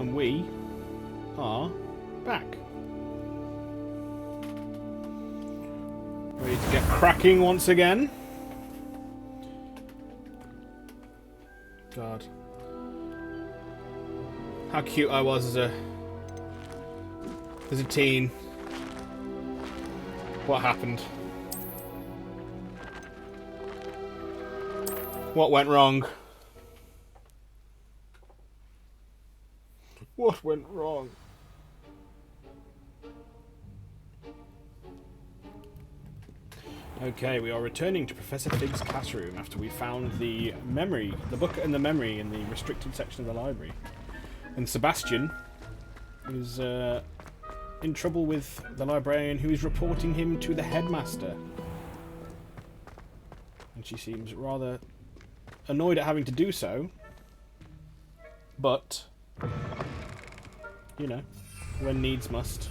And we are back. Ready to get cracking once again. God. How cute I was as a teen. What happened? What went wrong? What went wrong? Okay, we are returning to Professor Fig's classroom after we found the book and the memory in the restricted section of the library. And Sebastian is in trouble with the librarian who is reporting him to the headmaster. And she seems rather annoyed at having to do so. But, you know, when needs must.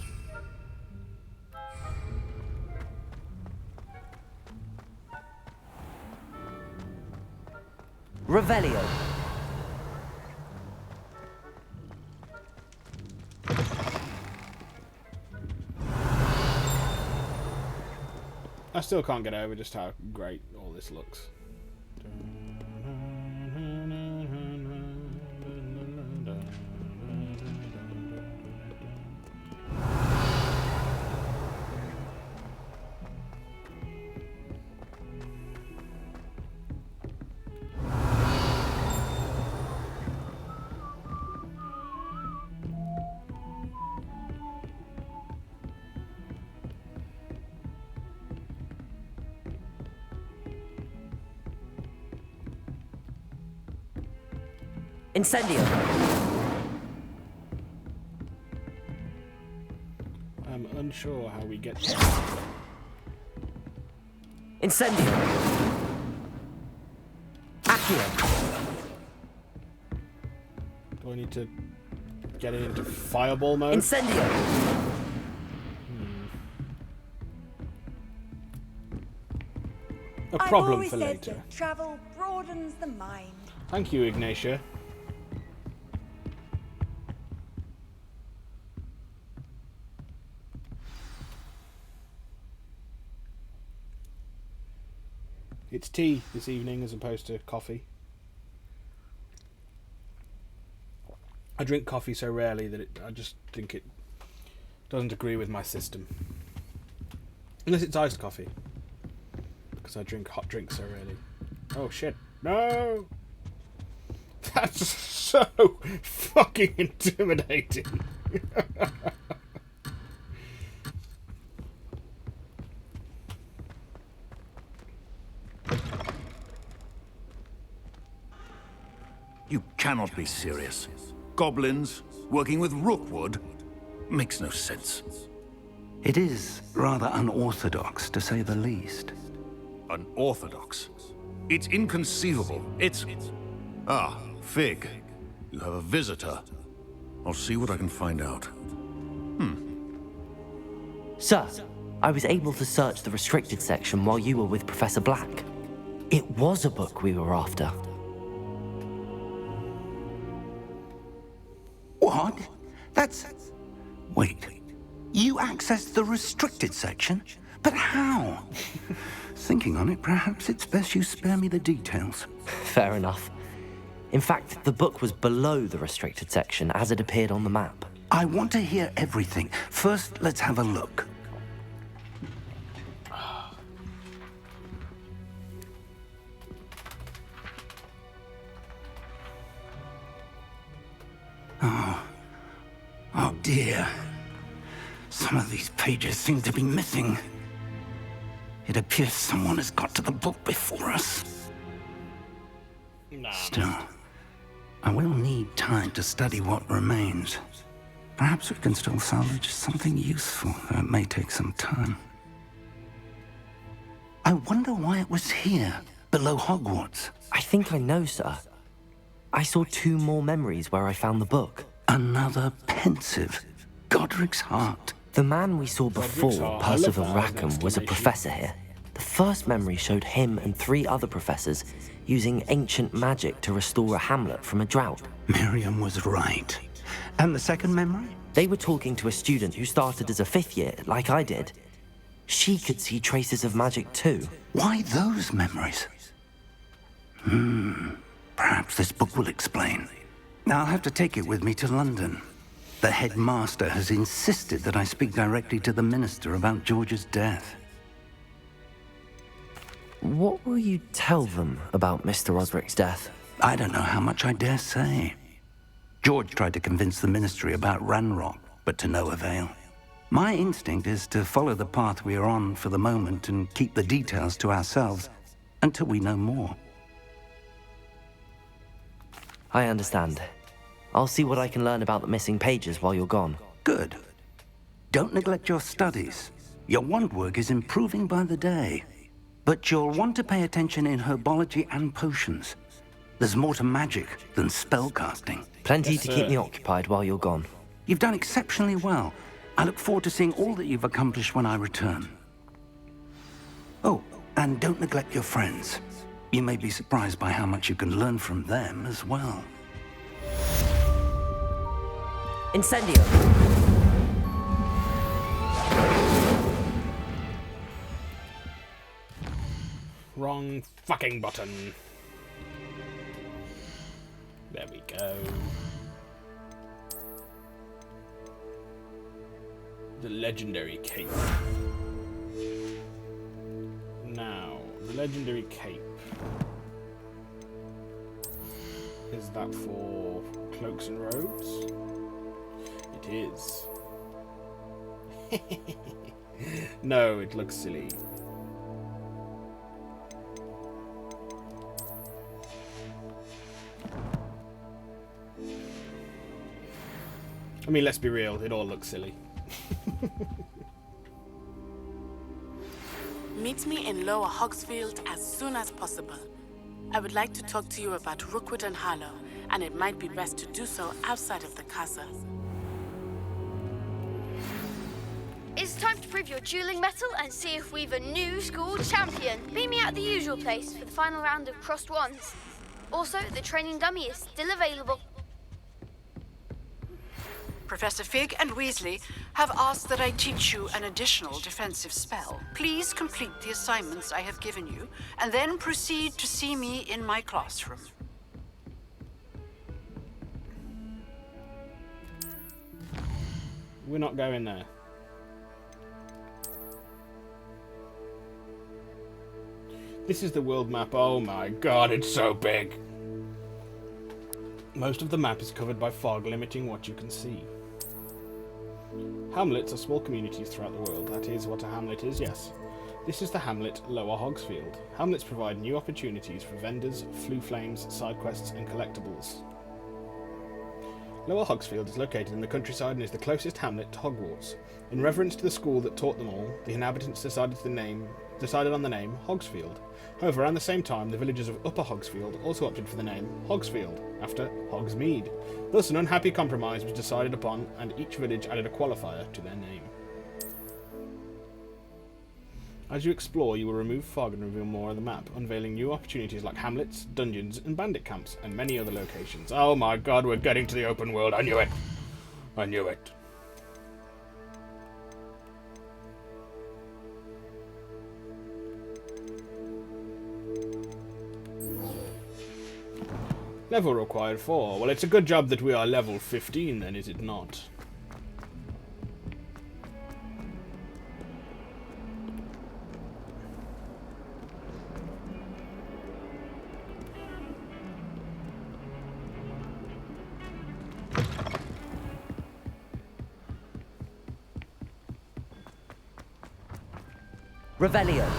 Revelio. I still can't get over just how great all this looks. Incendio. I'm unsure how we get there. Incendio. Accio. Do I need to get it into fireball mode? Incendio. A problem for I've always said later. that travel broadens the mind. Thank you, Ignatia. It's tea this evening as opposed to coffee. I drink coffee so rarely that I just think it doesn't agree with my system. Unless it's iced coffee. Because I drink hot drinks so rarely. Oh shit. No! That's so fucking intimidating. You cannot be serious. Goblins working with Rookwood makes no sense. It is rather unorthodox, to say the least. Unorthodox? It's inconceivable. It's... Ah, Fig. You have a visitor. I'll see what I can find out. Sir, I was able to search the restricted section while you were with Professor Black. It was a book we were after. What? That's... Wait. You accessed the restricted section? But how? Thinking on it, perhaps it's best you spare me the details. Fair enough. In fact, the book was below the restricted section as it appeared on the map. I want to hear everything. First, let's have a look. Oh dear. Some of these pages seem to be missing. It appears someone has got to the book before us. Nah. Still, I will need time to study what remains. Perhaps we can still salvage something useful, though it may take some time. I wonder why it was here, below Hogwarts. I think I know, sir. I saw 2 more memories where I found the book. Another pensive. Godric's heart. The man we saw before, Heart. I love Percival that as an Rackham, was a exclamation. professor here. The first memory showed him and 3 other professors using ancient magic to restore a hamlet from a drought. Miriam was right. And the second memory? They were talking to a student who started as a 5th year, like I did. She could see traces of magic too. Why those memories? Perhaps this book will explain. I'll have to take it with me to London. The headmaster has insisted that I speak directly to the minister about George's death. What will you tell them about Mr. Roderick's death? I don't know how much I dare say. George tried to convince the ministry about Ranrock, but to no avail. My instinct is to follow the path we are on for the moment and keep the details to ourselves until we know more. I understand. I'll see what I can learn about the missing pages while you're gone. Good. Don't neglect your studies. Your wand work is improving by the day. But you'll want to pay attention in herbology and potions. There's more to magic than spellcasting. Plenty Yes, to keep sir. me occupied while you're gone. You've done exceptionally well. I look forward to seeing all that you've accomplished when I return. Oh, and don't neglect your friends. You may be surprised by how much you can learn from them as well. Incendio! Wrong fucking button. There we go. The legendary cape. Now, the legendary cape. Is that for cloaks and robes? It is. No, it looks silly. I mean, let's be real, it all looks silly. Meet me in Lower Hogsfield as soon as possible. I would like to talk to you about Rookwood and Harlow, and it might be best to do so outside of the castle. It's time to prove your dueling mettle and see if we've a new school champion. Meet me at the usual place for the final round of crossed wands. Also, the training dummy is still available. Professor Fig and Weasley have asked that I teach you an additional defensive spell. Please complete the assignments I have given you, and then proceed to see me in my classroom. We're not going there. This is the world map. Oh my god, it's so big. Most of the map is covered by fog, limiting what you can see. Hamlets are small communities throughout the world. That is what a hamlet is, yes. This is the hamlet Lower Hogsfield. Hamlets provide new opportunities for vendors, flue flames, side quests, and collectibles. Lower Hogsfield is located in the countryside and is the closest hamlet to Hogwarts. In reverence to the school that taught them all, the inhabitants decided on the name Hogsfield. However, around the same time, the villagers of Upper Hogsfield also opted for the name Hogsfield, after Hogsmeade. Thus, an unhappy compromise was decided upon, and each village added a qualifier to their name. As you explore, you will remove fog and reveal more of the map, unveiling new opportunities like hamlets, dungeons, and bandit camps, and many other locations. Oh my god, we're getting to the open world. I knew it. I knew it. Level required 4. Well, it's a good job that we are level 15 then, is it not? Revelio.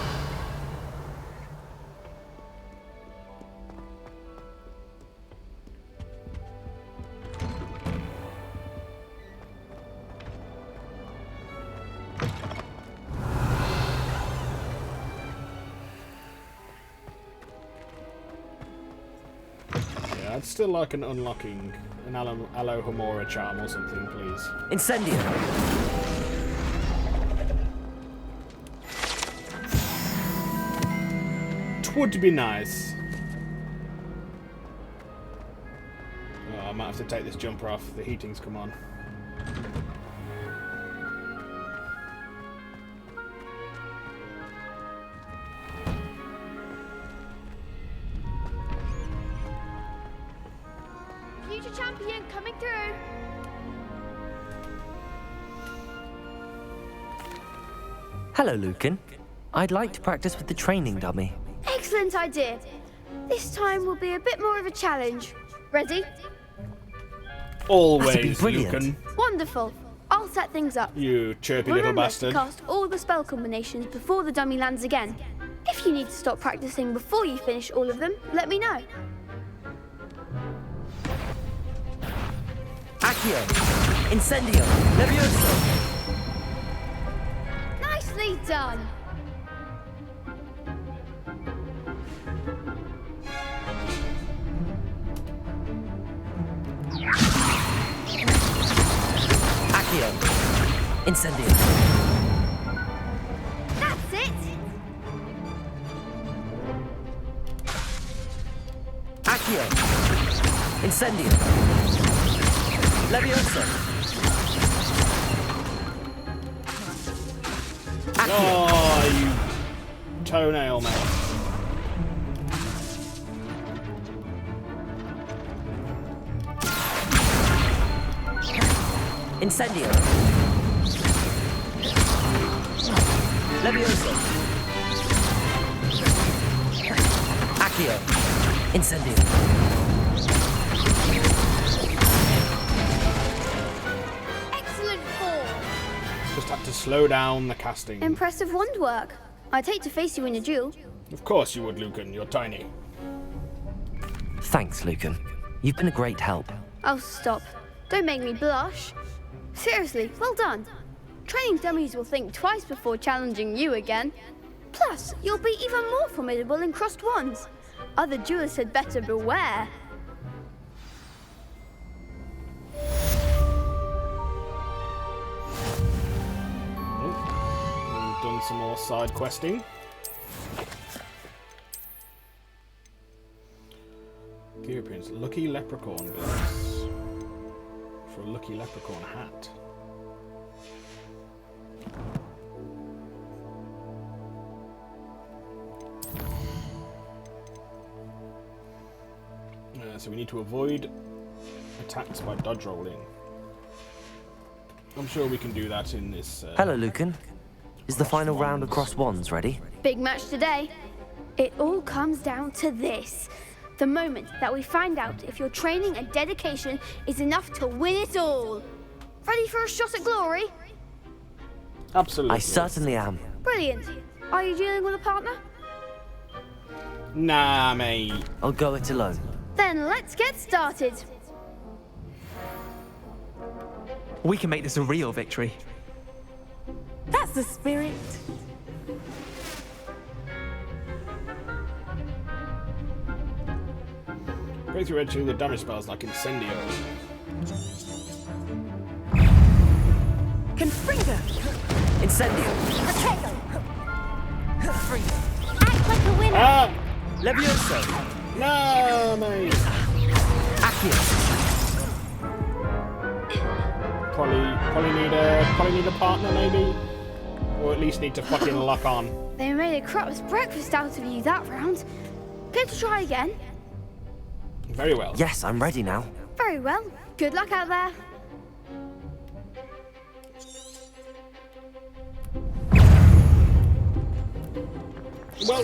Yeah, I'd still like an unlocking, an Alohomora charm or something, please. Incendio. Would be nice. might have to take this jumper off. The heating's come on. Future champion coming through. Hello, Lucan. I'd like to practice with the training dummy. Excellent idea. This time will be a bit more of a challenge. Ready? Always, brilliant. Lucan. Wonderful. I'll set things up. You chirpy little Remember to bastard. cast all the spell combinations before the dummy lands again. If you need to stop practicing before you finish all of them, let me know. Accio! Incendio! Levioso! Nicely done. Accio! Incendio! That's it. Accio! Incendio! Levioso! Accio! Oh, you toenail man. Incendio! Levioso! Accio! Incendio! Excellent form. Just had to slow down the casting. Impressive wand work. I'd hate to face you in a duel. Of course you would, Lucan. You're tiny. Thanks, Lucan. You've been a great help. Oh, stop. Don't make me blush. Seriously, well done. Training dummies will think twice before challenging you again. Plus, you'll be even more formidable in crossed wands. Other duelists had better beware. We've done some more side questing. Gear appearance. Lucky leprechaun gloves. For a lucky leprechaun hat. So we need to avoid attacks by dodge rolling. I'm sure we can do that in this... Hello, Lucan. Is the final round of crossed wands ready? Big match today. It all comes down to this. The moment that we find out if your training and dedication is enough to win it all. Ready for a shot at glory? Absolutely. I certainly am. Brilliant. Are you dealing with a partner? Nah, mate. I'll go it alone. Then let's get started. We can make this a real victory. That's the spirit. Breakthrough red shield with damage spells like Incendio. Confringo. Incendio! Protego. Freedom! Act like a winner. Ah! Levioso! No, mate. Accio! Probably need a partner, maybe? Or at least need to fucking lock on. They made a crap's breakfast out of you that round. Going to try again? Very well. Yes, I'm ready now. Very well. Good luck out there. Well,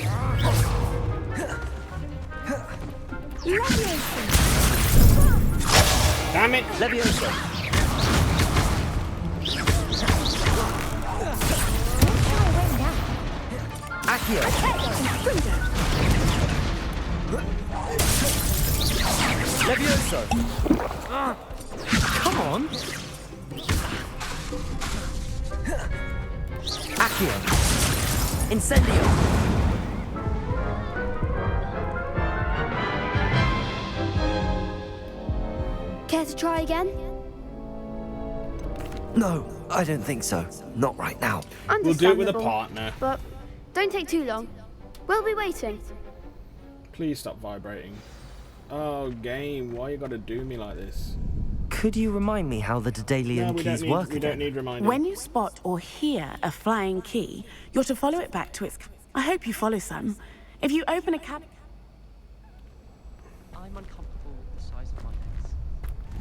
damn it. Levioso! Accio! Levioso! Come on! Accio! Incendio! Care to try again? No, I don't think so. Not right now. We'll do it with a Understandable. partner. But don't take too long. We'll be waiting. Please stop vibrating. Oh, game, why you gotta do me like this? Could you remind me how the Daedalian No, keys work we again? don't need reminding. When you spot or hear a flying key, you're to follow it back to its... I hope you follow some. If you open a cab... I'm uncomfortable with the size of my legs.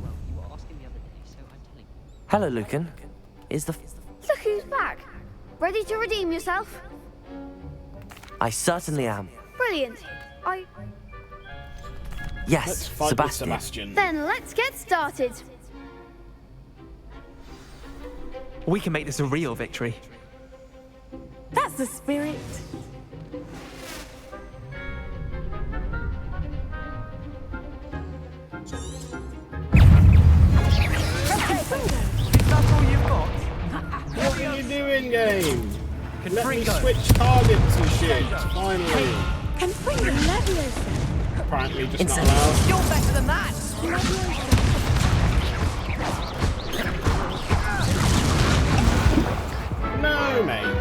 Well, you were asking the other day, so I'm telling you. Hello, Lucan. Is the... Look who's back. Ready to redeem yourself? I certainly am. Brilliant. Yes, Let's fight with Sebastian. Then let's get started. We can make this a real victory. That's the spirit. That's all you've got? What are you doing, game? Let me Confringo. switch targets and shit. Finally. Can bring the Leviosa. Apparently, just not Incentive. allowed. You're better than that! No, mate.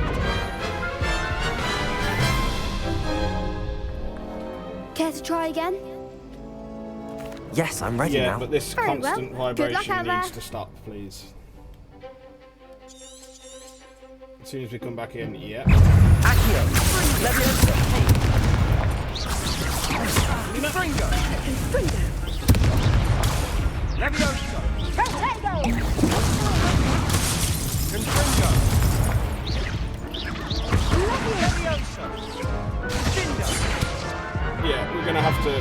Care to try again? Yes, I'm ready Yeah, now. but this Very well. constant Good luck vibration out needs there. to stop, please. As soon as we come back in, yeah. Accio! Leviosa! Confringo! Leviosa! Confringo! Leviosa! Cinder! Yeah, we're gonna have to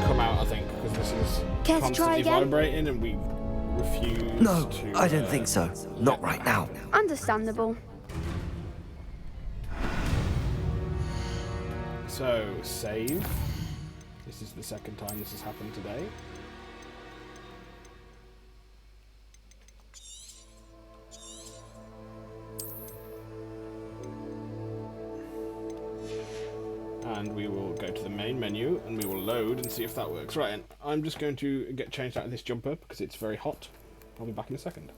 come out, I think, because this is Care to try constantly again? vibrating and we refuse No, to... I don't think so. Not right now. Understandable. So, save. This is the second time this has happened today. And we will go to the main menu and we will load and see if that works. Right, and I'm just going to get changed out of this jumper because it's very hot. I'll be back in a second.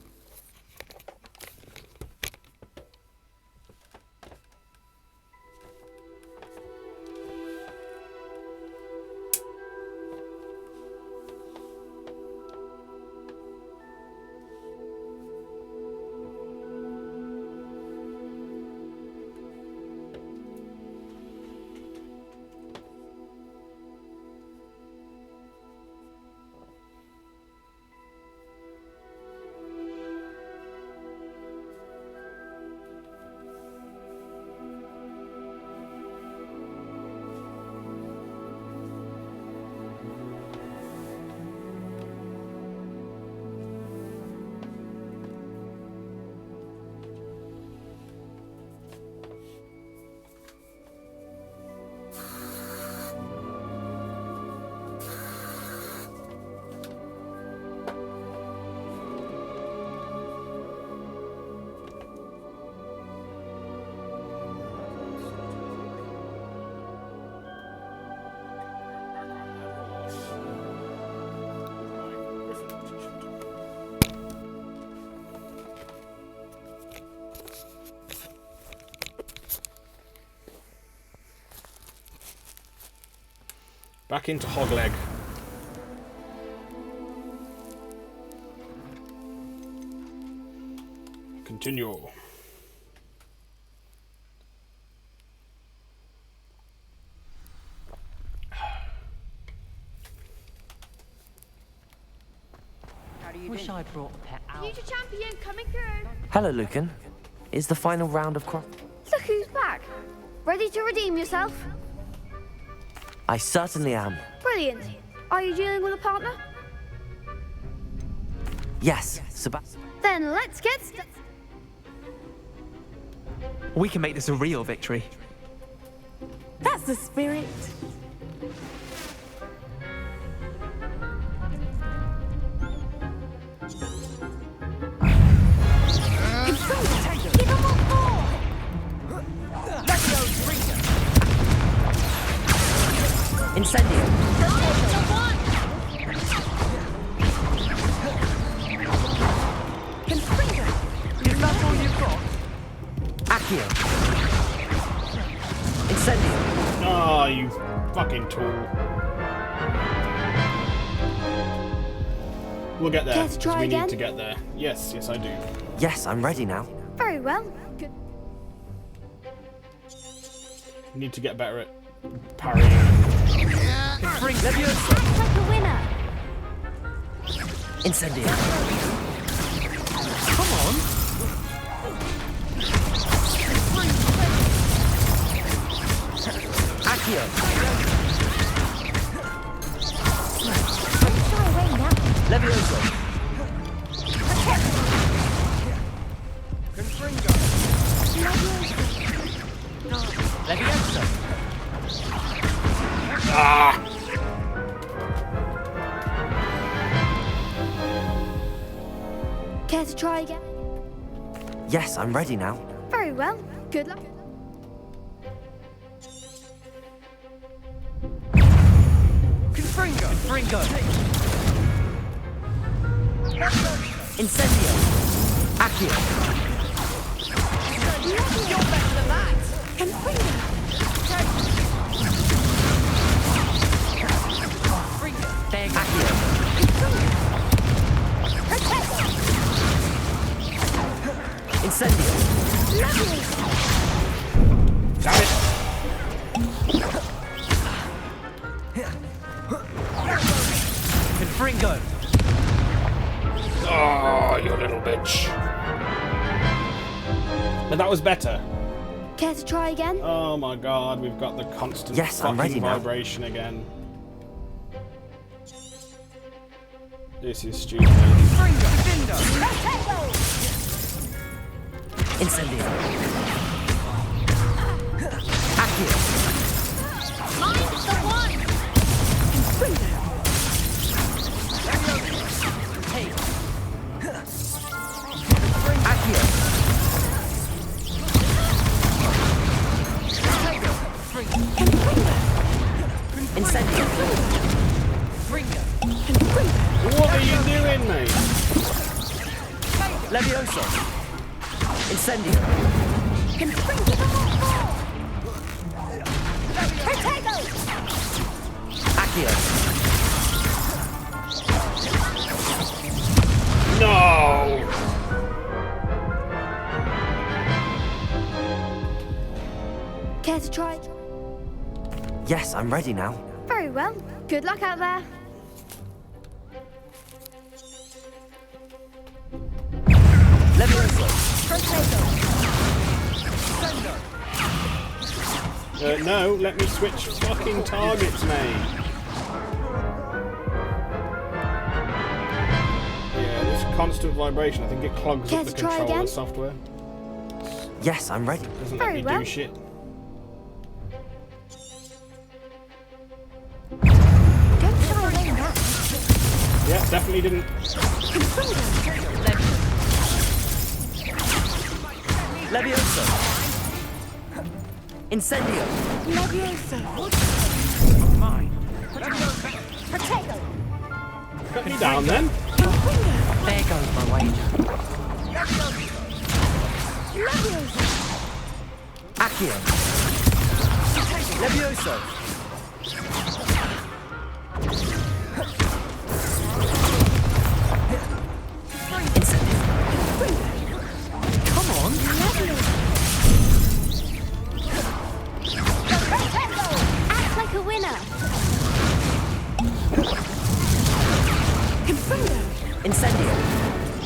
Back into Hogleg. Continue. Wish I'd brought a pet out. Future champion coming through. Hello, Lucan. Is the final round of cross... Look who's back. Ready to redeem yourself? I certainly am. Brilliant. Are you dealing with a partner? Yes, Sebastian. Then let's get started. We can make this a real victory. That's the spirit. Give him a ball. Incendio. Is that all you've got? Accio. Incendio. Oh, you fucking tool. We'll get there. Care to 'cause try we again? need to get there. Yes, I do. Yes, I'm ready now. Very well. Good. We need to get better at parrying. Bring Leviosa. Act like a winner. Incendio. Come on. Accio. Don't shy away now. Leviosa. Confringo. Leviosa. Care to try again? Yes, I'm ready now. Very well. Good luck. Confringo. Confringo. Incendio. Accio. You're better than that. Accio. Incendio. Damn it! Confringo. Oh, you little bitch. But that was better. Care to try again? Oh my god, we've got the constant Yes, I'm fucking ready now. vibration again. This is stupid. Incendio. Accio. Mine's the one. Accio. Incendio. What are you doing, mate? Levioso. Incendio. Accio. No! Care to try? Yes, I'm ready now. Very well. Good luck out there. Levioso. No, let me switch fucking targets, mate. Yeah, this constant vibration, I think it clogs Care up the to try controller again? software. Yes, I'm ready. Doesn't let Very me well. do shit. Don't shy away now. Yeah, definitely didn't. Levioso. Incendio. Mine. Cut me down then. There goes my wager. Accio. Levioso. Incendio. Come on. Act like a winner. Incendio.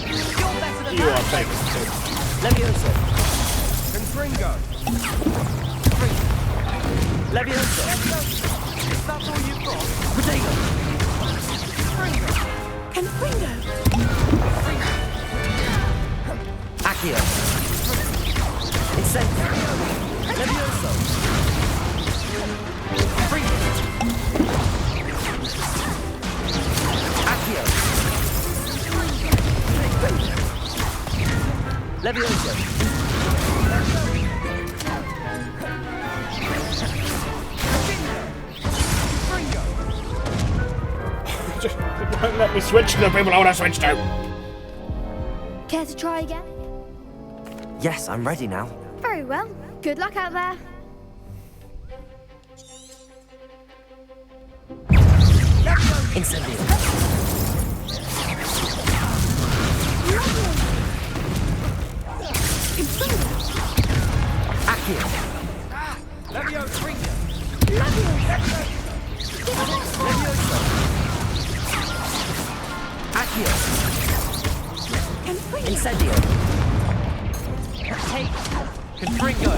You're better than You that. are begging to. Levioso. Confringo. Levioso. That's all you've got. Protego. Accio. Incendio. Levioso. Accio. Levioso. Just don't let me switch to the people I want to switch to. Care to try again? Yes, I'm ready now. Very well. Good luck out there. Incendio. Incendio. Take. Confringo.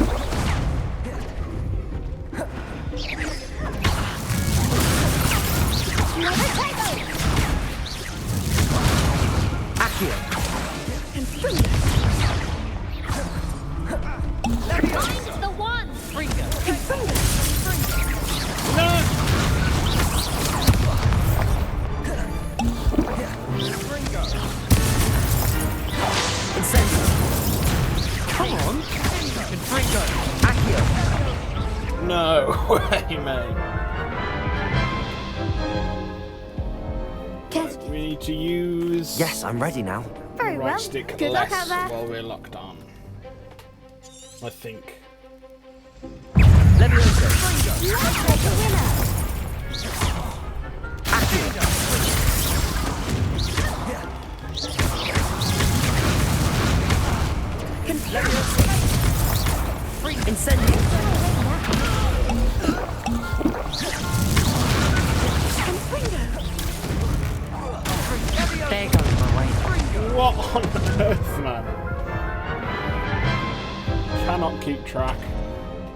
Accio. Find the one. Incendio. Come on. Confringo. Accio. No way, mate. Kes, We need to use Yes, I'm ready now. very the well. right stick Good luck less out there. while we're locked on. I think. Levioso. Looks like a winner. Accio. Incendio. There goes my way. What on earth, man? Cannot keep track.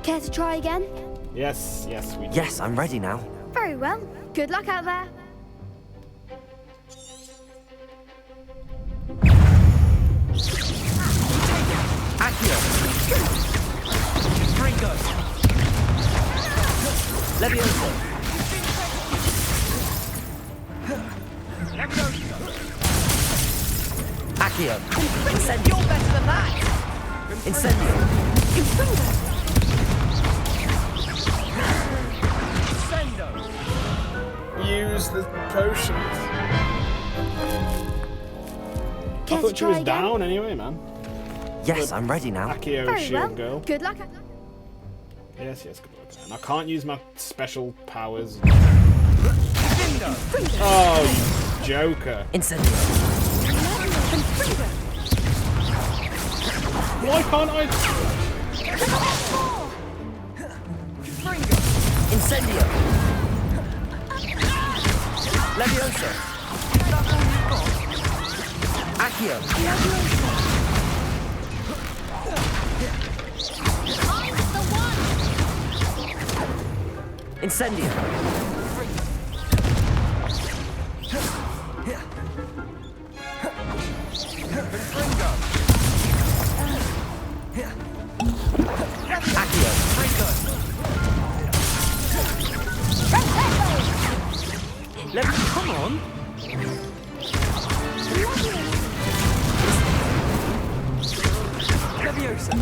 Care to try again? Yes, we do. Yes, I'm ready now. Very well. Good luck out there. Accio. Confringo. Levioso. Accio. Incendio. You're better than that. Incendio. Sendo. Use the potions. I Care to thought she try was again? down anyway, man. Yes, I'm ready now. Accio Very shield well. girl. Good luck. Yes, good luck. And I can't use my special powers. Sendo. Oh, you joker. Incendio. Why can't I? Confringo. Incendio. Levioso. Accio. Find the one. Incendio. Confringo. Accio. Come on. Leviosa.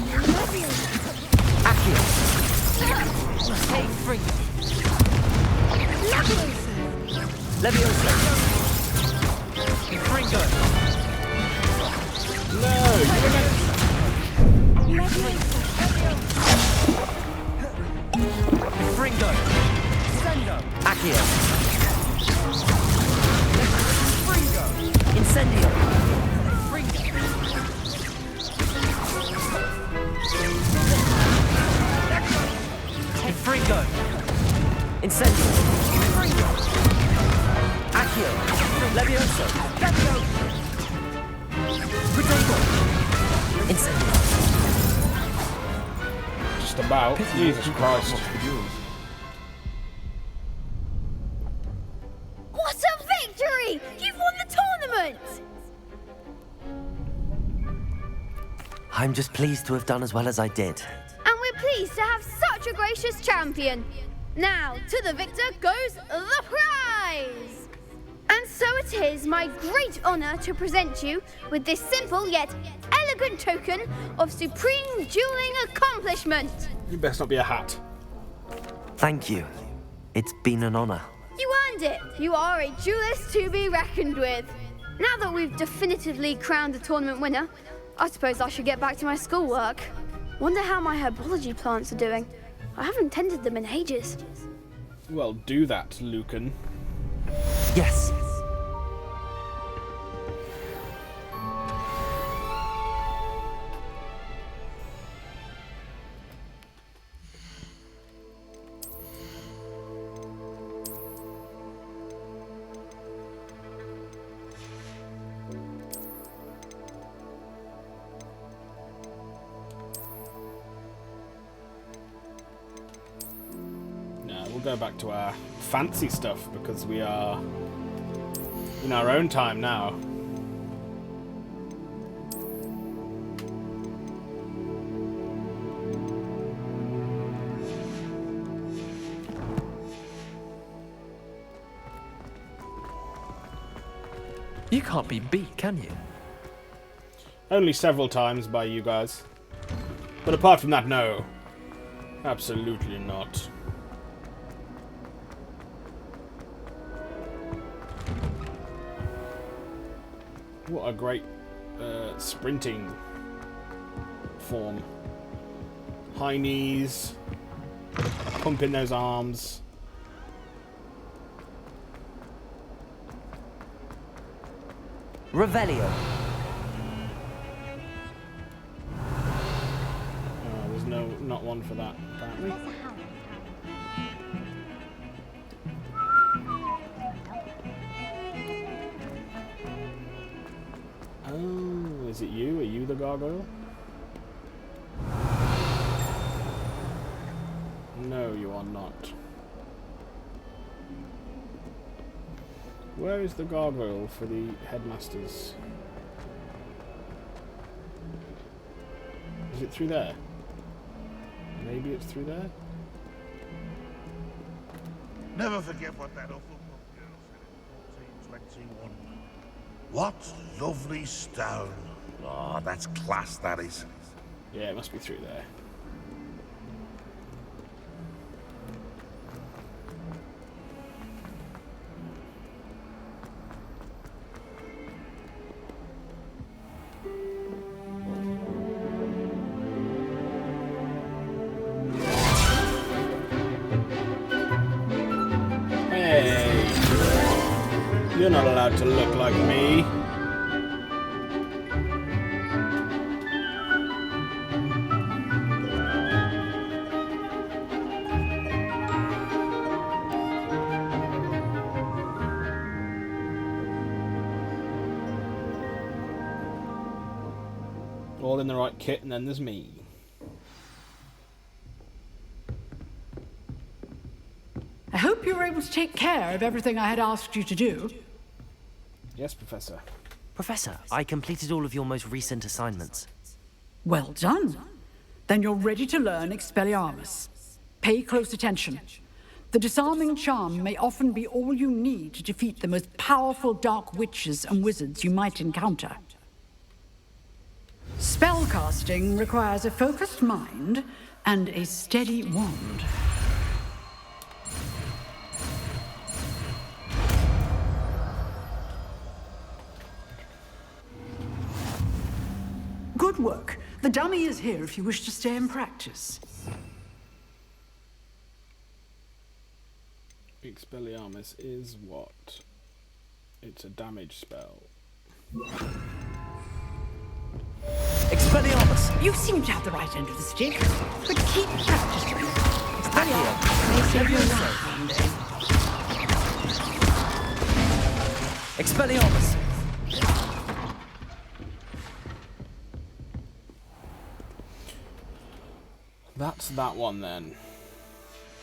Accio. Take Fringo. Levioso. Fringo. No, you were meant. Fringo. Sendo. Accio. Fringo. Incendio. Fringo. Fringo. Incendio. Fringo. Accio. Levioso. Fringo. Incendio. Just about. Jesus Christ. What a victory! You've won the tournament! I'm just pleased to have done as well as I did. And we're pleased to have such a gracious champion. Now, to the victor goes the prize! And so it is my great honor to present you with this simple yet elegant token of supreme dueling accomplishment. You best not be a hat. Thank you. It's been an honor. You earned it. You are a duelist to be reckoned with. Now that we've definitively crowned the tournament winner, I suppose I should get back to my schoolwork. Wonder how my herbology plants are doing. I haven't tended them in ages. Well, do that, Lucan. Yes. we'll go back to our fancy stuff because we are in our own time now. You can't be beat, can you? Only several times by you guys. But apart from that, no. Absolutely not. What a great sprinting form. High knees. Pumping those arms. Revelio. There's not one for that, apparently. Oh, is it you? Are you the gargoyle? No, you are not. Where is the gargoyle for the headmasters? Is it through there? Maybe it's through there? Never forget what that awful girl said in 1421. What lovely stone. Oh, that's class, that is. Yeah, it must be through there. You're not allowed to look like me. All in the right kit, and then there's me. I hope you were able to take care of everything I had asked you to do. Yes, Professor. Professor, I completed all of your most recent assignments. Well done. Then you're ready to learn Expelliarmus. Pay close attention. The disarming charm may often be all you need to defeat the most powerful dark witches and wizards you might encounter. Spellcasting requires a focused mind and a steady wand. Good work. The dummy is here if you wish to stay and practice. Expelliarmus is what? It's a damage spell. Expelliarmus! You seem to have the right end of the stick, but keep practicing. Expelliarmus may save your life one day. Expelliarmus! That's that one then.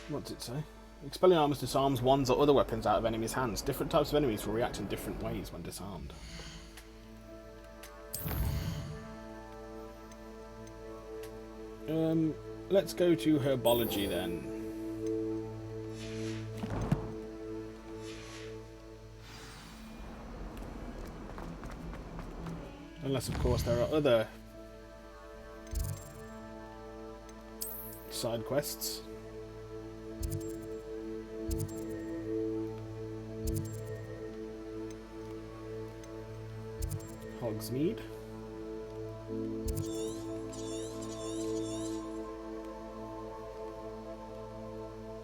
What's it say? Expelliarmus disarms wands or other weapons out of enemies' hands. Different types of enemies will react in different ways when disarmed. Let's go to herbology then. Unless, of course, there are other side quests. Hogsmeade.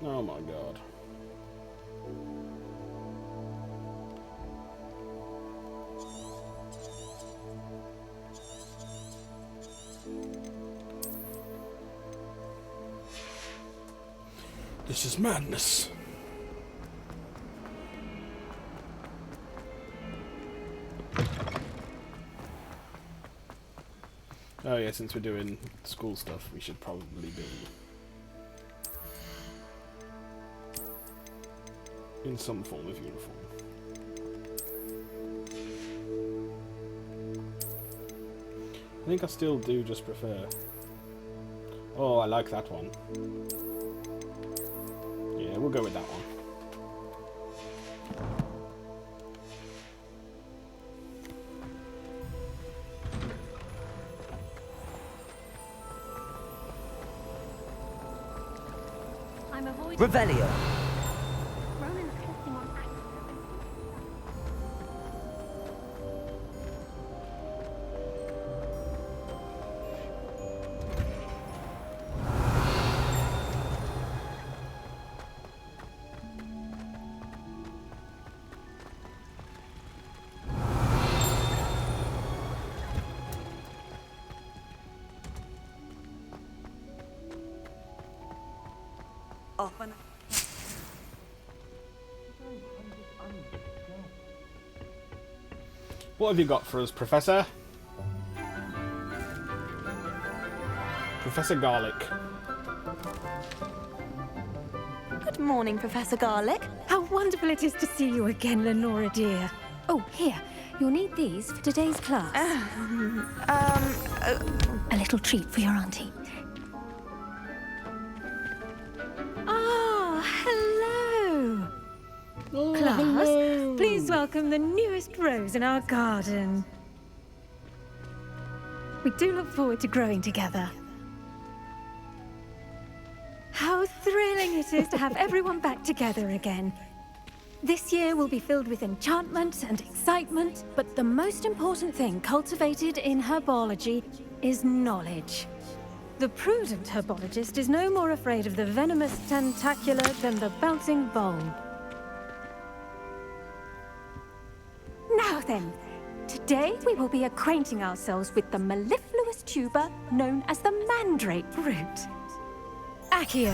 Oh my god. This is madness. Oh yeah, since we're doing school stuff, we should probably be in some form of uniform. I think I still do just prefer... Oh, I like that one. Yeah, we'll go with that one. I'm avoiding... Revelio. Ronan's testing on accident. Often. What have you got for us, Professor? Professor Garlic. Good morning, Professor Garlic. How wonderful it is to see you again, Lenora dear. Oh, here. You'll need these for today's class. A little treat for your auntie. Ah, hello. Oh, Class, hello. please welcome the newest rose in our garden. We do look forward to growing together. How thrilling it is to have everyone back together again. This year will be filled with enchantment and excitement, but the most important thing cultivated in herbology is knowledge. The prudent herbologist is no more afraid of the venomous tentacula than the bouncing bulb. Now then, today we will be acquainting ourselves with the mellifluous tuber known as the mandrake root. Accio.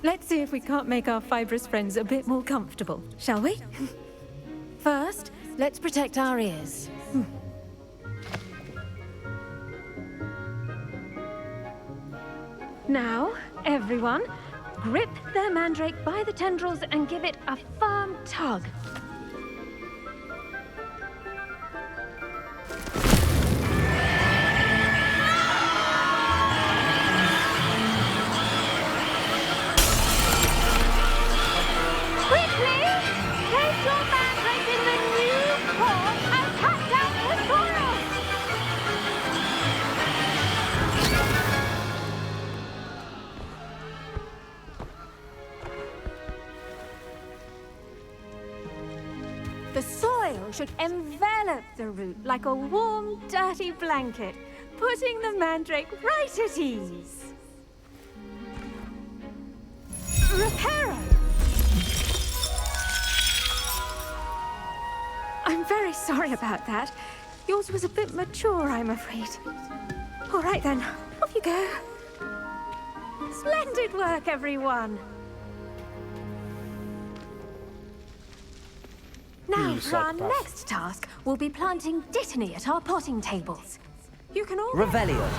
Let's see if we can't make our fibrous friends a bit more comfortable, shall we? First, let's protect our ears. Now, everyone, grip their mandrake by the tendrils and give it a firm tug. Quickly! Place your mandrake in the new pot and cut down the soil! The soil should envelop the root like a warm, dirty blanket, putting the mandrake right at ease. Reparo! I'm very sorry about that. Yours was a bit mature, I'm afraid. All right then, off you go. Splendid work, everyone. Now, You for our psychopath. next task, we'll be planting dittany at our potting tables. You can all Revelio.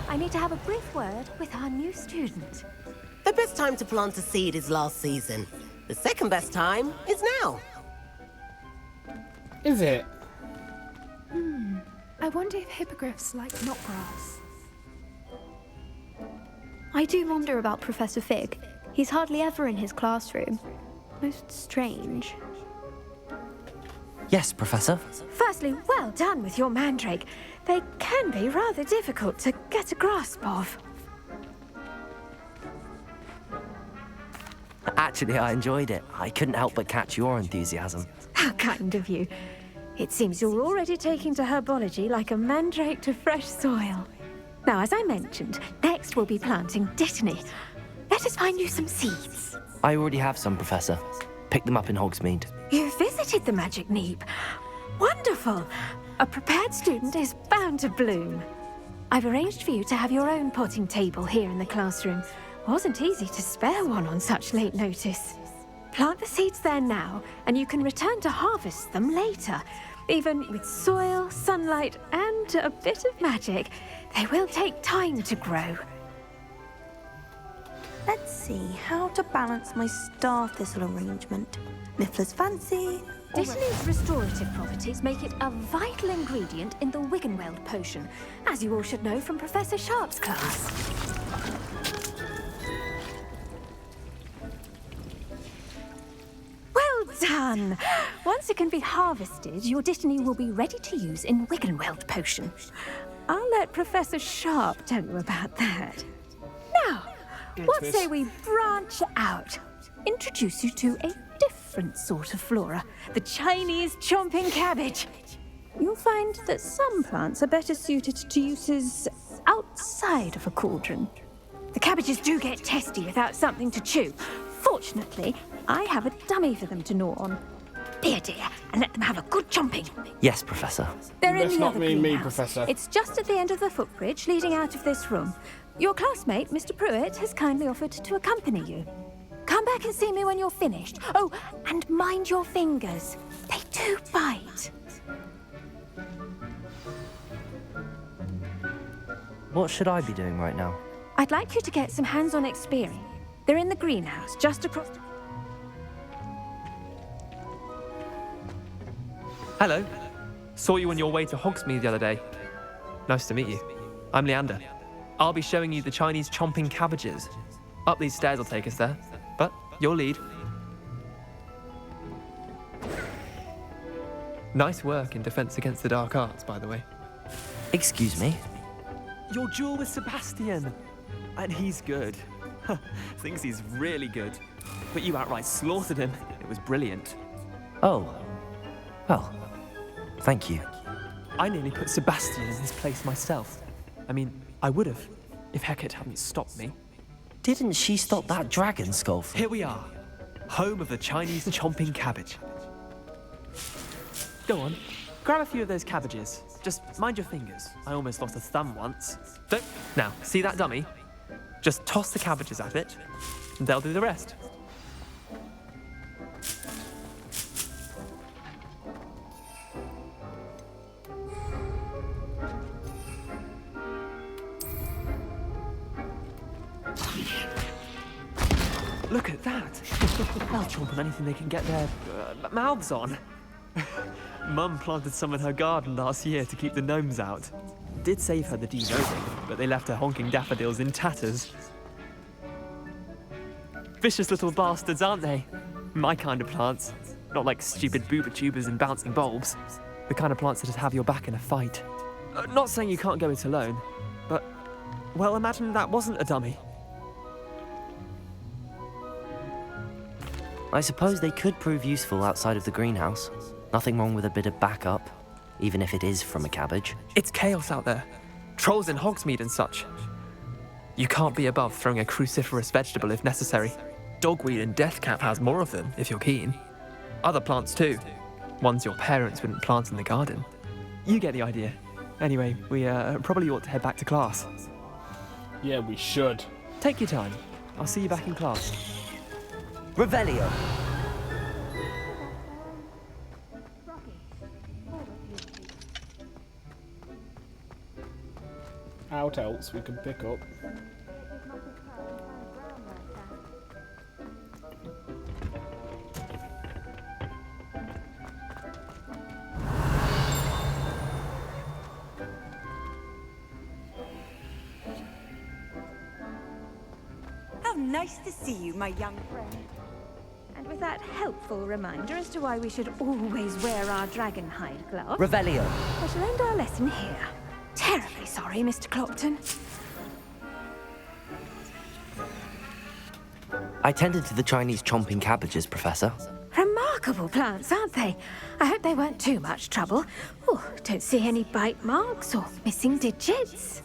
I need to have a brief word with our new student. The best time to plant a seed is last season. The second best time is now. Is it? I wonder if hippogriffs like knotgrass. I do wonder about Professor Fig. He's hardly ever in his classroom. Most strange. Yes, Professor. Firstly, well done with your mandrake. They can be rather difficult to get a grasp of. Actually, I enjoyed it. I couldn't help but catch your enthusiasm. How kind of you. It seems you're already taking to herbology like a mandrake to fresh soil. Now, as I mentioned, next we'll be planting dittany. Let us find you some seeds. I already have some, Professor. Pick them up in Hogsmeade. You visited the Magic Neep. Wonderful. A prepared student is bound to bloom. I've arranged for you to have your own potting table here in the classroom. Wasn't easy to spare one on such late notice. Plant the seeds there now, and you can return to harvest them later. Even with soil, sunlight, and a bit of magic, they will take time to grow. Let's see how to balance my star thistle arrangement. Niffler's fancy. Dittany's restorative properties make it a vital ingredient in the Wiggenweld potion, as you all should know from Professor Sharp's class. Well done! Once it can be harvested, your Dittany will be ready to use in Wiggenweld potion. I'll let Professor Sharp tell you about that. Now, what say we branch out? Introduce you to a different sort of flora, the Chinese chomping cabbage. You'll find that some plants are better suited to uses outside of a cauldron. The cabbages do get testy without something to chew. Fortunately, I have a dummy for them to gnaw on. Here, dear, and let them have a good chomping. Yes, Professor. They're in Let's the not other mean me, greenhouse. Professor. It's just at the end of the footbridge leading out of this room. Your classmate, Mr. Pruitt, has kindly offered to accompany you. Come back and see me when you're finished. Oh, and mind your fingers. They do bite. What should I be doing right now? I'd like you to get some hands-on experience. They're in the greenhouse, just across... Hello. Saw you on your way to Hogsmeade the other day. Nice to meet you. I'm Leander. I'll be showing you the Chinese chomping cabbages. Up these stairs will take us there, but you'll lead. Nice work in Defense Against the Dark Arts, by the way. Excuse me? Your duel with Sebastian. And he's good. Thinks he's really good. But you outright slaughtered him. It was brilliant. Oh. Well, thank you. I nearly put Sebastian in his place myself. I mean, I would have, if Hecate hadn't stopped me. Didn't she stop that dragon skull from... Here we are, home of the Chinese chomping cabbage. Go on, grab a few of those cabbages. Just mind your fingers. I almost lost a thumb once. Don't. Now, see that dummy? Just toss the cabbages at it, and they'll do the rest. Look at that! They'll chomp on anything they can get their mouths on. Mum planted some in her garden last year to keep the gnomes out. Did save her the denosing, but they left her honking daffodils in tatters. Vicious little bastards, aren't they? My kind of plants. Not like stupid booba tubers and bouncing bulbs. The kind of plants that just have your back in a fight. Not saying you can't go it alone, but... well, imagine that wasn't a dummy. I suppose they could prove useful outside of the greenhouse. Nothing wrong with a bit of backup, even if it is from a cabbage. It's chaos out there. Trolls in Hogsmeade and such. You can't be above throwing a cruciferous vegetable if necessary. Dogweed and deathcap has more of them, if you're keen. Other plants too. Ones your parents wouldn't plant in the garden. You get the idea. Anyway, we probably ought to head back to class. Yeah, we should. Take your time. I'll see you back in class. Revelio. Out else we can pick up. How nice to see you, my young friend. And with that helpful reminder as to why we should always wear our dragon hide gloves... Revelio. I shall end our lesson here. Terribly sorry, Mr. Clopton. I tended to the Chinese chomping cabbages, Professor. Remarkable plants, aren't they? I hope they weren't too much trouble. Oh, don't see any bite marks or missing digits.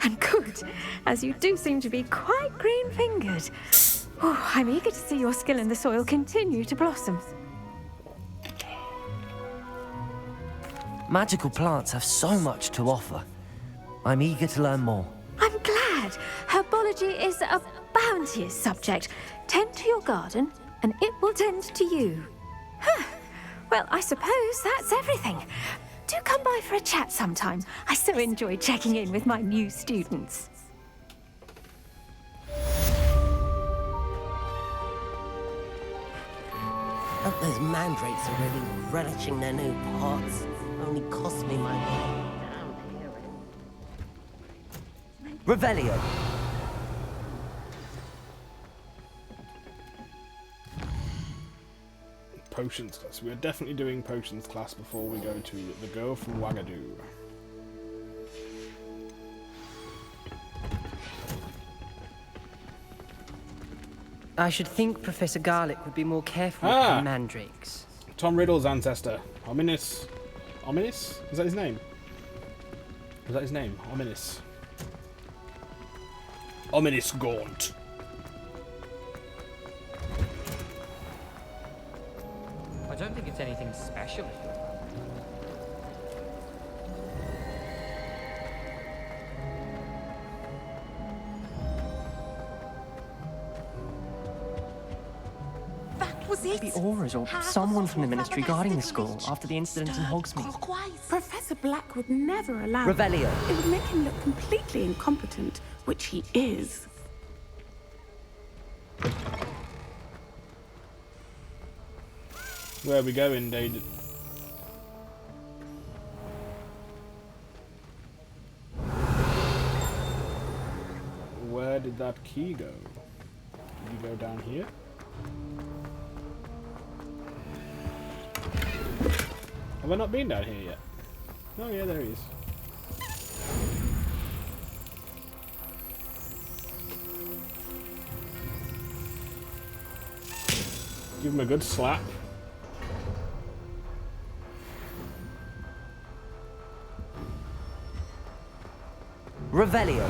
And good, as you do seem to be quite green-fingered. Oh, I'm eager to see your skill in the soil continue to blossom. Magical plants have so much to offer. I'm eager to learn more. I'm glad. Herbology is a bounteous subject. Tend to your garden, and it will tend to you. Huh. Well, I suppose that's everything. Do come by for a chat sometime. I so enjoy checking in with my new students. Those mandrakes are really relishing their new pots. Only cost me my damn hearing. Revelio. Potions class. We are definitely doing potions class before we go to the girl from Wagadu. I should think Professor Garlick would be more careful with the mandrakes. Tom Riddle's ancestor. Ominous. Ominous? Is that his name? Is that his name? Ominous. Ominous Gaunt. I don't think it's anything special. That was it. Maybe Aura's or someone from the Ministry guarding the school after the incident in Hogsmeade. Professor Black would never allow Revelio. It would make him look completely incompetent, which he is. Where are we going, David? Where did that key go? Did you go down here? Have I not been down here yet? Oh yeah, there he is. Give him a good slap. Revelio.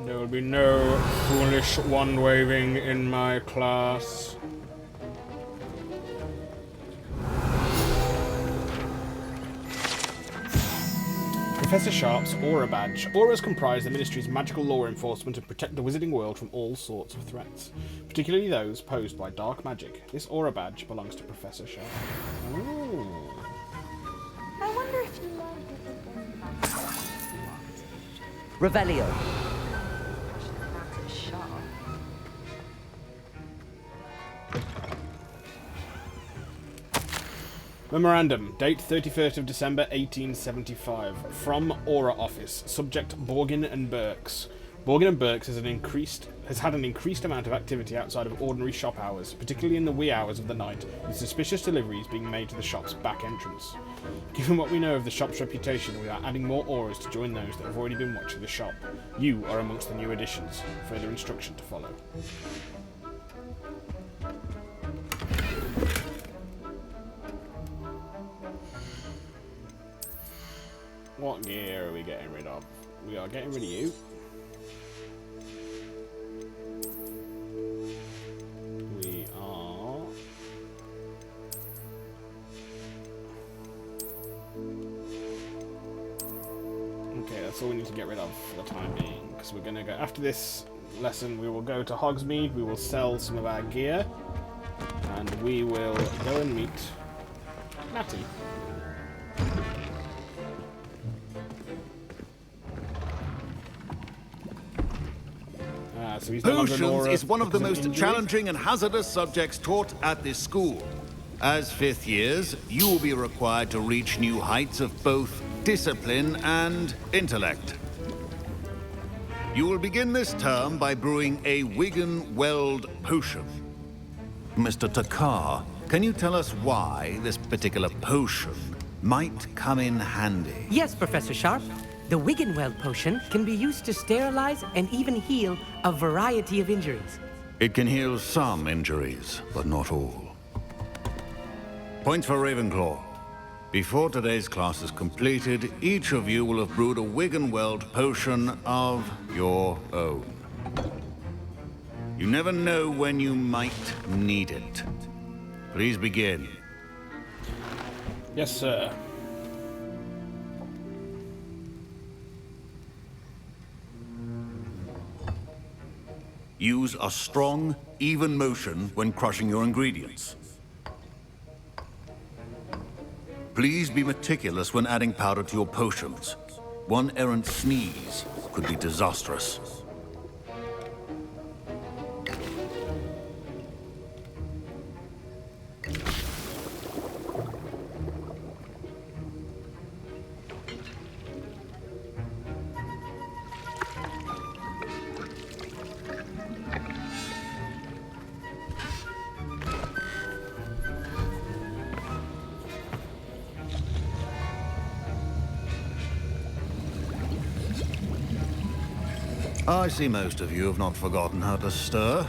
There will be no foolish wand-waving in my class. Professor Sharp's Aura Badge. Auras comprise the Ministry's magical law enforcement and protect the wizarding world from all sorts of threats, particularly those posed by dark magic. This Aura Badge belongs to Professor Sharp. Oh. I wonder if you learned Revelio. Memorandum, date 31st of December 1875. From Aura Office. Subject Borgin and Burks. Borgin and Burks has had an increased amount of activity outside of ordinary shop hours, particularly in the wee hours of the night, with suspicious deliveries being made to the shop's back entrance. Given what we know of the shop's reputation, we are adding more auras to join those that have already been watching the shop. You are amongst the new additions. Further instruction to follow. What gear are we getting rid of? We are getting rid of you. We are... Okay, that's all we need to get rid of for the time being. Because we're going to go... After this lesson, we will go to Hogsmeade. We will sell some of our gear. And we will go and meet Natty. So Potions is one of the most challenging and hazardous subjects taught at this school. As fifth years, you will be required to reach new heights of both discipline and intellect. You will begin this term by brewing a Wigan-Weld potion. Mr. Takar, can you tell us why this particular potion might come in handy? Yes, Professor Sharp. The Wigan-Weld potion can be used to sterilize and even heal a variety of injuries. It can heal some injuries, but not all. Point for Ravenclaw. Before today's class is completed, each of you will have brewed a Wigan-Weld potion of your own. You never know when you might need it. Please begin. Yes, sir. Use a strong, even motion when crushing your ingredients. Please be meticulous when adding powder to your potions. One errant sneeze could be disastrous. I see most of you have not forgotten how to stir.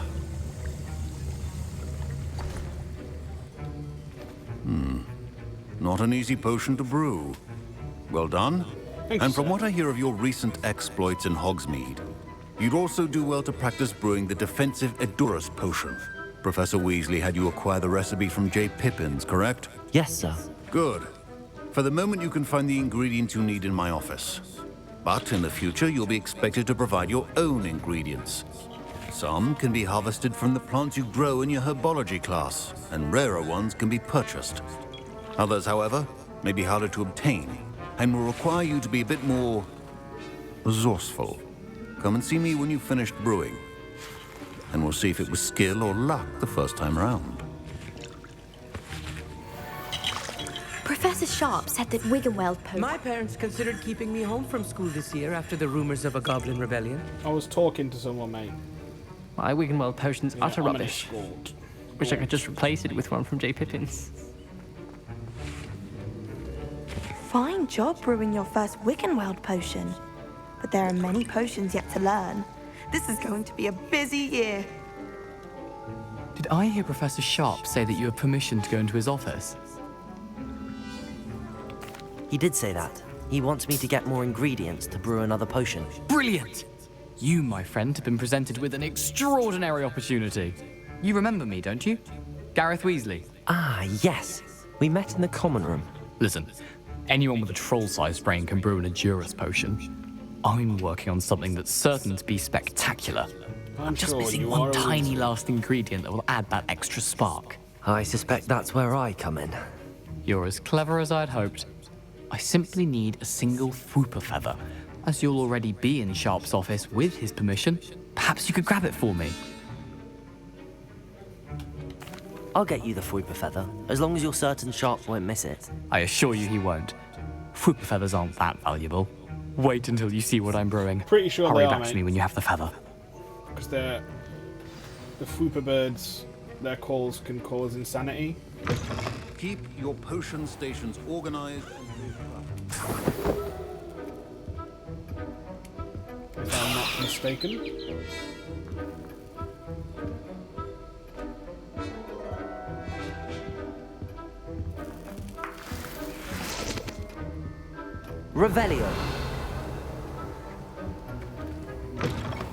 Not an easy potion to brew. Well done. Thank and you, from sir. what I hear of your recent exploits in Hogsmeade, you'd also do well to practice brewing the defensive Edurus potion. Professor Weasley had you acquire the recipe from J. Pippin's, correct? Yes, sir. Good. For the moment, you can find the ingredients you need in my office. But in the future, you'll be expected to provide your own ingredients. Some can be harvested from the plants you grow in your herbology class, and rarer ones can be purchased. Others, however, may be harder to obtain, and will require you to be a bit more resourceful. Come and see me when you've finished brewing, and we'll see if it was skill or luck the first time around. Professor Sharp said that Wiggenweld My parents considered keeping me home from school this year after the rumors of a goblin rebellion. I was talking to someone, mate. My Wiggenweld potion's Yeah, utter I'm an rubbish. escort. Wish I could just replace it with one from J. Pippin's. Fine job brewing your first Wiggenweld potion. But there are many potions yet to learn. This is going to be a busy year. Did I hear Professor Sharp say that you have permission to go into his office? He did say that. He wants me to get more ingredients to brew another potion. Brilliant! You, my friend, have been presented with an extraordinary opportunity. You remember me, don't you? Gareth Weasley. Ah, yes. We met in the common room. Listen, anyone with a troll-sized brain can brew an Edurus potion. I'm working on something that's certain to be spectacular. I'm just sure missing you one are tiny always- last ingredient that will add that extra spark. I suspect that's where I come in. You're as clever as I'd hoped. I simply need a single Fwooper feather. As you'll already be in Sharp's office with his permission, perhaps you could grab it for me. I'll get you the Fwooper feather, as long as you're certain Sharp won't miss it. I assure you he won't. Fwooper feathers aren't that valuable. Wait until you see what I'm brewing. Pretty sure Hurry they are, back to mate. me when you have the feather. Because the Fwooper birds, their calls can cause insanity. Keep your potion stations organized. If I'm not mistaken. Revelio.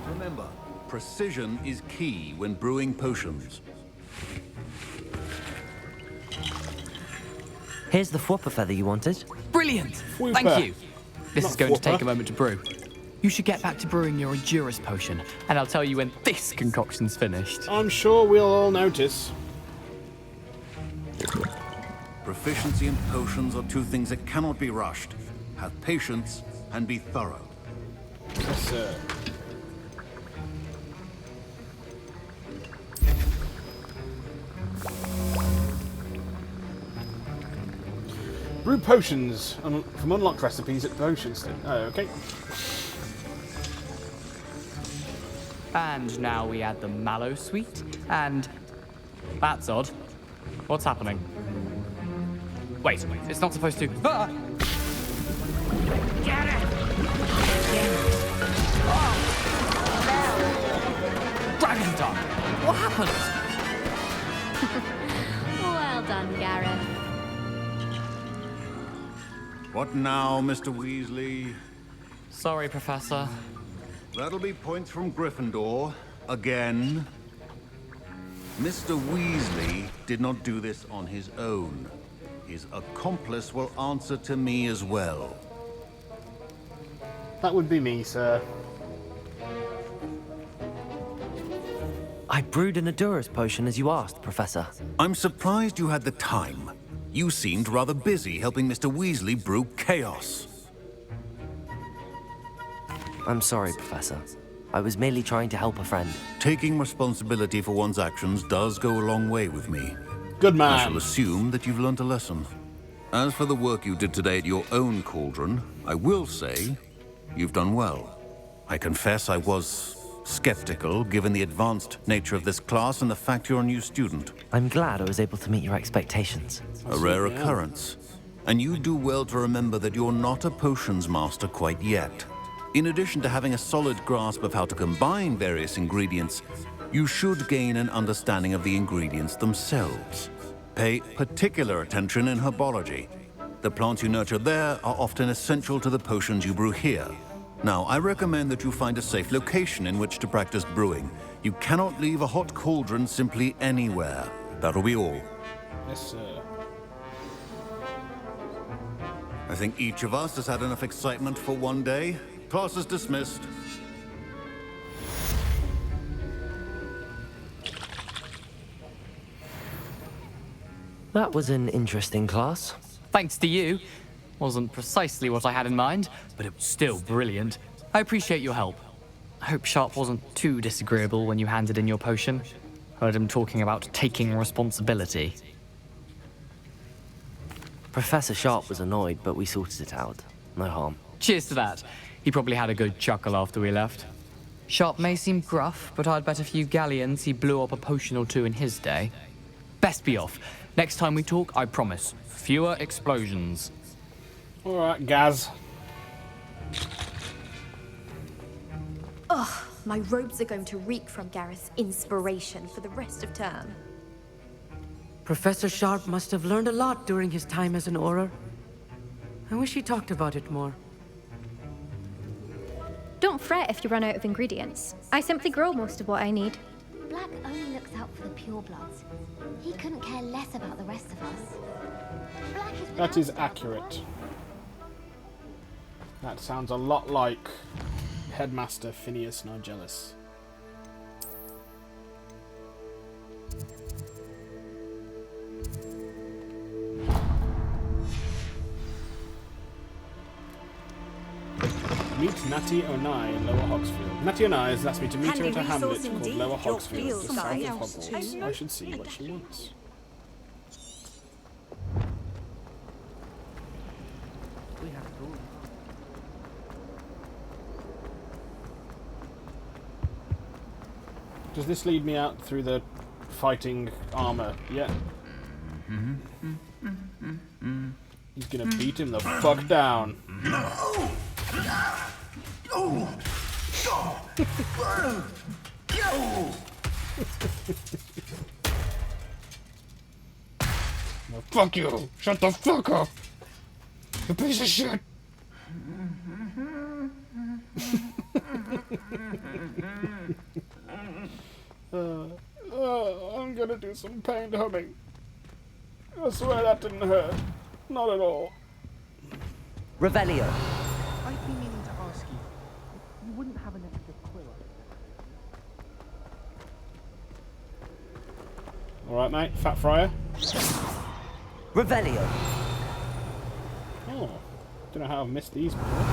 Remember, precision is key when brewing potions. Here's the Fwooper feather you wanted. Brilliant! Fwooper. Thank you. This Not is going to take Fwooper. a moment to brew. You should get back to brewing your Edurus potion, and I'll tell you when this concoction's finished. I'm sure we'll all notice. Proficiency in potions are two things that cannot be rushed. Have patience and be thorough. Yes, sir. Brew potions from unlocked recipes at Potions. Oh, okay. And now we add the mallow sweet, and... That's odd. What's happening? Wait, it's not supposed to... Ah! Get it! Dragon Tongue! What happened? Well done, Gareth. What now, Mr. Weasley? Sorry, Professor. That'll be points from Gryffindor. Again. Mr. Weasley did not do this on his own. His accomplice will answer to me as well. That would be me, sir. I brewed an Edurus potion as you asked, Professor. I'm surprised you had the time. You seemed rather busy helping Mr. Weasley brew chaos. I'm sorry, Professor. I was merely trying to help a friend. Taking responsibility for one's actions does go a long way with me. Good man. I shall assume that you've learnt a lesson. As for the work you did today at your own cauldron, I will say you've done well. I confess I was skeptical, given the advanced nature of this class and the fact you're a new student. I'm glad I was able to meet your expectations. A rare occurrence. And you do well to remember that you're not a potions master quite yet. In addition to having a solid grasp of how to combine various ingredients, you should gain an understanding of the ingredients themselves. Pay particular attention in herbology. The plants you nurture there are often essential to the potions you brew here. Now, I recommend that you find a safe location in which to practice brewing. You cannot leave a hot cauldron simply anywhere. That'll be all. Yes, sir. I think each of us has had enough excitement for one day. Class is dismissed. That was an interesting class. Thanks to you. Wasn't precisely what I had in mind, but it was still brilliant. I appreciate your help. I hope Sharp wasn't too disagreeable when you handed in your potion. Heard him talking about taking responsibility. Professor Sharp was annoyed, but we sorted it out. No harm. Cheers to that. He probably had a good chuckle after we left. Sharp may seem gruff, but I'd bet a few galleons he blew up a potion or two in his day. Best be off. Next time we talk, I promise, fewer explosions. Alright, Gaz. Ugh, my robes are going to reek from Gareth's inspiration for the rest of term. Professor Sharp must have learned a lot during his time as an Auror. I wish he talked about it more. Don't fret if you run out of ingredients. I simply grow most of what I need. Black only looks out for the purebloods. He couldn't care less about the rest of us. That is accurate. That sounds a lot like Headmaster Phineas Nigellus. Meet Natty Onai in Lower Hogsfield. Natty Onai has asked me to meet her at a hamlet called Lower Hogsfield, just south of Hogwarts. I should see what she wants. Does this lead me out through the fighting armor? Yeah. He's gonna beat him the fuck down. Well, fuck you! Shut the fuck up! You piece of shit! I'm gonna do some pain humming. I swear that didn't hurt. Not at all. Revelio. I've been meaning to ask you. You wouldn't have an extra quill. Alright, mate. Fat fryer. Revelio. Oh. Don't know how I've missed these before.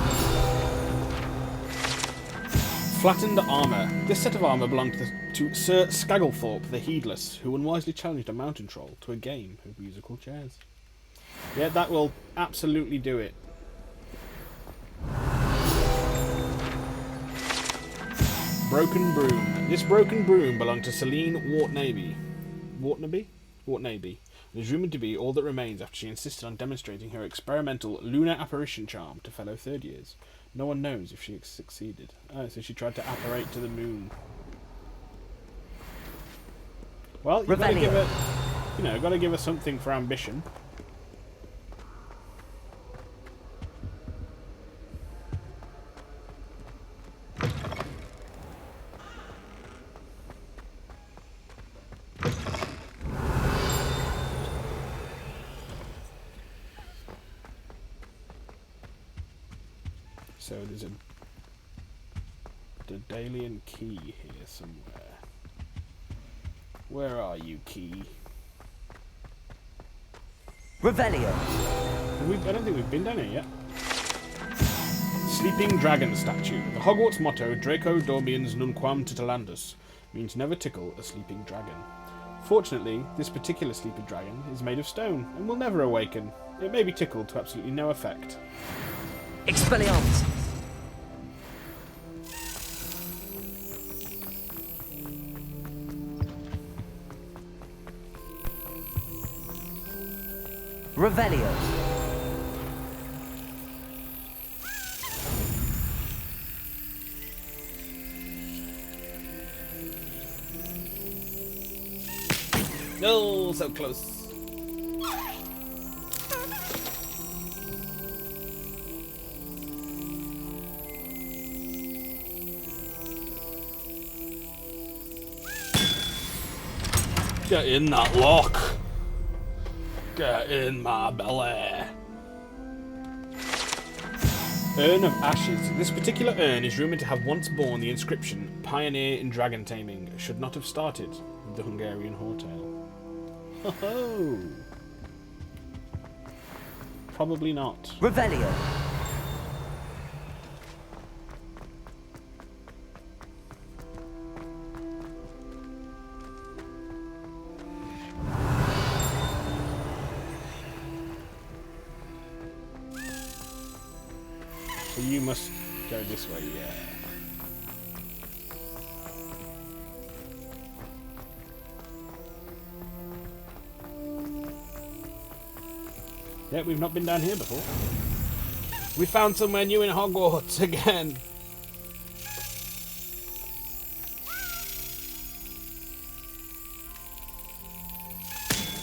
Flattened armour. This set of armour belonged to Sir Skagglethorpe the Heedless, who unwisely challenged a mountain troll to a game of musical chairs. Yeah, that will absolutely do it. Broken broom. This broken broom belonged to Celine Wartnaby. Wartnaby. And is rumoured to be all that remains after she insisted on demonstrating her experimental lunar apparition charm to fellow third years. No one knows if she succeeded. Oh, so she tried to apparate to the moon. Well, you've got to give her, got to give her something for ambition. So there's a Daedalian key here somewhere. Where are you, key? Revelio. I don't think we've been down here yet. Sleeping Dragon Statue. The Hogwarts motto, Draco Dormiens Nunquam Titilandus, means never tickle a sleeping dragon. Fortunately, this particular sleeping dragon is made of stone and will never awaken. It may be tickled to absolutely no effect. Expelliarmus. Revelio. No, so close. Get in that lock. Get in my belly. Urn of Ashes. This particular urn is rumoured to have once borne the inscription, Pioneer in Dragon Taming, should not have started with the Hungarian Hortail. Ho-ho! Probably not. Revelio. So you must go this way, yeah. Yeah, we've not been down here before. We found somewhere new in Hogwarts again.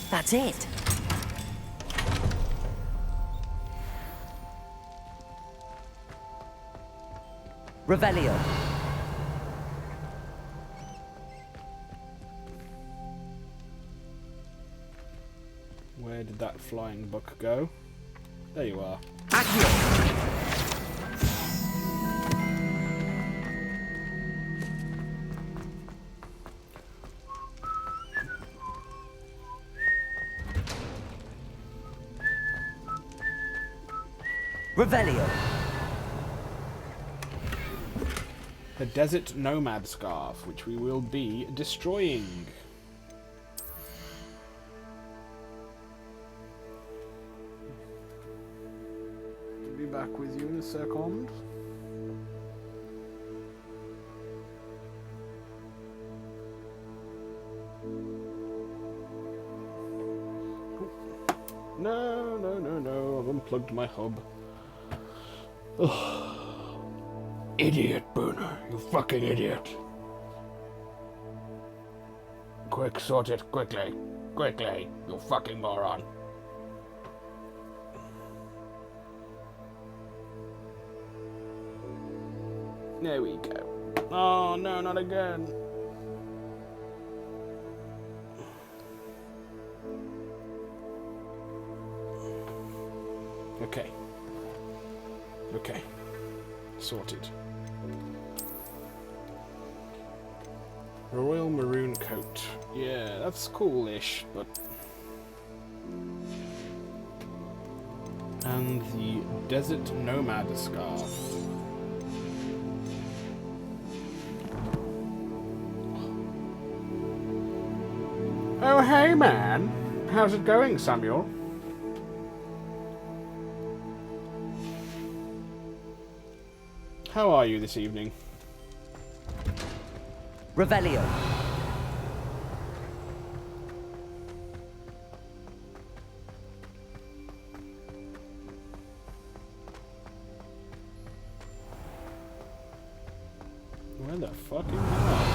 That's it. Revelio. Where did that flying book go? There you are. Revelio. The Desert Nomad Scarf, which we will be destroying. Be back with you in a second. No, no, no, no. I've unplugged my hub. Ugh. Idiot, Bruno. You fucking idiot. Quick, sort it quickly. Quickly, you fucking moron. There we go. Oh, no, not again. Okay. Okay. Sorted. Royal maroon coat. Yeah, that's cool-ish, but... And the desert nomad scarf. Oh, hey, man. How's it going, Samuel? How are you this evening? Revelio. Where the fuck am I?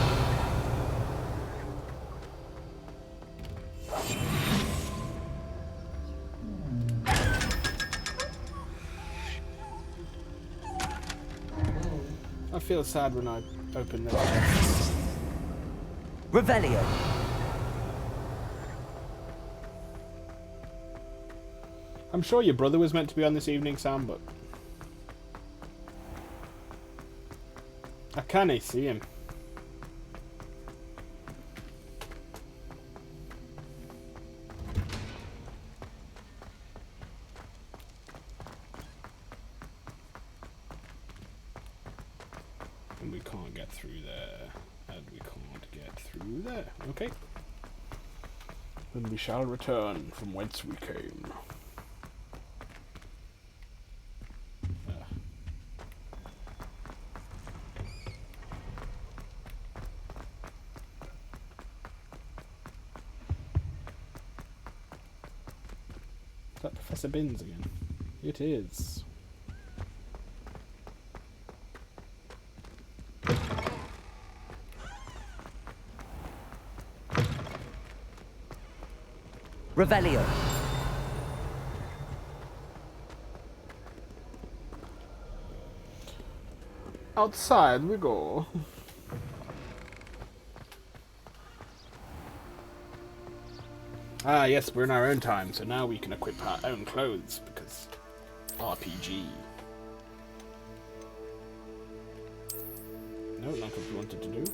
I feel sad when I open this. Revelio. I'm sure your brother was meant to be on this evening, Sam, but I can't see him. And we can't get through there. And we can't get through there. Okay. Then we shall return from whence we came. Is that Professor Binns again? It is. Revelio. Outside we go. Ah, yes, we're in our own time, so now we can equip our own clothes, because RPG. No, not what we wanted to do.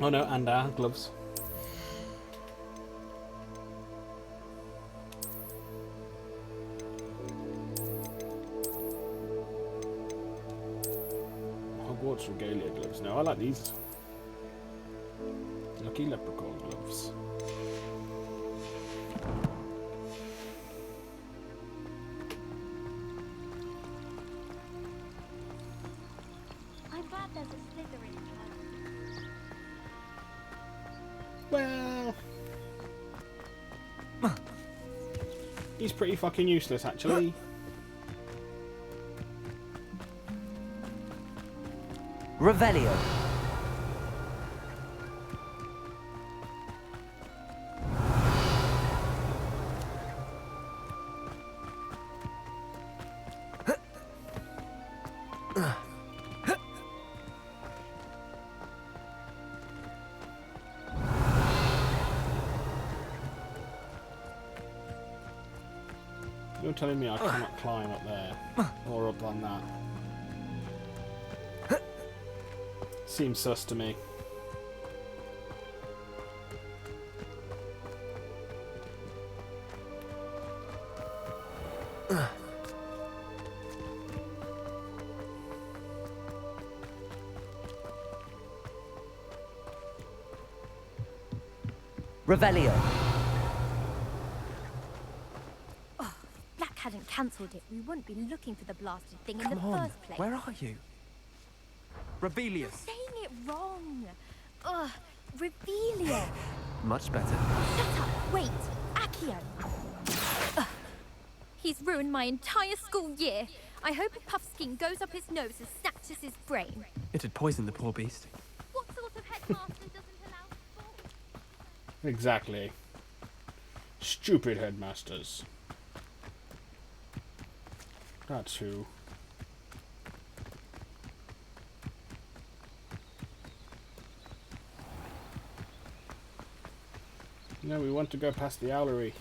Oh no, and gloves. Hogwarts Regalia gloves. No, I like these. Lucky Leprechaun gloves. I'm glad there's a Slytherin club. Well, he's pretty fucking useless, actually. Revelio. You're telling me I cannot climb up there or up on that? Seems sus to me. Revelio. Oh, Black hadn't cancelled it. We wouldn't be looking for the blasted thing in Come the on, first place. where are you? Rebellious. You're saying it wrong. Ugh, Revelia. Much better. Shut up. Wait, Accio. Ugh. He's ruined my entire school year. I hope a puffskein goes up his nose and snatches his brain. It'd poison the poor beast. What sort of headmaster doesn't allow sport? Exactly. Stupid headmasters. That's who. No, we want to go past the owlery.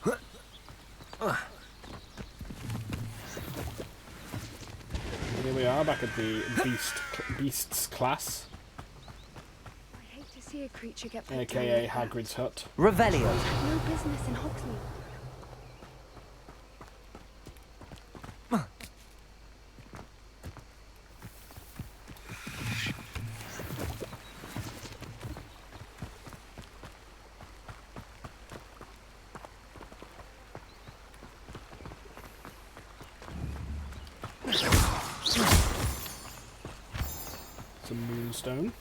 Here we are, back at the beasts class. I hate to see a creature get put AKA down like Hagrid's hut. Revelio. that. No business in Hogsmeade. Some moonstone.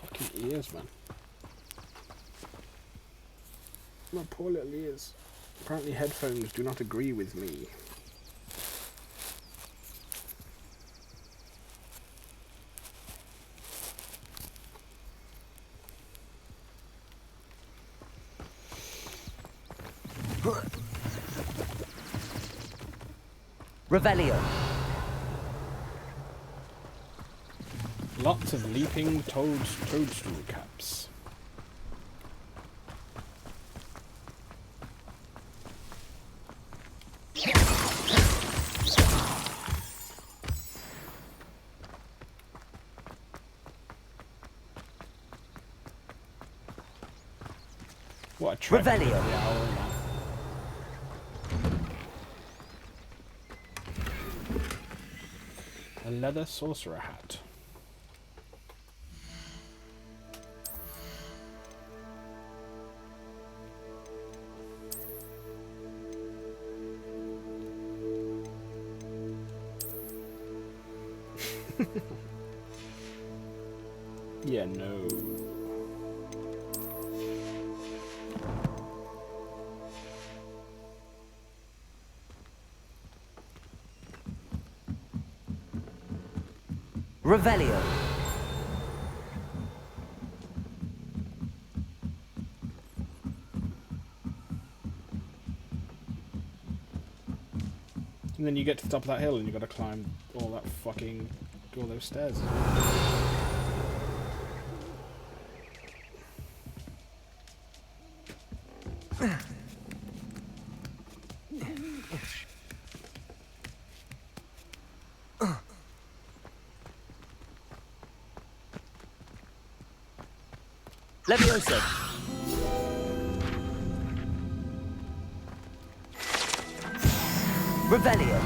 Fucking ears, man. My poor little ears. Apparently headphones do not agree with me. Revelio. Lots of leaping toadstool caps. What a trek. Revelio. A leather sorcerer hat. Yeah, no. Revelio. And then you get to the top of that hill and you got to climb all those stairs. Leviosa. Revelio.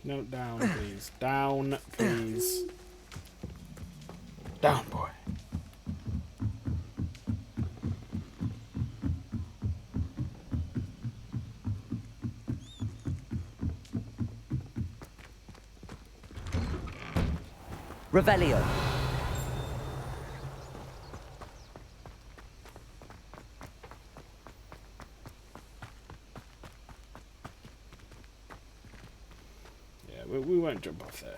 No, down, please. Down, please. Down, boy. Revelio. Yeah, we won't jump off there.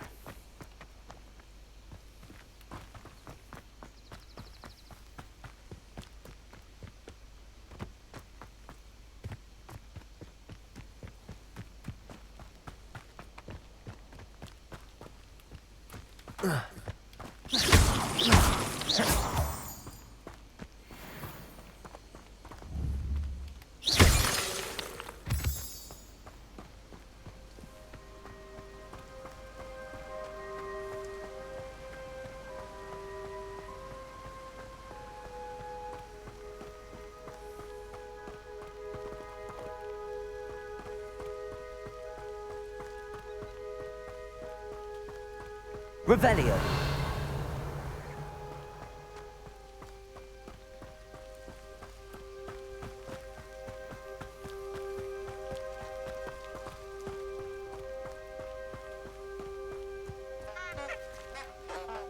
Revelio.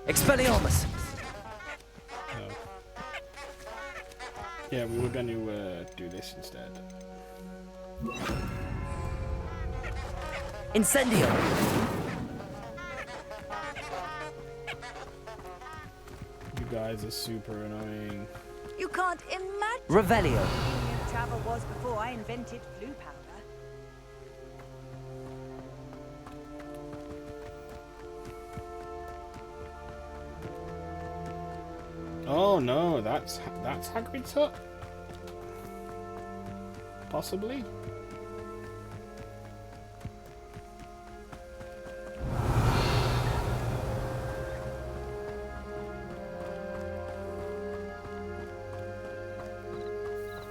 Expelliarmus. Yeah, we were going to do this instead. Incendio. You guys are super annoying. You can't imagine Revelio. how convenient travel was before I invented blue powder. Oh no, that's Hagrid's hut? Possibly?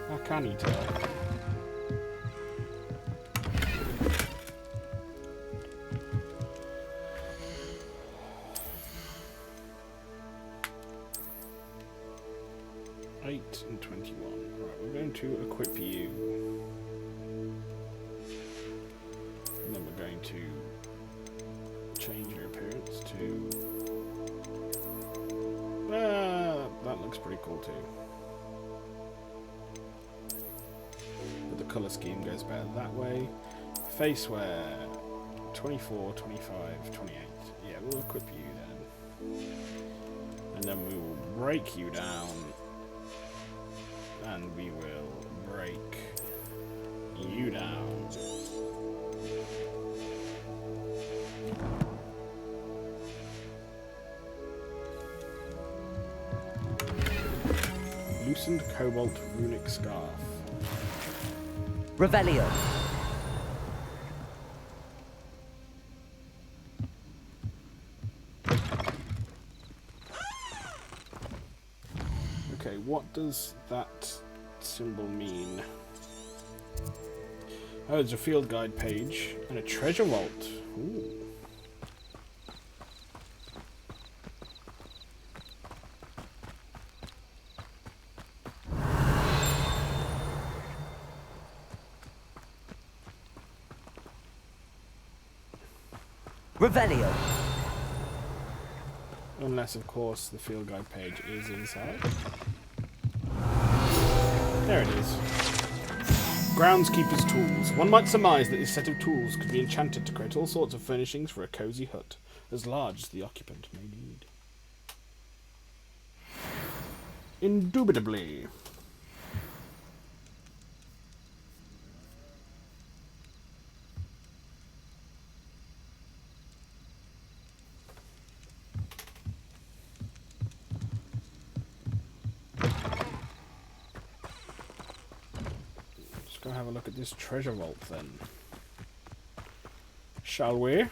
How can he tell? And 21. Right, we're going to equip you. And then we're going to change your appearance to... that looks pretty cool too. colour scheme goes better that way. Face wear, 24, 25, 28. Yeah, we'll equip you then. And then we will break you down. And we will break you down. Loosened Cobalt Runic Scarf. Revelio. Okay, what does that symbol mean? Oh, there's a field guide page and a treasure vault. Ooh. Revelio. Unless, of course, the field guide page is inside. There it is. Groundskeeper's tools. One might surmise that this set of tools could be enchanted to create all sorts of furnishings for a cozy hut, as large as the occupant may need. Indubitably. Go have a look at this treasure vault then. Shall we?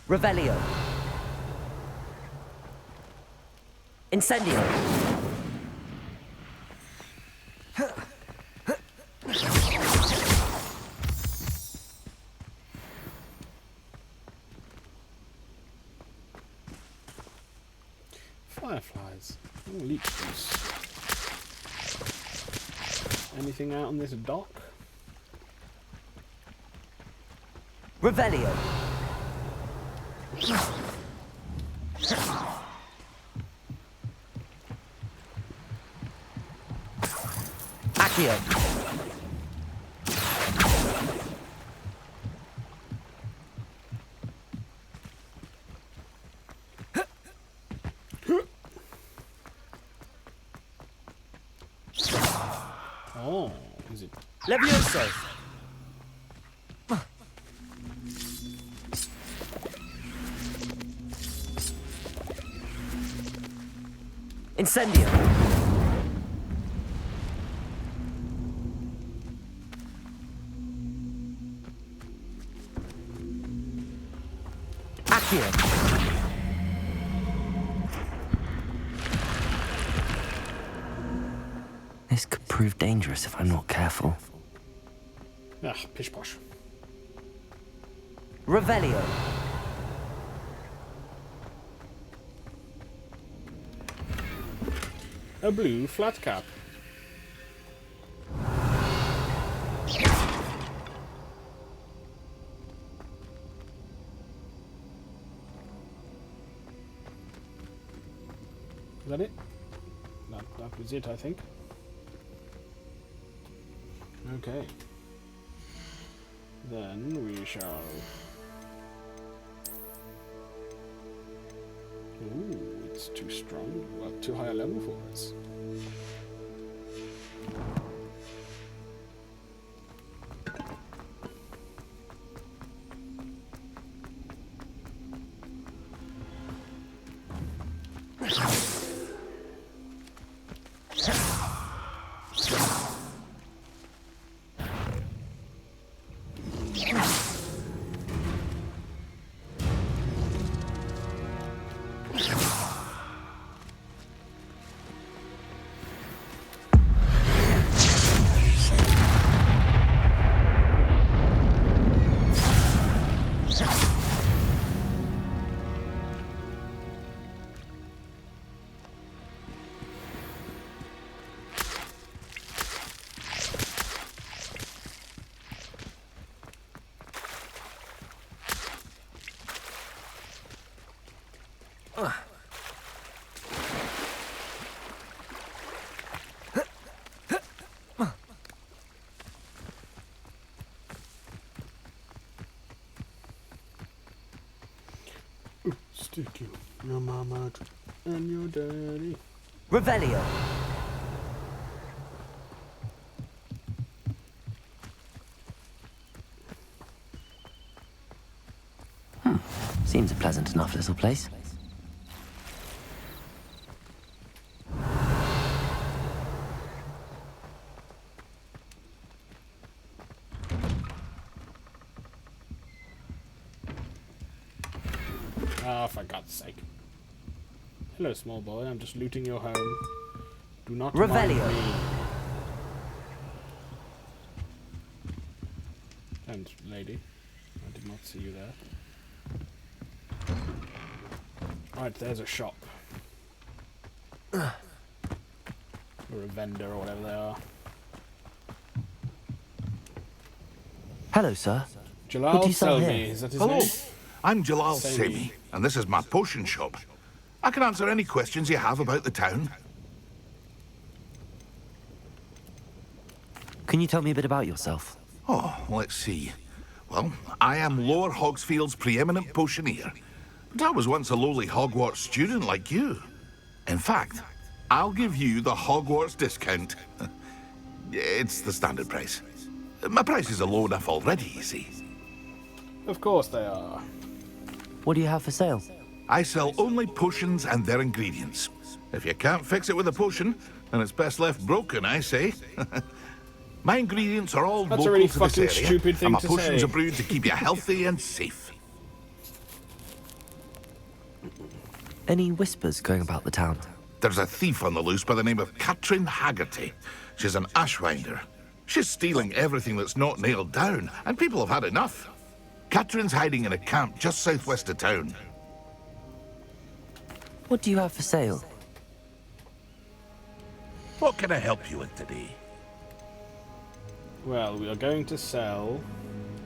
Revelio. Incendio. Fireflies. Oh, leech juice. Anything out on this dock? Revelio. Accio. Oh, is it? Levioso. Incendio. Accio. This could prove dangerous if I'm not careful. Ah, pish posh. Revelio. A blue flat cap. Is that it? That was it, I think. Okay. Then we shall... Ooh, it's too strong. Well, too high a level for us. Stick you, your mama and your daddy. Revelio. Seems a pleasant enough little place. Ah, for God's sake. Hello, small boy. I'm just looting your home. Do not mind Revelio. me. And lady, I did not see you there. Right, there's a shop. Or a vendor, or whatever they are. Hello, sir. Jalal What do you sell Selmy, here? is that his Hello, name? I'm Jalal Selmy. Semi, and this is my potion shop. I can answer any questions you have about the town. Can you tell me a bit about yourself? Oh, let's see. Well, I am Lower Hogsfield's preeminent potioneer. But I was once a lowly Hogwarts student like you. In fact, I'll give you the Hogwarts discount. It's the standard price. My prices are low enough already, you see. Of course they are. What do you have for sale? I sell only potions and their ingredients. If you can't fix it with a potion, then it's best left broken, I say. My ingredients are all That's local a really to this fucking area, stupid thing and my to potions say. are brewed to keep you healthy and safe. Any whispers going about the town? There's a thief on the loose by the name of Katrin Haggerty. She's an ashwinder. She's stealing everything that's not nailed down, and people have had enough. Katrin's hiding in a camp just southwest of town. What do you have for sale? What can I help you with today? Well, we are going to sell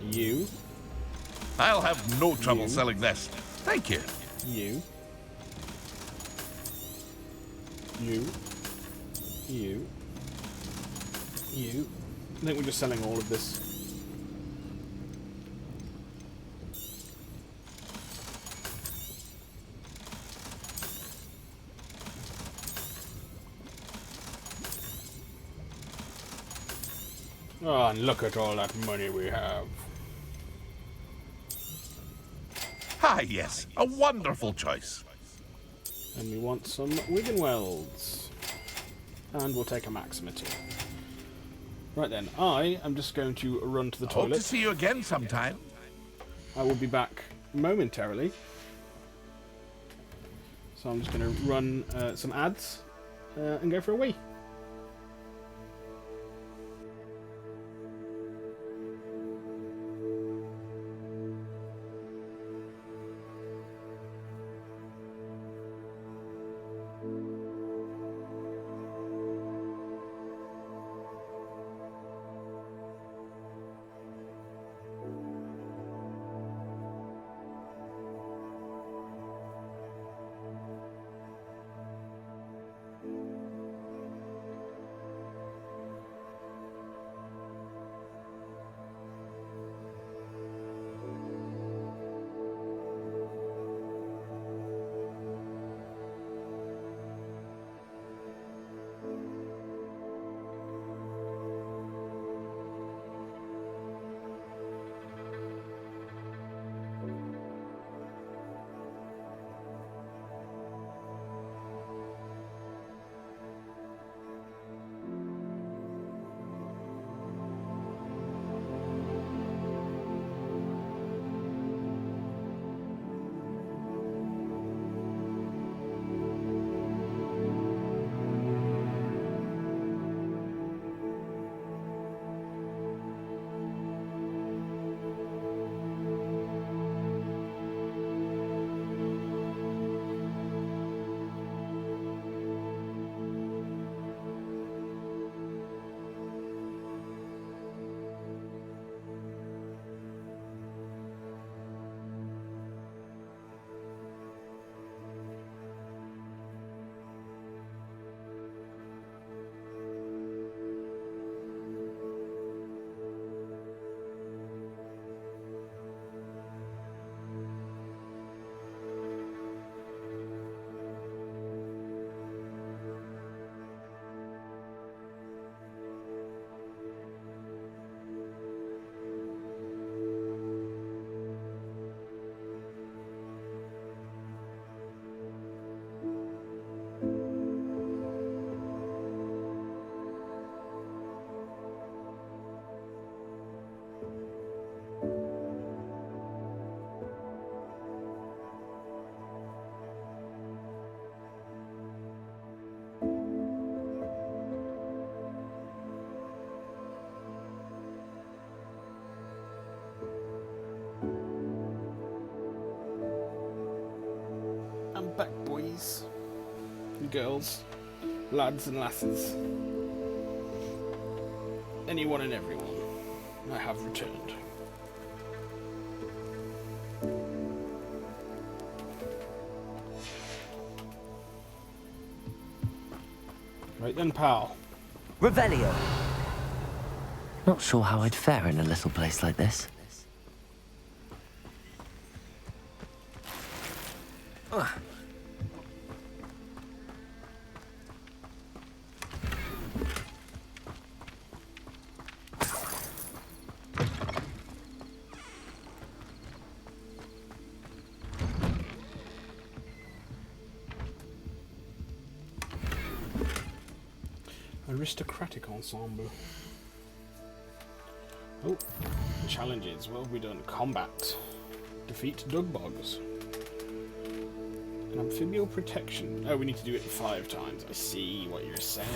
you. I'll have no trouble You. selling this. Thank you. You. You. You. You. I think we're just selling all of this. Oh, and look at all that money we have. Ah, yes. A wonderful choice. And we want some Wiggenwelds. And we'll take a Maxima too. Right then, I am just going to run to the Hope toilet. to see you again sometime. I will be back momentarily. So I'm just going to run some ads and go for a wee. boys and girls, lads and lasses, anyone and everyone, I have returned. Right then, pal. Revelio. Not sure how I'd fare in a little place like this. Aristocratic ensemble. Oh, challenges. What have we done? Combat. Defeat Dugbogs. And amphibial protection. Oh, we need to do it 5 times. I see what you're saying.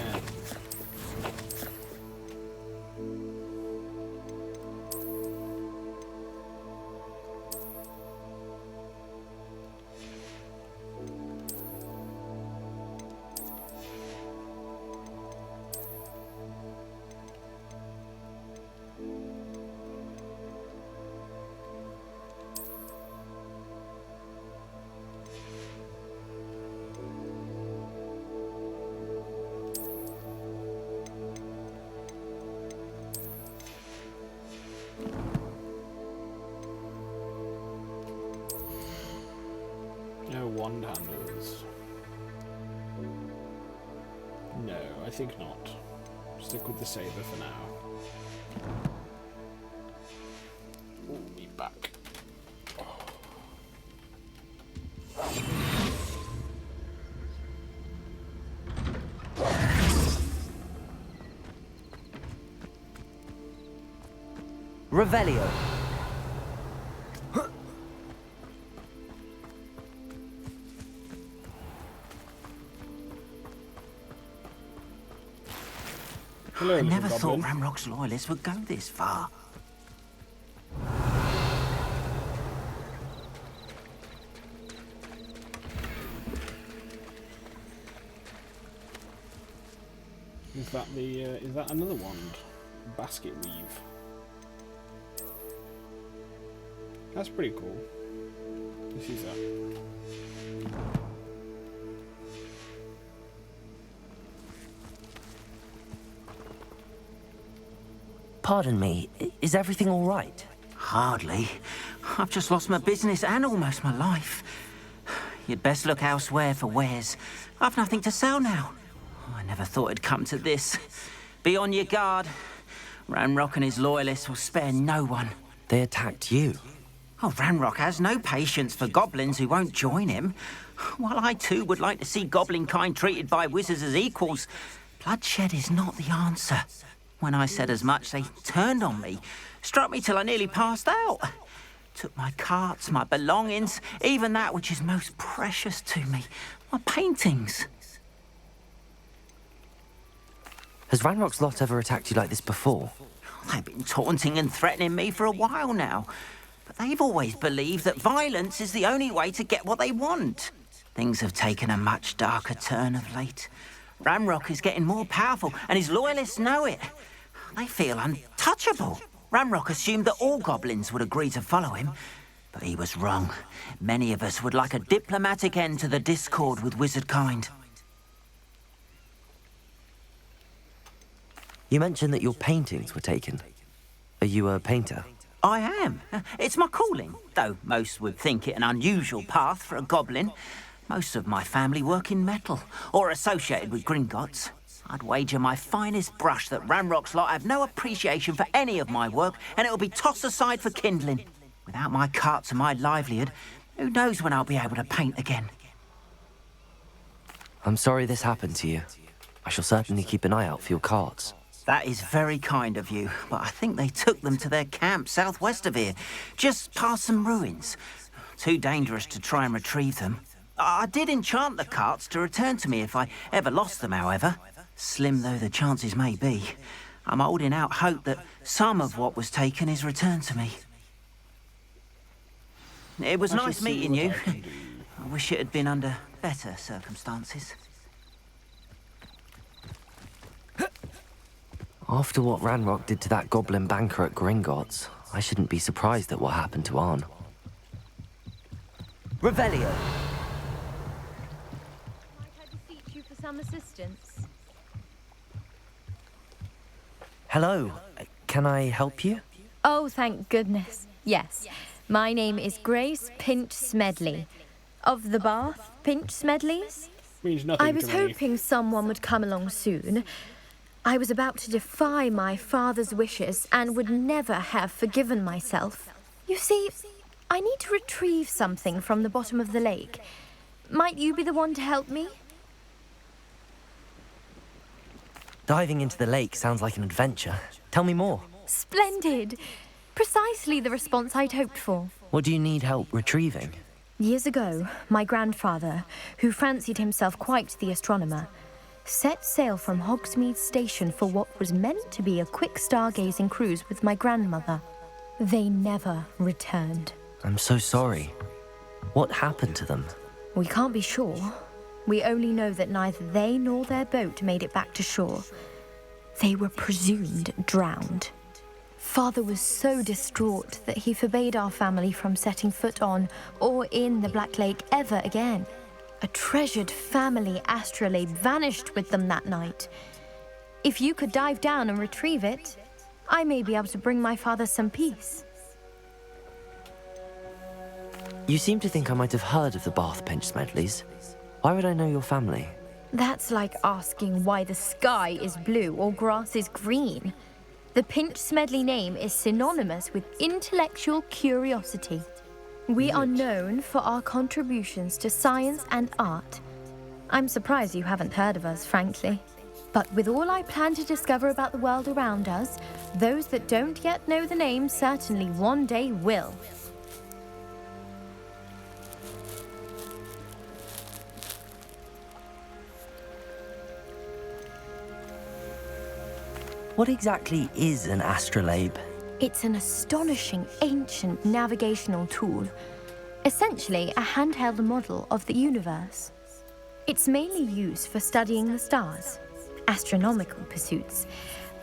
No wand handles. No, I think not. Stick with the saber for now. Ooh, me back. Revelio. Hello, I never little thought goblin. Ramrock's loyalists would go this far. Is that another wand? Basket weave. That's pretty cool. Let's use that. Pardon me, is everything all right? Hardly. I've just lost my business and almost my life. You'd best look elsewhere for wares. I've nothing to sell now. I never thought it'd come to this. Be on your guard. Ranrock and his loyalists will spare no one. They attacked you? Oh, Ranrock has no patience for goblins who won't join him. While I too would like to see goblin kind treated by wizards as equals, bloodshed is not the answer. When I said as much, they turned on me, struck me till I nearly passed out. Took my carts, my belongings, even that which is most precious to me, my paintings. Has Ranrock's lot ever attacked you like this before? They've been taunting and threatening me for a while now, but they've always believed that violence is the only way to get what they want. Things have taken a much darker turn of late. Ranrock is getting more powerful, and his loyalists know it. They feel untouchable. Ranrock assumed that all goblins would agree to follow him, but he was wrong. Many of us would like a diplomatic end to the discord with wizard kind. You mentioned that your paintings were taken. Are you a painter? I am. It's my calling, though most would think it an unusual path for a goblin. Most of my family work in metal, or associated with Gringotts. I'd wager my finest brush that Ranrock's lot have no appreciation for any of my work, and it'll be tossed aside for kindling. Without my carts and my livelihood, who knows when I'll be able to paint again. I'm sorry this happened to you. I shall certainly keep an eye out for your carts. That is very kind of you, but I think they took them to their camp southwest of here, just past some ruins. Too dangerous to try and retrieve them. I did enchant the carts to return to me if I ever lost them, however. Slim though the chances may be, I'm holding out hope that some of what was taken is returned to me. It was nice meeting you. I wish it had been under better circumstances. After what Ranrock did to that goblin banker at Gringotts, I shouldn't be surprised at what happened to Arn. Revelio. Might I beseech you for some assistance? Hello, can I help you? Oh, thank goodness. Yes. My name is Grace Pinch Smedley. Of the Bath Pinch Smedleys? Means nothing I was to me. hoping someone would come along soon. I was about to defy my father's wishes and would never have forgiven myself. You see, I need to retrieve something from the bottom of the lake. Might you be the one to help me? Diving into the lake sounds like an adventure. Tell me more. Splendid! Precisely the response I'd hoped for. What do you need help retrieving? Years ago, my grandfather, who fancied himself quite the astronomer, set sail from Hogsmeade Station for what was meant to be a quick stargazing cruise with my grandmother. They never returned. I'm so sorry. What happened to them? We can't be sure. We only know that neither they nor their boat made it back to shore. They were presumed drowned. Father was so distraught that he forbade our family from setting foot on or in the Black Lake ever again. A treasured family astrolabe vanished with them that night. If you could dive down and retrieve it, I may be able to bring my father some peace. You seem to think I might have heard of the Bath Pinch Smedleys. Why would I know your family? That's like asking why the sky is blue or grass is green. The Pinch Smedley name is synonymous with intellectual curiosity. We are known for our contributions to science and art. I'm surprised you haven't heard of us, frankly. But with all I plan to discover about the world around us, those that don't yet know the name certainly one day will. What exactly is an astrolabe? It's an astonishing ancient navigational tool. Essentially, a handheld model of the universe. It's mainly used for studying the stars, astronomical pursuits,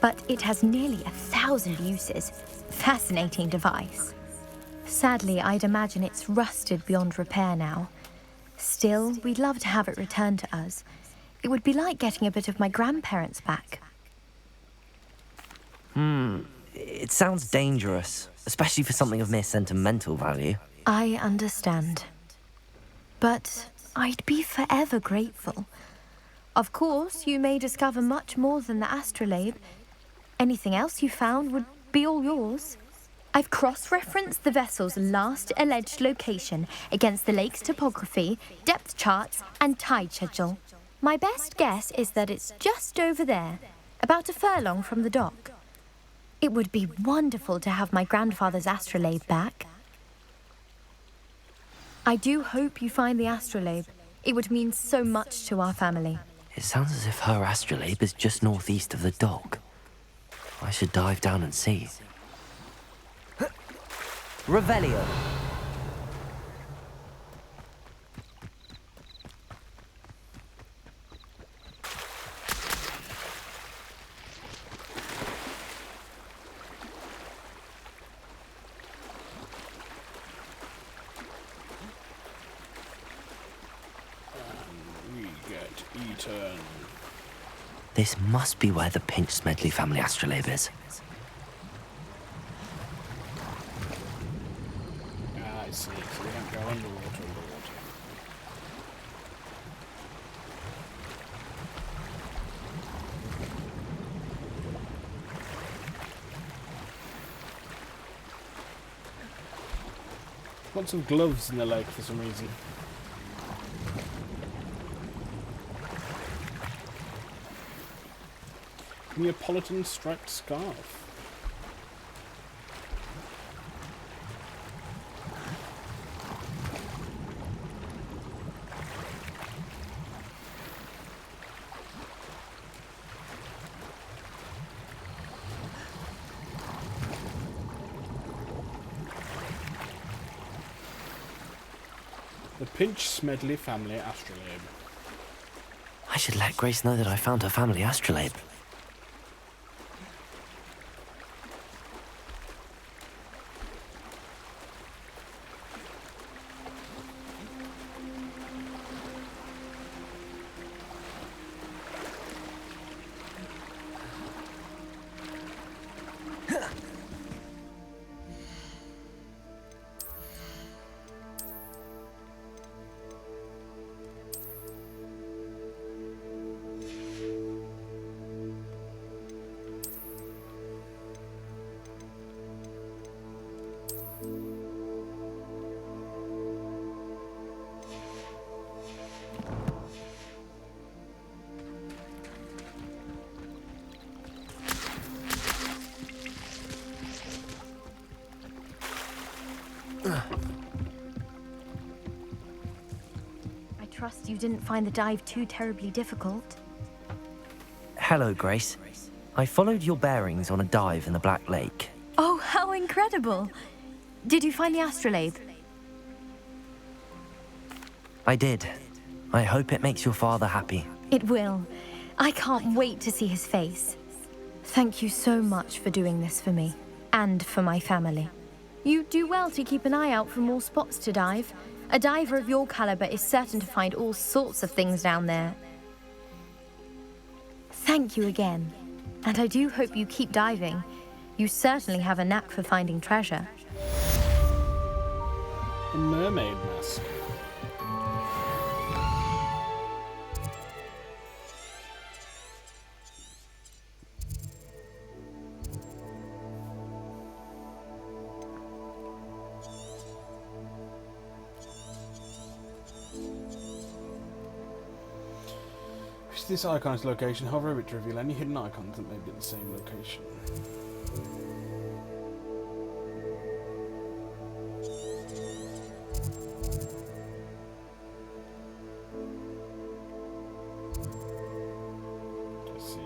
but it has nearly 1,000 uses. Fascinating device. Sadly, I'd imagine it's rusted beyond repair now. Still, we'd love to have it returned to us. It would be like getting a bit of my grandparents back. It sounds dangerous, especially for something of mere sentimental value. I understand. But I'd be forever grateful. Of course, you may discover much more than the astrolabe. Anything else you found would be all yours. I've cross-referenced the vessel's last alleged location against the lake's topography, depth charts, and tide schedule. My best guess is that it's just over there, about a furlong from the dock. It would be wonderful to have my grandfather's astrolabe back. I do hope you find the astrolabe. It would mean so much to our family. It sounds as if her astrolabe is just northeast of the dock. I should dive down and see. Revelio. Eaten. This must be where the Pinch Smedley family astrolabe is. I see. So we don't go underwater. Lots of gloves in the lake for some reason. Neapolitan striped scarf. The Pinch Smedley family astrolabe. I should let Grace know that I found her family astrolabe. I trust you didn't find the dive too terribly difficult. Hello, Grace. I followed your bearings on a dive in the Black Lake. Oh, how incredible! Did you find the astrolabe? I did. I hope it makes your father happy. It will. I can't wait to see his face. Thank you so much for doing this for me, and for my family. You do well to keep an eye out for more spots to dive. A diver of your caliber is certain to find all sorts of things down there. Thank you again. And I do hope you keep diving. You certainly have a knack for finding treasure. The mermaid mask. Visit this icon's location. Hover over it to reveal any hidden icons that may be in the same location. Let's see.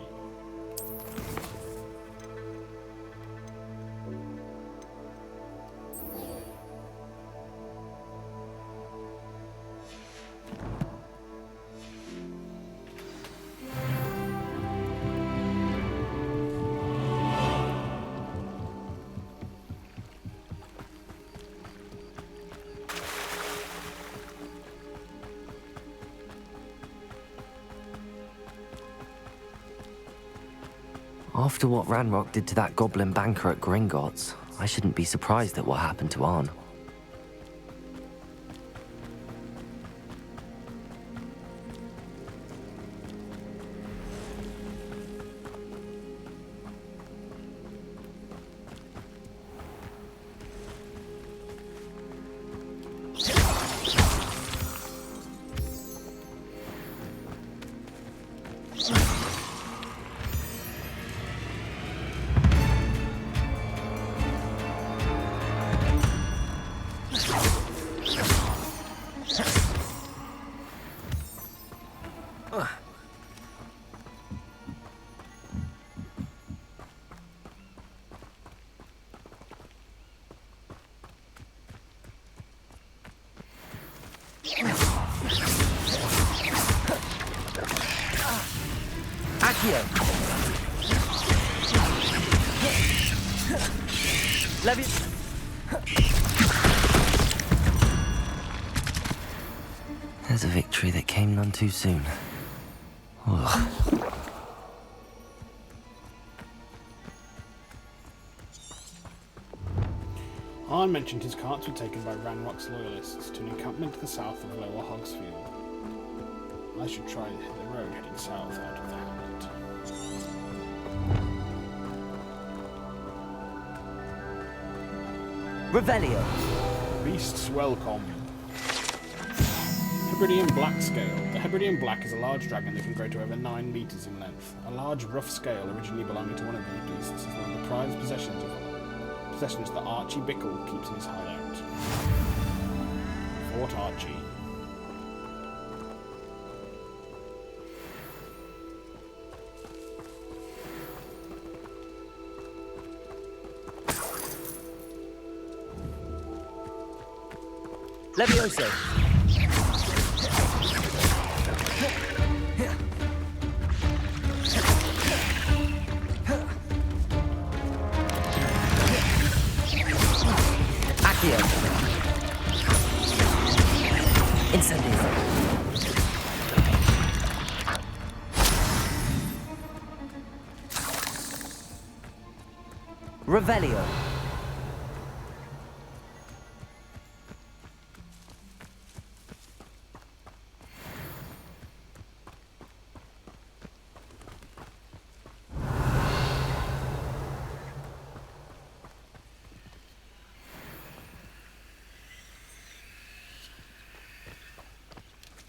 After what Ranrock did to that goblin banker at Gringotts, I shouldn't be surprised at what happened to Arn. There's a victory that came none too soon. Ugh. Arn mentioned his carts were taken by Ranrock's loyalists to an encampment to the south of Lower Hogsfield. I should try to hit the road heading south out of the hamlet. Revelio. Beasts welcome. Hebridean Black Scale. The Hebridean Black is a large dragon that can grow to over 9 meters in length. A large rough scale originally belonging to one of these beasts is one of the prized possessions that Archie Bickle keeps in his hideout. Fort Archie. Levioso. Accio. Incendio. Revelio.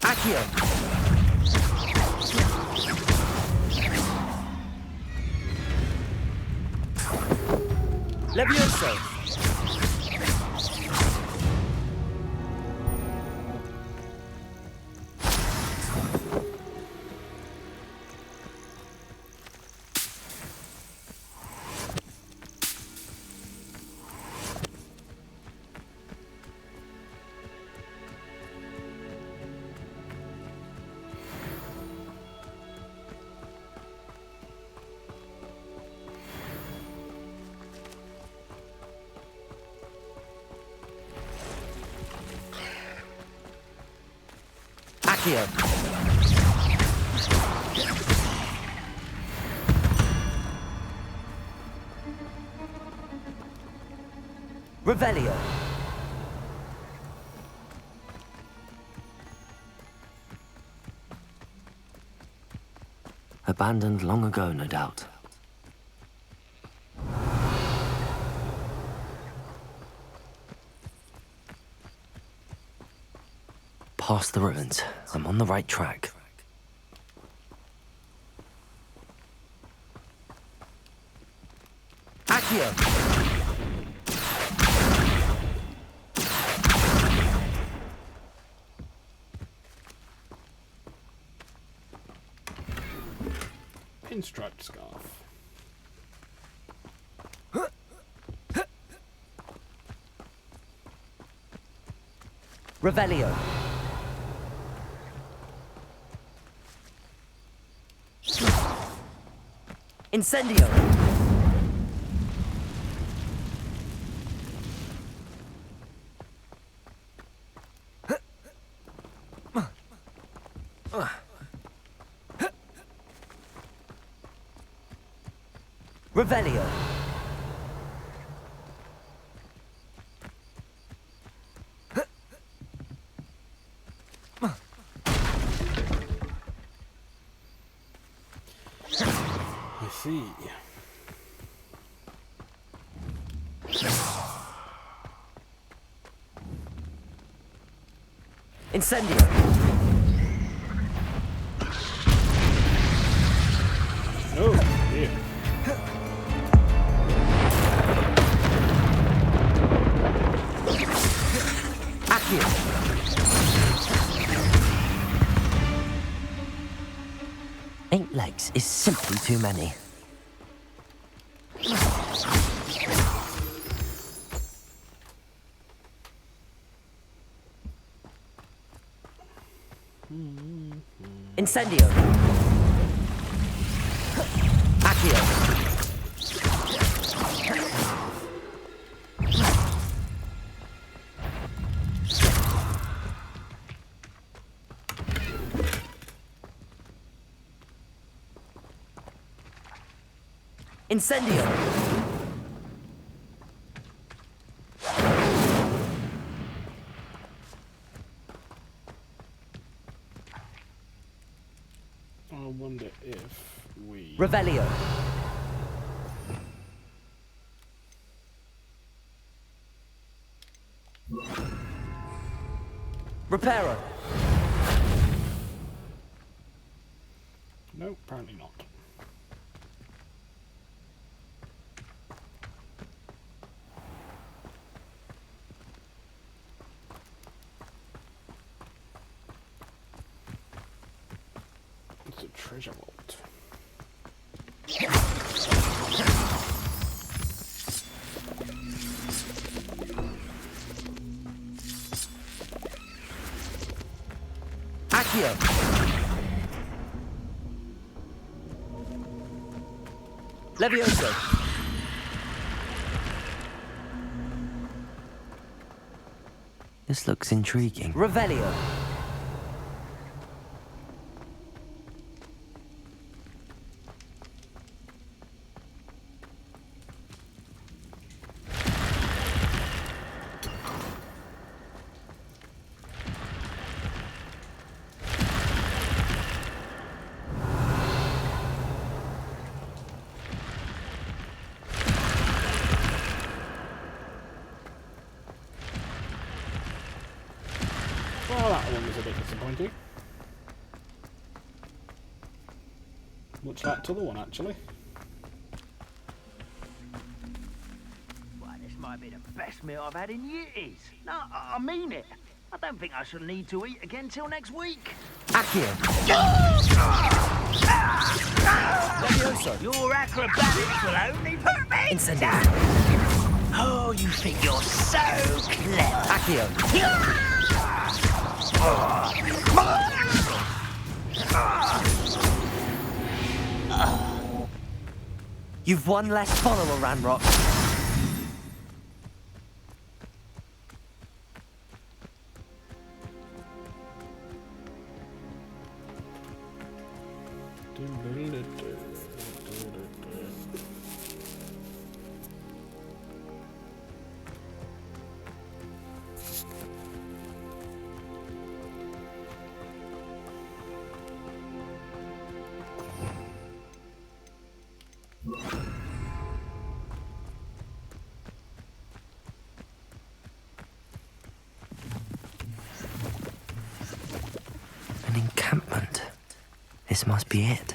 Accio. Levioso. Accio. Revelio. Abandoned long ago, no doubt. Past the ruins. I'm on the right track. Accio! Pinstriped scarf. Revelio. Incendio. Revelio. I see. Incendio. Oh, dear. Accio. Eight legs is simply too many. Incendio. Accio. Incendio. I wonder if we... Revelio. Reparo. No, apparently not. It's a treasure vault. Accio. Levioso. This looks intriguing. Revelio. Well, that one was a bit disappointing. Much like the other one, actually. Well, this might be the best meal I've had in years. No, I mean it. I don't think I shall need to eat again till next week. Accio. Your acrobatics will only put me Incendiary. Oh, you think you're so clever. Accio. You've one less follower, Ranrock. An encampment. This must be it.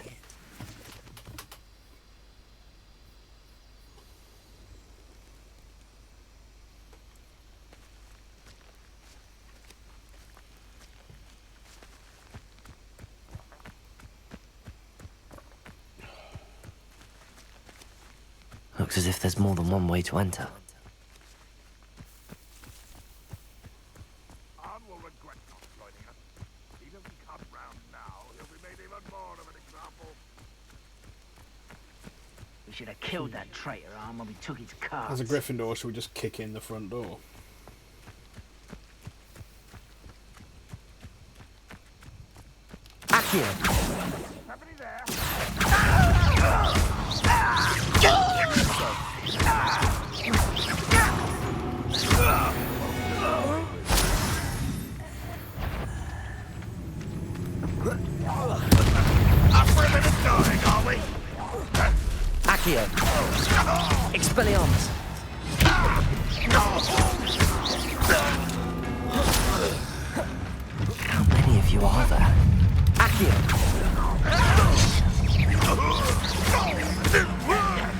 Looks as if there's more than one way to enter. We should have killed that traitor arm when we took his car. As a Gryffindor, should we just kick in the front door? Accio. Accio. Expelliarmus. How many of you are there? Accio.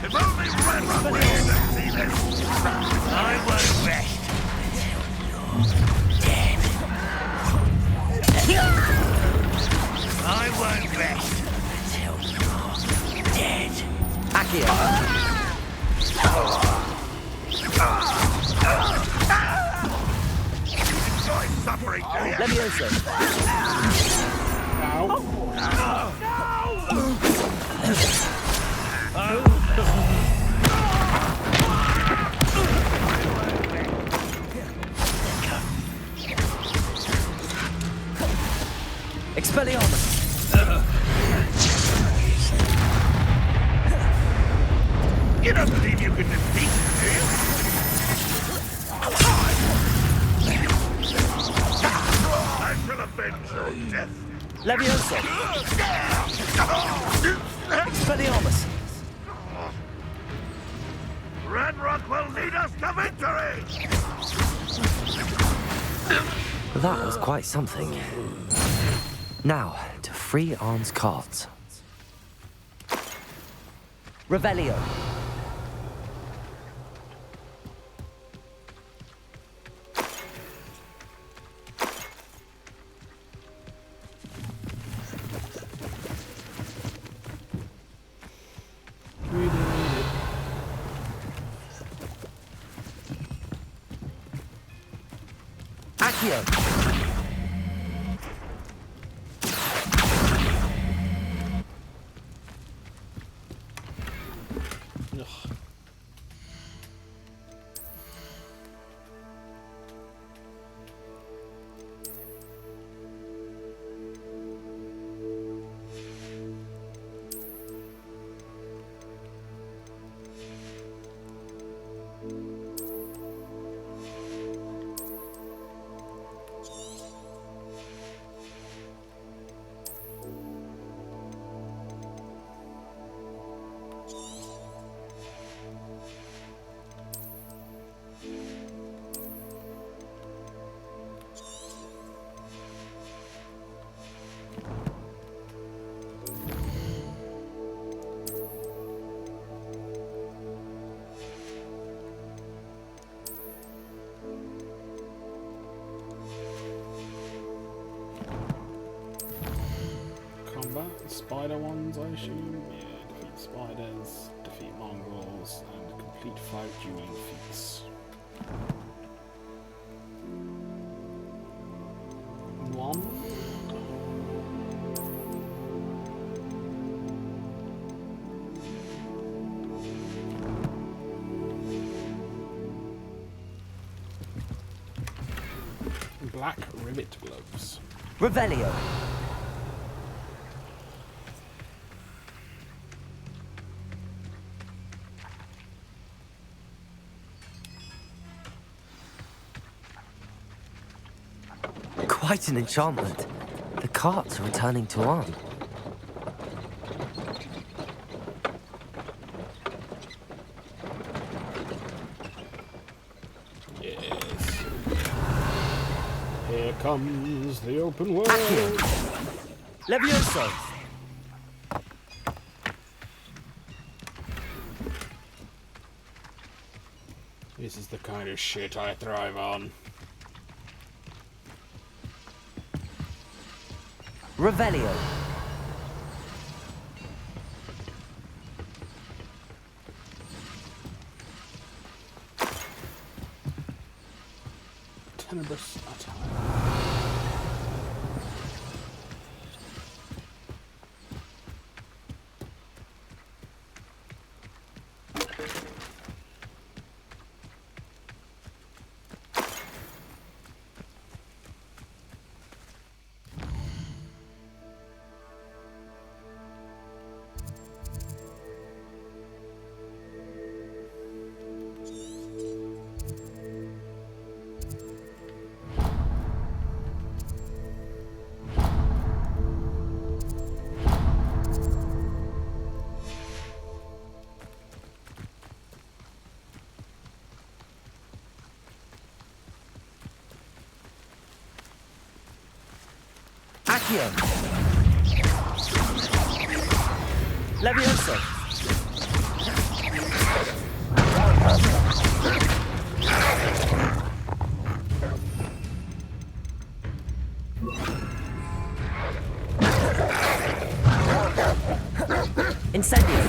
If only Ranrock were here to see this. I won't rest until you're dead. I won't rest until you're dead. Accio. Enjoy suffering, do you? Levioso. Expelliarmus. You don't believe you can defeat him, do you? I shall avenge your death. Levioso. Expelliarmus. Ranrock will lead us to victory! That was quite something. Now, to free Arn's cards. Revelio. Accio. spider ones, I assume. Yeah, defeat spiders, defeat mongrels, and complete 5 dueling feats. Black rivet gloves. Revelio. Quite an enchantment. The carts are returning to arm. Yes. Here comes the open world. Levioso. This is the kind of shit I thrive on. Revelio. Tenebrous attack. Accio. Levioso. Incendio.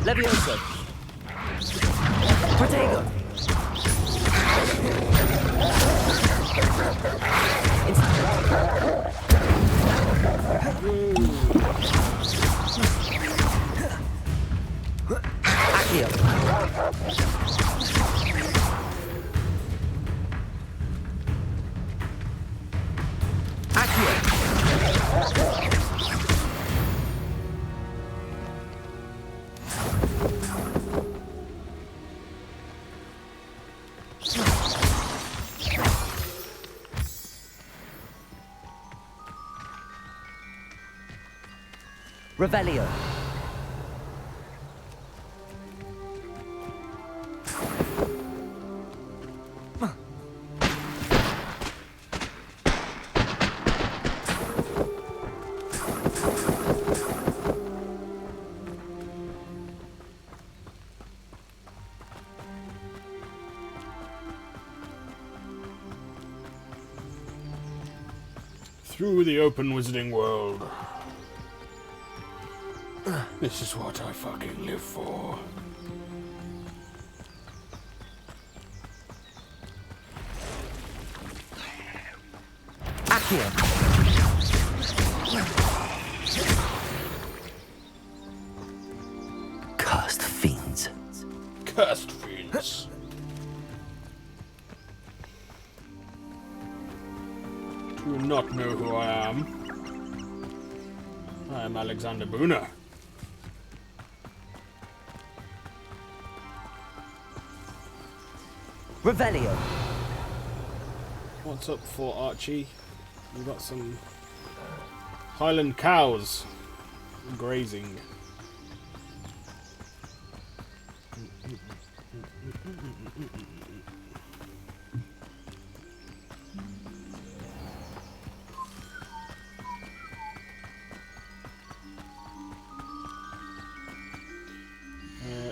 Levioso. Protego. Accio. Accio. Revelio. Through the open wizarding world. This is what I fucking live for. Accio. Cursed fiends. Cursed fiends. Do you not know who I am? I am Alexander Booner. Revelio. What's up for Archie? We've got some Highland cows grazing.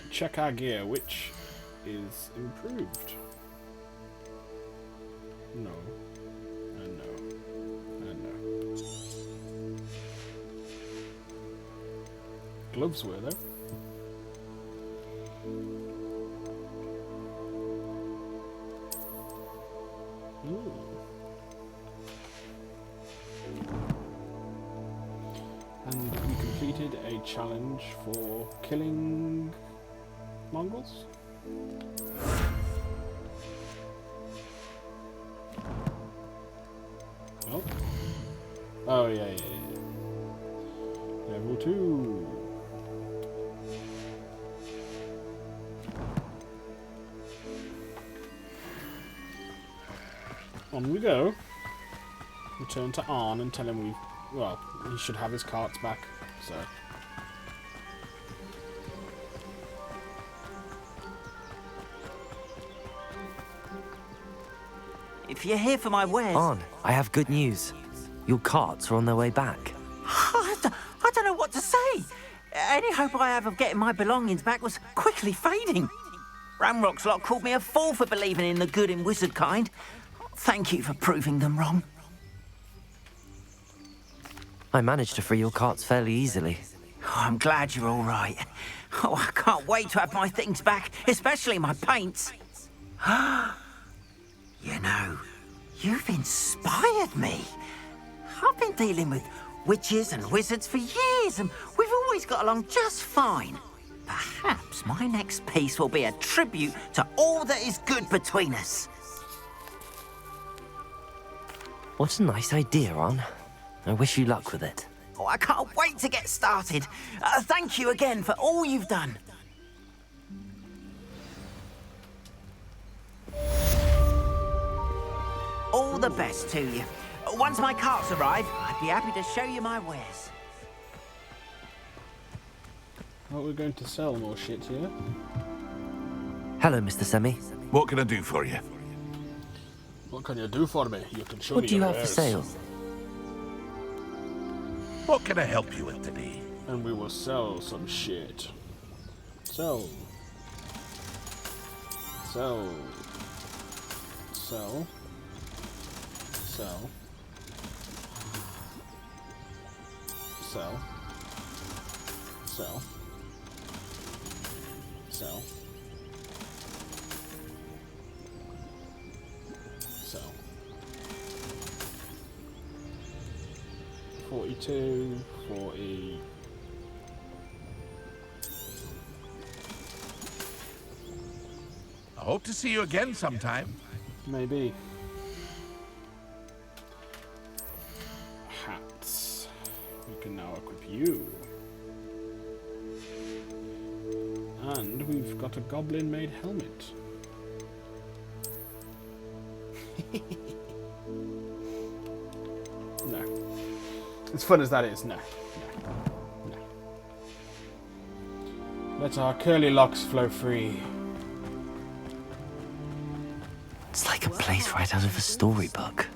Check our gear, which is improved. No. And no. gloves were, though. Ooh. And we completed a challenge for killing mongrels. Oh. Oh, yeah. Level 2. On we go. Return to Arn and tell him we've... Well, he should have his carts back, so... If you're here for my wares... Arn, I have good news. Your carts are on their way back. I don't know what to say. Any hope I have of getting my belongings back was quickly fading. Ramrock's lot called me a fool for believing in the good in wizard kind. Thank you for proving them wrong. I managed to free your carts fairly easily. Oh, I'm glad you're all right. Oh, I can't wait to have my things back, especially my paints. You know, you've inspired me. I've been dealing with witches and wizards for years, and we've always got along just fine. Perhaps my next piece will be a tribute to all that is good between us. What a nice idea, Arn. I wish you luck with it. Oh, I can't wait to get started. Thank you again for all you've done. All the best to you. Once my carts arrive, I'd be happy to show you my wares. Well, we're going to sell more shit here. Hello, Mr. Semi. What can I do for you? What can you do for me? You can show What me do you your have for wares. sale? What can I help you with today? And we will sell some shit. Sell. Sell. Sell. Sell. Sell. Sell. Sell. Sell. 42, 40. I hope to see you again sometime. Maybe. Hats. We can now equip you. And we've got a goblin-made helmet. No. As fun as that is, no. No. Let our curly locks flow free. It's like a place right out of a storybook.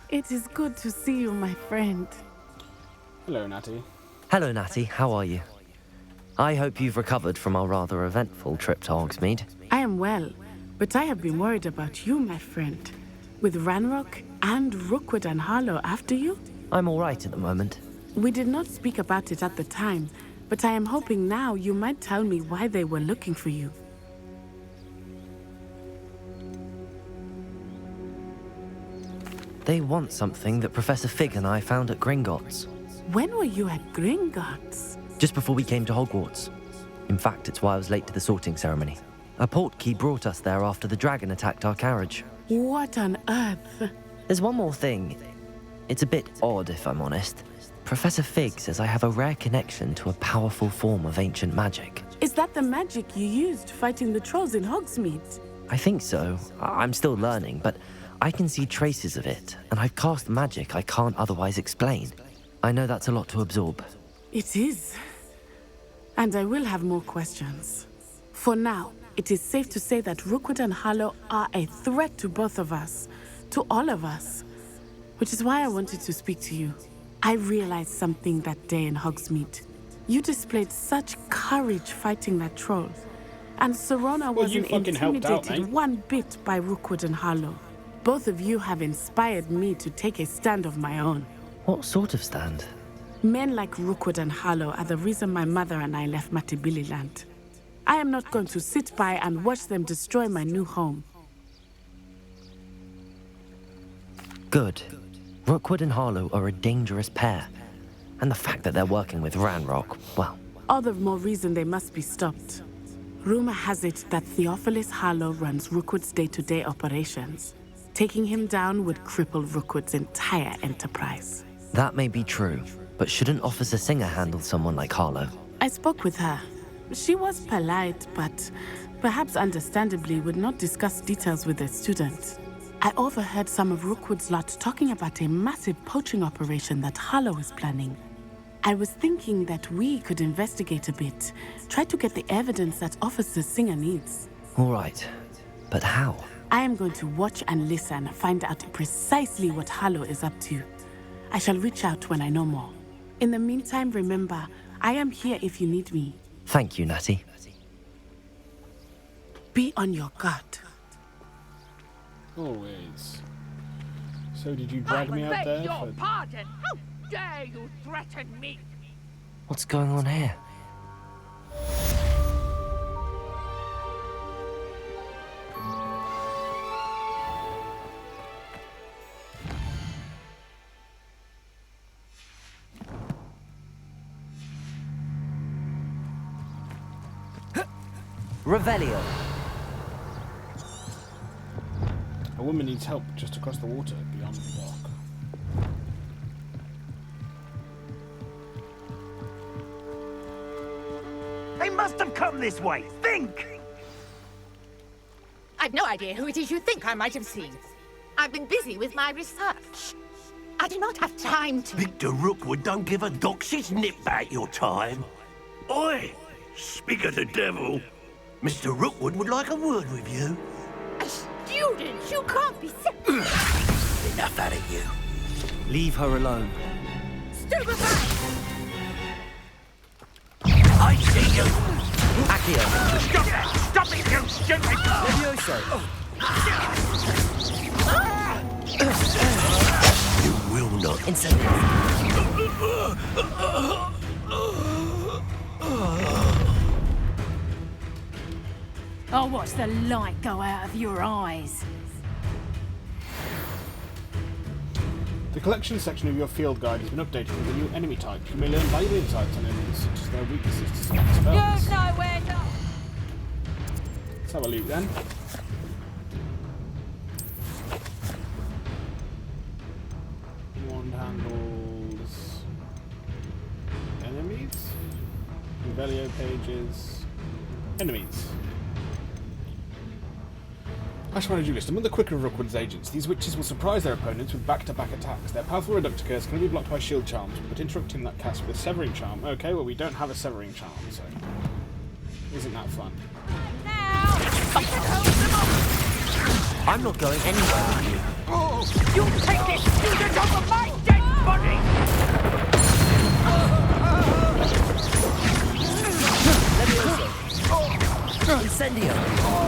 It is good to see you, my friend. Hello, Natty. Hello, Natty. How are you? I hope you've recovered from our rather eventful trip to Hogsmeade. I am well, but I have been worried about you, my friend. With Ranrock and Rookwood and Harlow after you? I'm all right at the moment. We did not speak about it at the time, but I am hoping now you might tell me why they were looking for you. They want something that Professor Fig and I found at Gringotts. When were you at Gringotts? Just before we came to Hogwarts. In fact, it's why I was late to the sorting ceremony. A portkey brought us there after the dragon attacked our carriage. What on earth? There's one more thing. It's a bit odd, if I'm honest. Professor Fig says I have a rare connection to a powerful form of ancient magic. Is that the magic you used fighting the trolls in Hogsmeade? I think so. I'm still learning, but I can see traces of it, and I've cast magic I can't otherwise explain. I know that's a lot to absorb. It is. And I will have more questions. For now, it is safe to say that Rookwood and Harlow are a threat to both of us, to all of us. Which is why I wanted to speak to you. I realized something that day in Hogsmeade. You displayed such courage fighting that troll. And Serona wasn't intimidated one bit by Rookwood and Harlow. Both of you have inspired me to take a stand of my own. What sort of stand? Men like Rookwood and Harlow are the reason my mother and I left Matibili land. I am not going to sit by and watch them destroy my new home. Good. Rookwood and Harlow are a dangerous pair. And the fact that they're working with Ranrock, well... All the more reason they must be stopped. Rumor has it that Theophilus Harlow runs Rookwood's day-to-day operations. Taking him down would cripple Rookwood's entire enterprise. That may be true, but shouldn't Officer Singer handle someone like Harlow? I spoke with her. She was polite, but perhaps understandably would not discuss details with the student. I overheard some of Rookwood's lot talking about a massive poaching operation that Harlow is planning. I was thinking that we could investigate a bit, try to get the evidence that Officer Singer needs. All right, but how? I am going to watch and listen, find out precisely what Harlow is up to. I shall reach out when I know more. In the meantime, remember, I am here if you need me. Thank you, Natty. Be on your guard. Always. So did you drag me out there? Your pardon. How dare you threaten me? What's going on here? Revelio. A woman needs help just across the water beyond the dock. They must have come this way. Think! I've no idea who it is you think I might have seen. I've been busy with my research. I do not have time to... Victor Rookwood don't give a doxy's nip back your time. Oi! Speak of the devil. Mr. Rookwood would like a word with you. A student? You can't be Enough out of you. Leave her alone. Stupefy! I see you! Accio! Stop it! Stop it, you stupid! Levioso! You will not. Incendio! I'll watch the light go out of your eyes. The collection section of your field guide has been updated with a new enemy type. You may learn valuable insights on enemies, such as their weaknesses to certain spells. You know where to... Let's have a look then. Wand handles enemies. Revelio pages. Enemies. Ashwana Duelist. Among the quicker of Rookwood's agents, these witches will surprise their opponents with back-to-back attacks. Their powerful reductor curse can only be blocked by shield charms, but interrupting that cast with a severing charm. Okay, well we don't have a severing charm, so isn't that fun? I'm not going anywhere with you. Oh, you take this student off of my dead body! Incendio!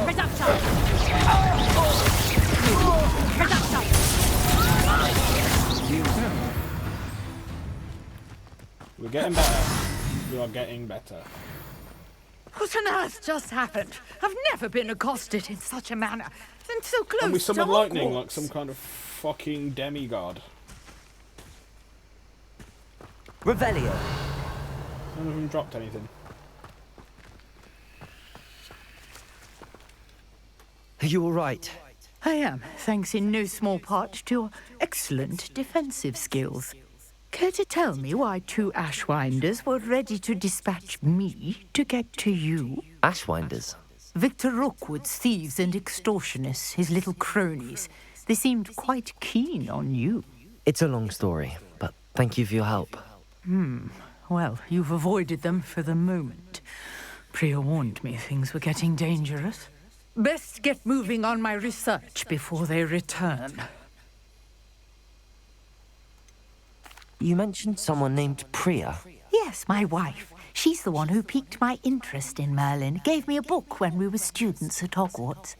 Reductor! Reductor! We're getting better. We are getting better. What on earth just happened? I've never been accosted in such a manner. And so close And we to summoned lightning Hogwarts. like some kind of fucking demigod. Revelio. None of them dropped anything. Are you alright? I am, thanks in no small part to your excellent defensive skills. Care to tell me why two Ashwinders were ready to dispatch me to get to you? Ashwinders? Victor Rookwood's thieves and extortionists, his little cronies. They seemed quite keen on you. It's a long story, but thank you for your help. Well, you've avoided them for the moment. Priya warned me things were getting dangerous. Best get moving on my research before they return. You mentioned someone named Priya. Yes, my wife. She's the one who piqued my interest in Merlin. Gave me a book when we were students at Hogwarts.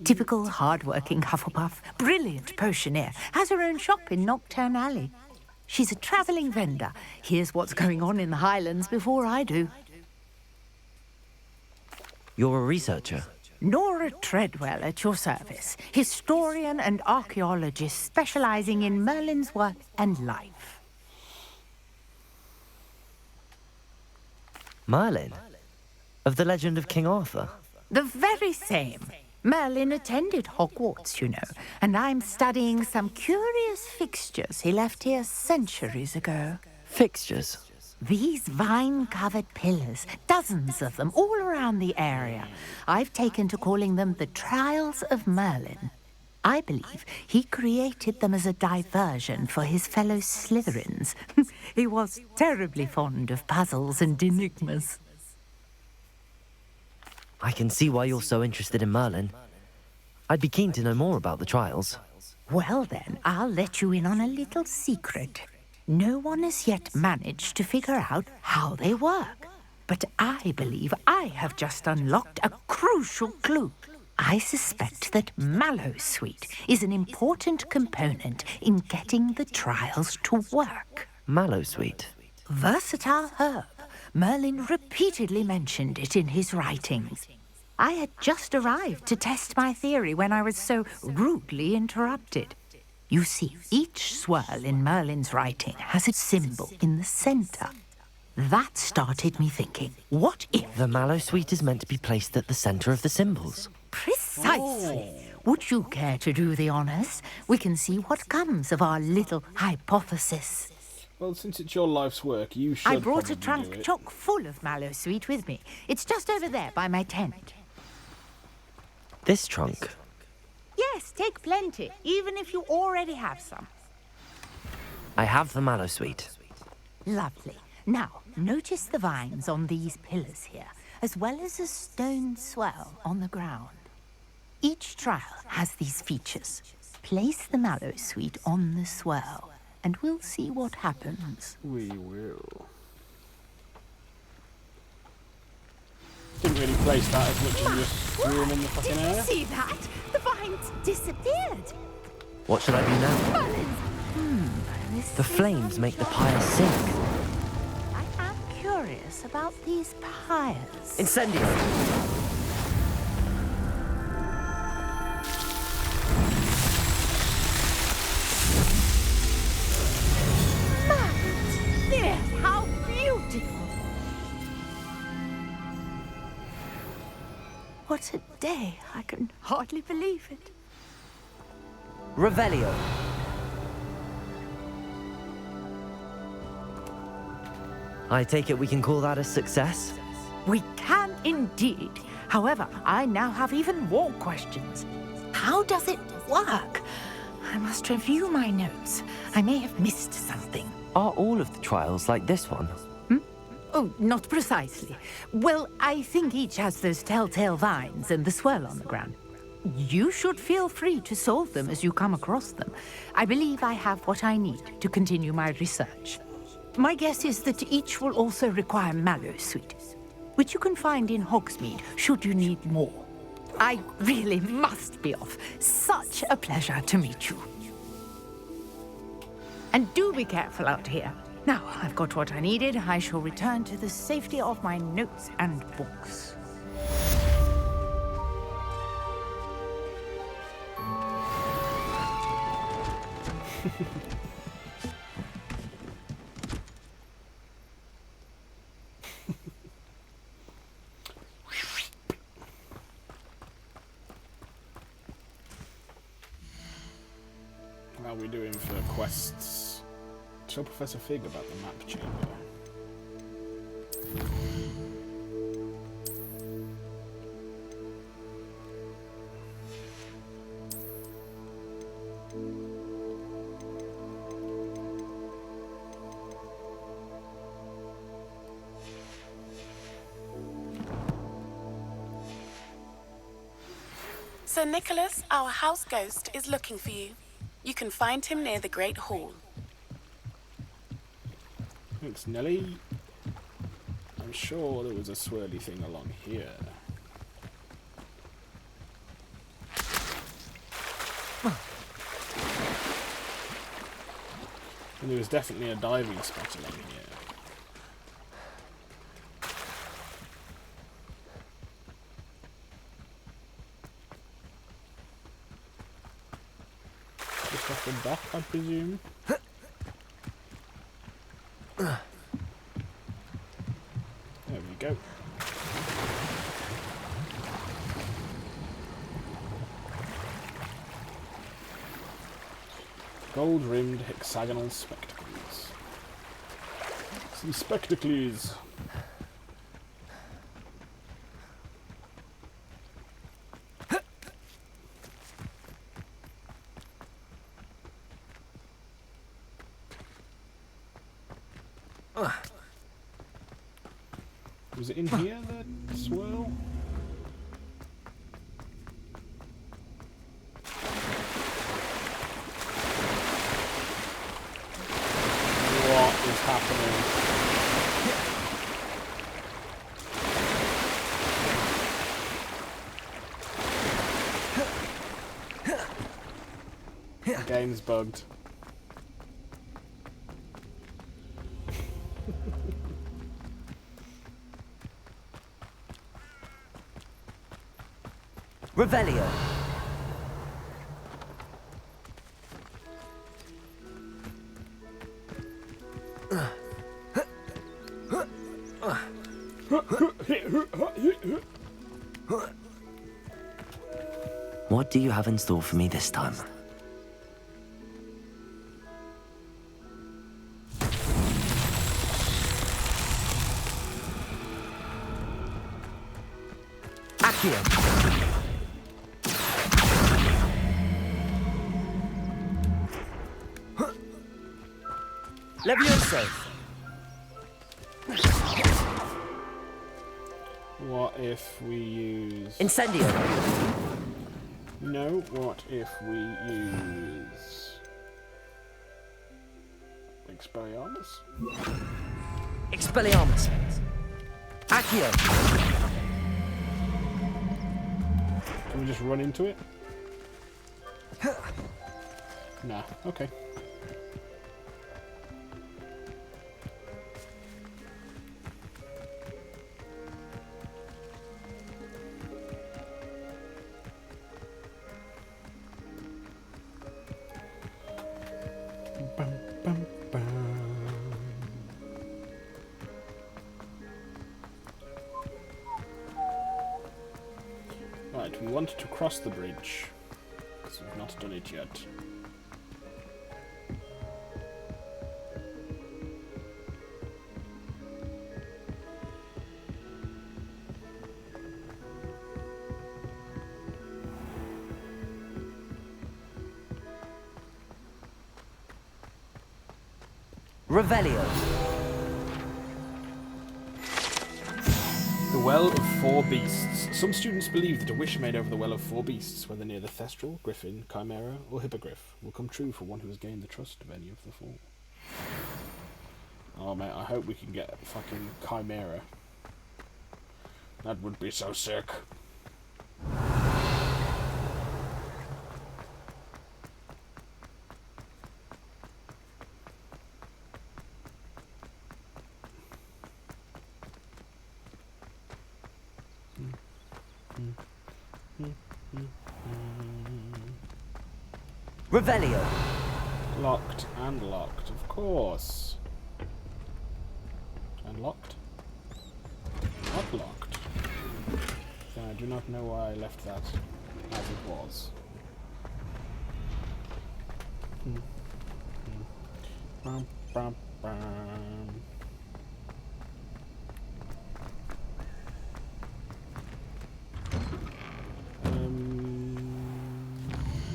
Typical hard-working Hufflepuff, brilliant potioneer, has her own shop in Nocturne Alley. She's a travelling vendor. Here's what's going on in the Highlands before I do. You're a researcher? Nora Treadwell at your service, historian and archaeologist specialising in Merlin's work and life. Merlin? Of the legend of King Arthur? The very same. Merlin attended Hogwarts, you know, and I'm studying some curious fixtures he left here centuries ago. Fixtures? These vine-covered pillars, dozens of them, all around the area. I've taken to calling them the Trials of Merlin. I believe he created them as a diversion for his fellow Slytherins. He was terribly fond of puzzles and enigmas. I can see why you're so interested in Merlin. I'd be keen to know more about the trials. Well then, I'll let you in on a little secret. No one has yet managed to figure out how they work. But I believe I have just unlocked a crucial clue. I suspect that Mallowsweet is an important component in getting the trials to work. Mallowsweet? Versatile herb. Merlin repeatedly mentioned it in his writings. I had just arrived to test my theory when I was so rudely interrupted. You see, each swirl in Merlin's writing has a symbol in the centre. That started me thinking, what if... The Mallowsweet is meant to be placed at the centre of the symbols. Precisely. Would you care to do the honours? We can see what comes of our little hypothesis. Well, since it's your life's work, you should. I brought a probably do trunk it. chock full of Mallowsweet with me. It's just over there by my tent. This trunk? Yes, take plenty, even if you already have some. I have the Mallowsweet. Lovely. Now, notice the vines on these pillars here, as well as a stone swell on the ground. Each trial has these features. Place the Mallowsweet on the swell, and we'll see what happens. We will. Didn't really place that as much as just threw them in the fucking Did air. you see that? The vines disappeared. What should I do now? The flames make the pyre sink. I am curious about these pyres. Incendiary. Yes, how beautiful! What a day. I can hardly believe it. Revelio. I take it we can call that a success? We can indeed. However, I now have even more questions. How does it work? I must review my notes. I may have missed something. Are all of the trials like this one? Oh, not precisely. Well, I think each has those telltale vines and the swirl on the ground. You should feel free to solve them as you come across them. I believe I have what I need to continue my research. My guess is that each will also require Mallowsweet, which you can find in Hogsmeade should you need more. I really must be off. Such a pleasure to meet you. And do be careful out here. Now, I've got what I needed. I shall return to the safety of my notes and books. How are we doing for quests? Tell Professor Fig about the map chamber. Sir Nicholas, our house ghost, is looking for you. You can find him near the Great Hall. Thanks, Nelly. I'm sure there was a swirly thing along here. And there was definitely a diving spot along here. Just off the dock, I presume. There we go. Gold-rimmed hexagonal spectacles. Some spectacles. Was it in here, that swirl? What is happening? The game's bugged. Revelio. What do you have in store for me this time? Accio. Levioso. What if we use... Incendio. No, what if we use... Expelliarmus? Expelliarmus. Accio. Can we just run into it? Nah, okay. Right, we want to cross the bridge, because we've not done it yet. Revelio. The Well of Four Beasts. Some students believe that a wish made over the Well of Four Beasts, whether near the Thestral, Griffin, Chimera, or Hippogriff, will come true for one who has gained the trust of any of the four. Oh mate, I hope we can get fucking Chimera. That would be so sick. Revelio. Locked and locked, of course. And locked? Not locked. Then I do not know why I left that as it was. Bam, bam, bam.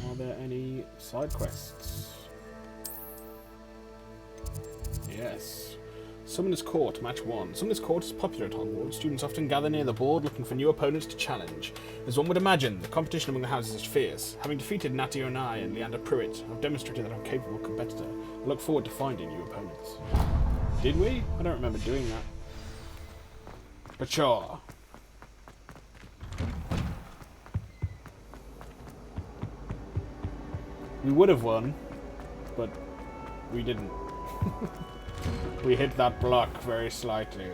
Are there any side quests? Yes. Summoner's Court, Match 1. Summoner's Court is popular at Hogwarts. Students often gather near the board looking for new opponents to challenge. As one would imagine, the competition among the houses is fierce. Having defeated Natty Onai and Leander Pruitt, I've demonstrated that I'm a capable competitor. I look forward to finding new opponents. Did we? I don't remember doing that. But sure. We would have won, but we didn't. We hit that block very slightly.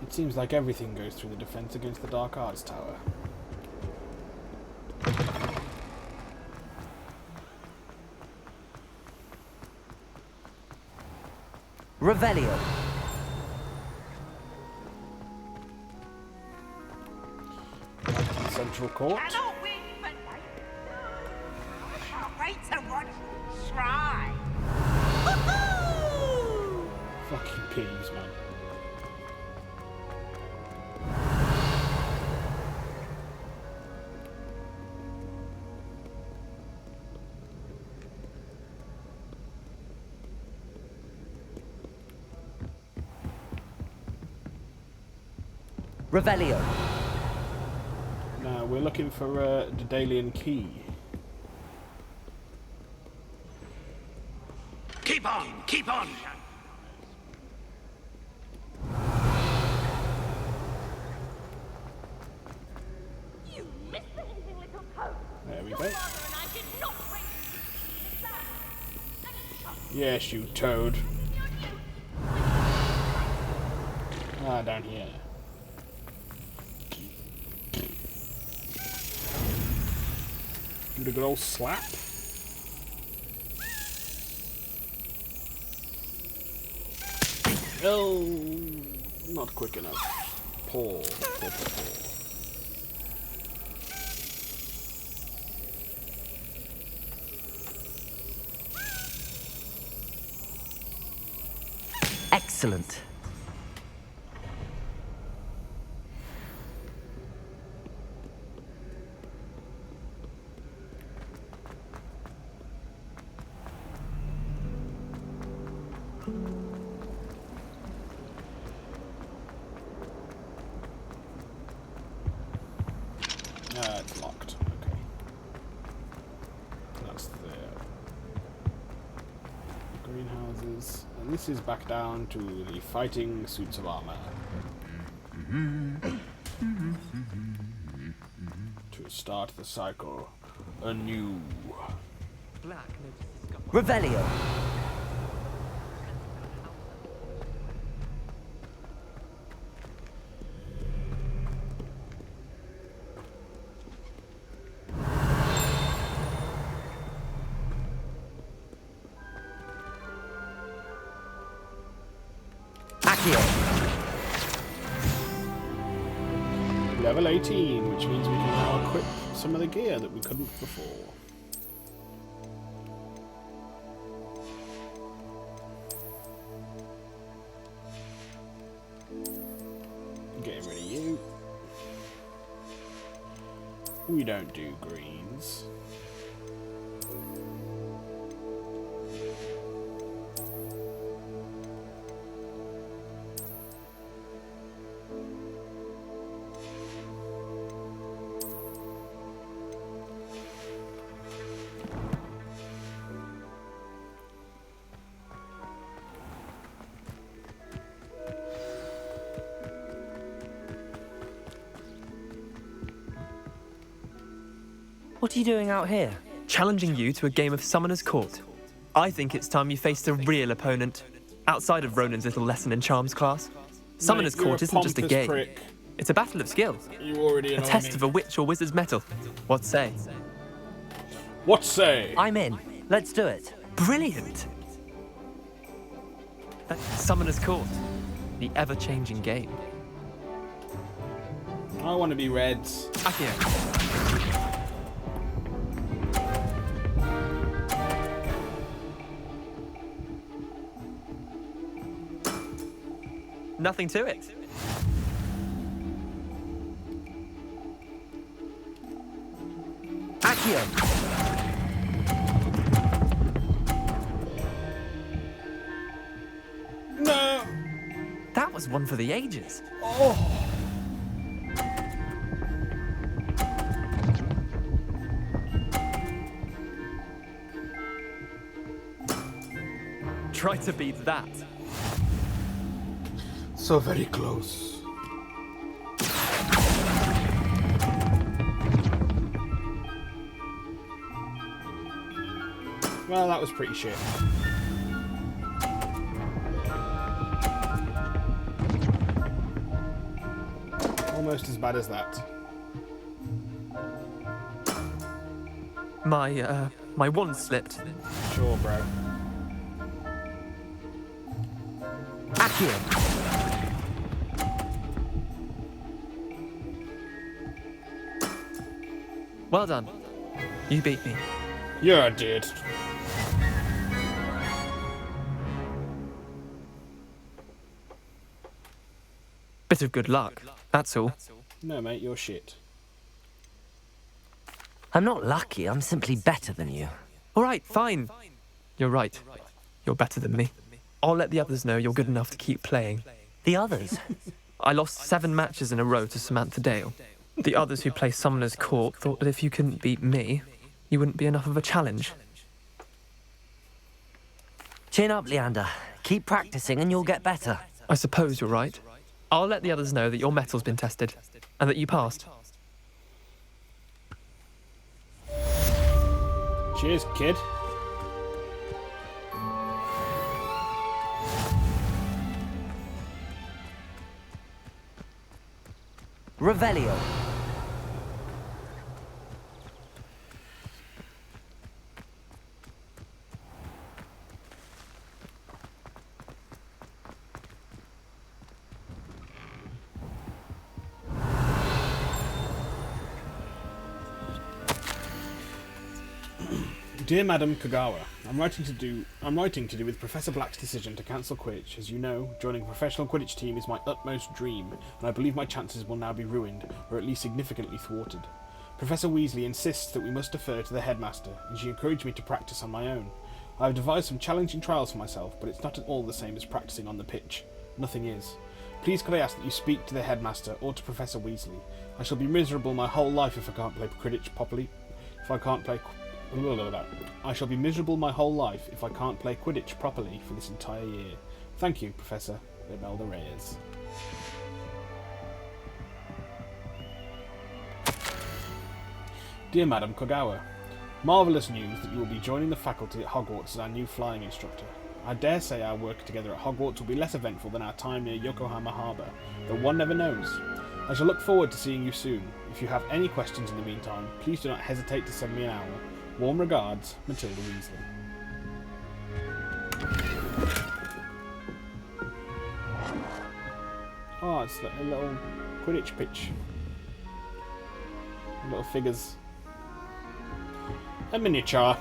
It seems like everything goes through the defense against the Dark Arts Tower. Revelio. Central Court. Cannot win, but can't wait to watch Shrine. Fucking peas, man. Revelio. Now we're looking for the Daedalian key. Keep on, keep on. You misbehaving little toad. There we Your go. father and I did not break Yes, you toad. Ah, down here. Give it a good old slap. Oh, not quick enough. Poor. Excellent. It's locked. Okay. That's the greenhouses. And this is back down to the fighting suits of armor. To start the cycle anew. Revelio. Level 18, which means we can now equip some of the gear that we couldn't before. Getting rid of you. We don't do greens. What are you doing out here? Challenging you to a game of Summoner's Court. I think it's time you faced a real opponent, outside of Ronan's little lesson in charms class. Summoner's Mate, you're Court isn't just a pompous game. prick. It's a battle of skill. You already A annoy test me. of a witch or wizard's mettle. What say? What say? I'm in. Let's do it. Brilliant! Summoner's Court. The ever-changing game. I want to be Reds. Akio. Nothing to it. Accio. No. That was one for the ages. Oh. Try to beat that. So very close. Well, that was pretty shit. Almost as bad as that. My wand slipped. Sure, bro. Accio. Well done. You beat me. Yeah, I did. Bit of good luck, that's all. No, mate, you're shit. I'm not lucky, I'm simply better than you. All right, fine. You're right. You're better than me. I'll let the others know you're good enough to keep playing. The others? I lost 7 matches in a row to Samantha Dale. The others who play Summoner's Court thought that if you couldn't beat me, you wouldn't be enough of a challenge. Chin up, Leander. Keep practicing and you'll get better. I suppose you're right. I'll let the others know that your metal's been tested, and that you passed. Cheers, kid. Revelio. Dear Madam Kagawa, I'm writing to do with Professor Black's decision to cancel Quidditch. As you know, joining a professional Quidditch team is my utmost dream, and I believe my chances will now be ruined, or at least significantly thwarted. Professor Weasley insists that we must defer to the headmaster, and she encouraged me to practice on my own. I have devised some challenging trials for myself, but it's not at all the same as practicing on the pitch. Nothing is. Please could I ask that you speak to the headmaster or to Professor Weasley? I shall be miserable my whole life if I can't play Quidditch properly. I shall be miserable my whole life if I can't play Quidditch properly for this entire year. Thank you, Professor Imelda Reyes. Dear Madam Kogawa, marvellous news that you will be joining the faculty at Hogwarts as our new flying instructor. I dare say our work together at Hogwarts will be less eventful than our time near Yokohama Harbour, though one never knows. I shall look forward to seeing you soon. If you have any questions in the meantime, please do not hesitate to send me an hour. Warm regards, Matilda Weasley. Oh, it's like a little Quidditch pitch. Little figures. A miniature.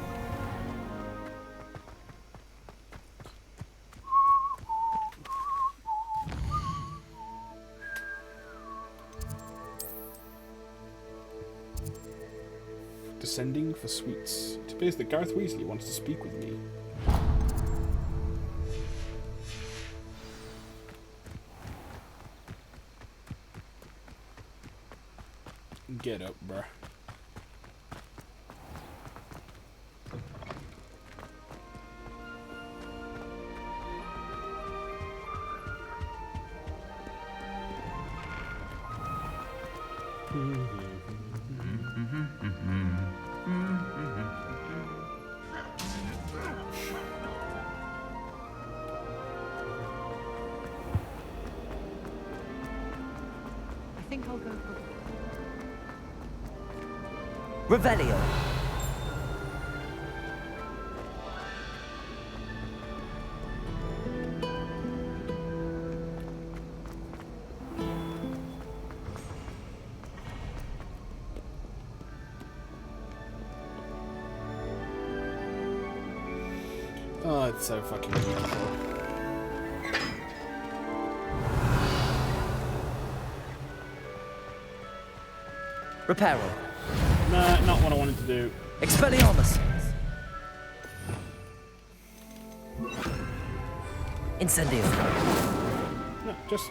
Descending for sweets. It appears that Gareth Weasley wants to speak with me. Get up, bruh. I think I'll go for Revelio. Oh, it's so fucking beautiful. Reparo. Nah, not what I wanted to do. Expelliarmus. Incendio. No, just...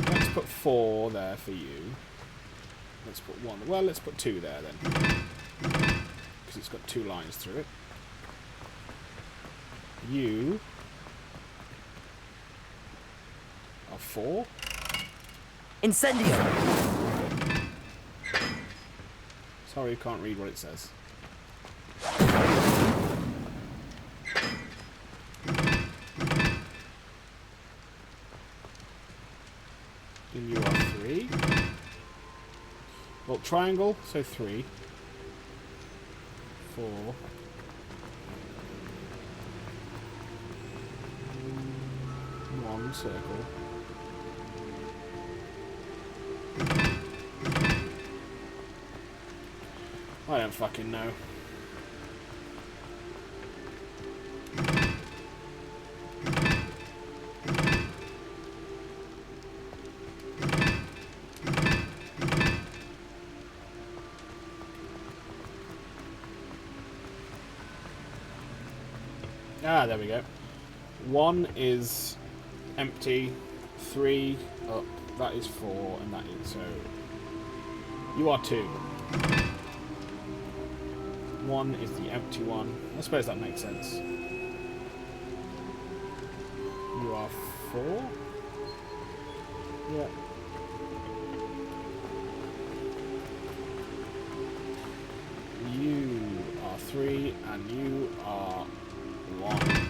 Let's put 4 there for you. Let's put 1. Well, let's put 2 there then. Because it's got 2 lines through it. You are 4. Incendio! Sorry, can't read what it says. Then you are 3. Well, triangle, so 3. 4. 1 circle. I don't fucking know. Ah, there we go. 1 is empty, 3 up, that is 4, and that is so. You are 2. 1 is the empty one. I suppose that makes sense. You are 4? Yeah. You are 3, and you are 1.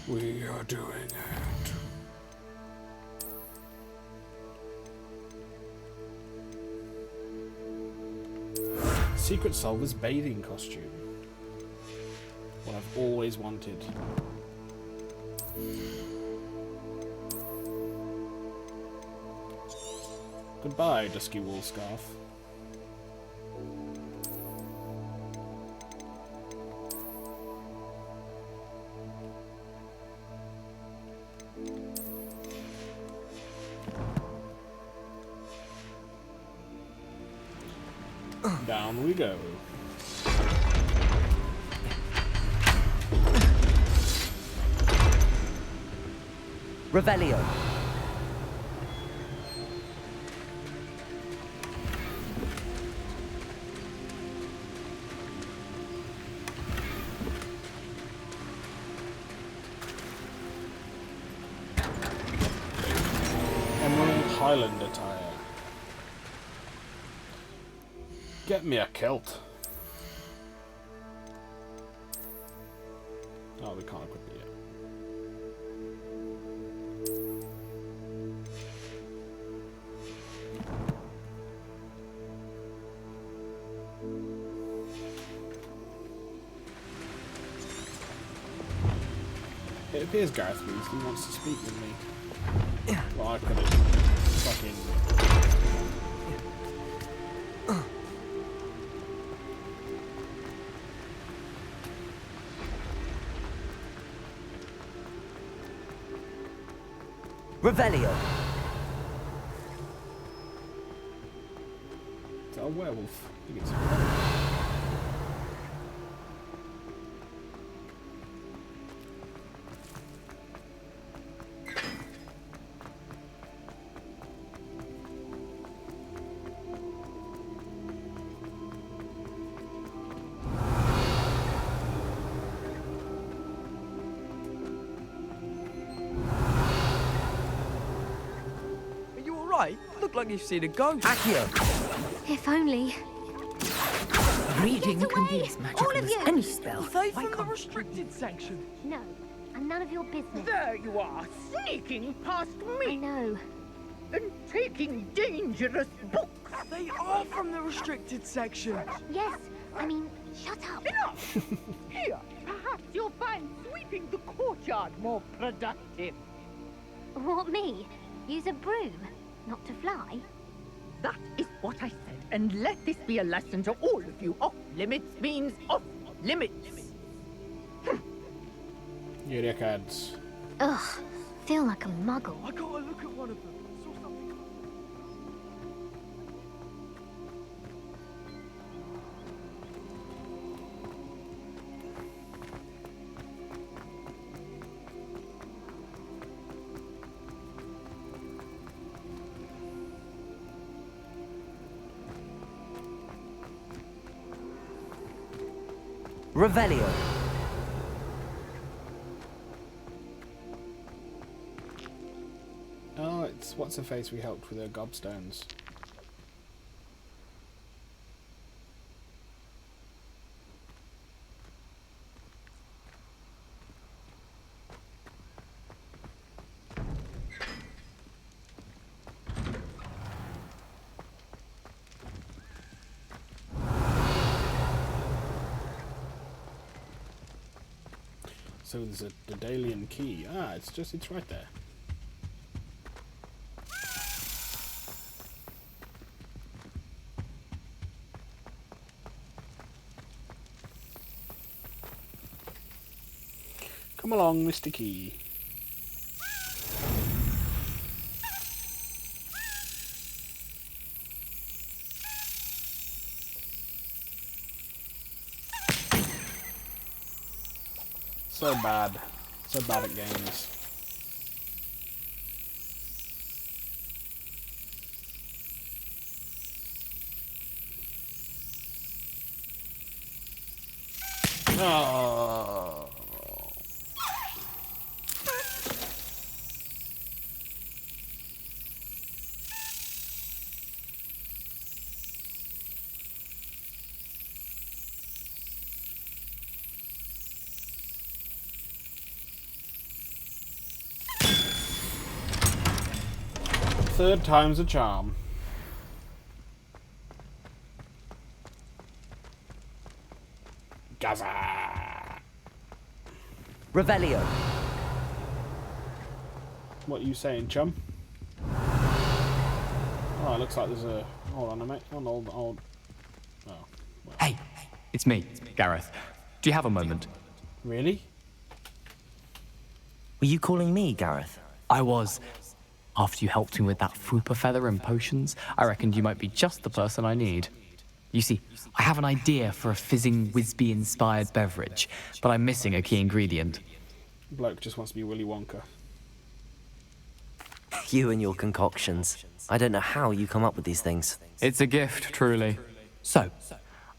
We are doing it. Secret Solver's bathing costume. What I've always wanted. Goodbye, Dusky Wool Scarf. Down we go. Revelio. Emerald Highland attire. Get me a kilt. Oh, we can't equip it yet. It appears Gareth Weasley wants to speak with me. Well, I could have fucking... Revelio. Is that a werewolf? I think it's a werewolf. Look like you've seen a ghost. Accio. If only. Reading can be as magical as any spell. They from the restricted section. No, and none of your business. There you are, sneaking past me. I know. And taking dangerous books. They are from the restricted section. Yes, I mean, shut up. Enough! Here, perhaps you'll find sweeping the courtyard more productive. What, me? Use a broom, not to fly? That is what I said, and let this be a lesson to all of you. Off-limits means off-limits. Yuricads. Ugh, feel like a muggle. I gotta look at one of them. I saw something. Revelio. Oh, it's what's her face we helped with her gobstones. So there's a Daedalian key. Ah, it's right there. Come along, Mr. Key. So bad. So bad at games. Oh. Third time's a charm. Gaza. Revelio. What are you saying, chum? Oh, it looks like there's a... Hold on a minute. Oh. Well. Hey, it's me, Gareth. Do you have a moment? Really? Were you calling me, Gareth? I was. After you helped me with that Fupa feather and potions, I reckoned you might be just the person I need. You see, I have an idea for a fizzing Wisby-inspired beverage, but I'm missing a key ingredient. Bloke just wants to be Willy Wonka. You and your concoctions. I don't know how you come up with these things. It's a gift, truly. So,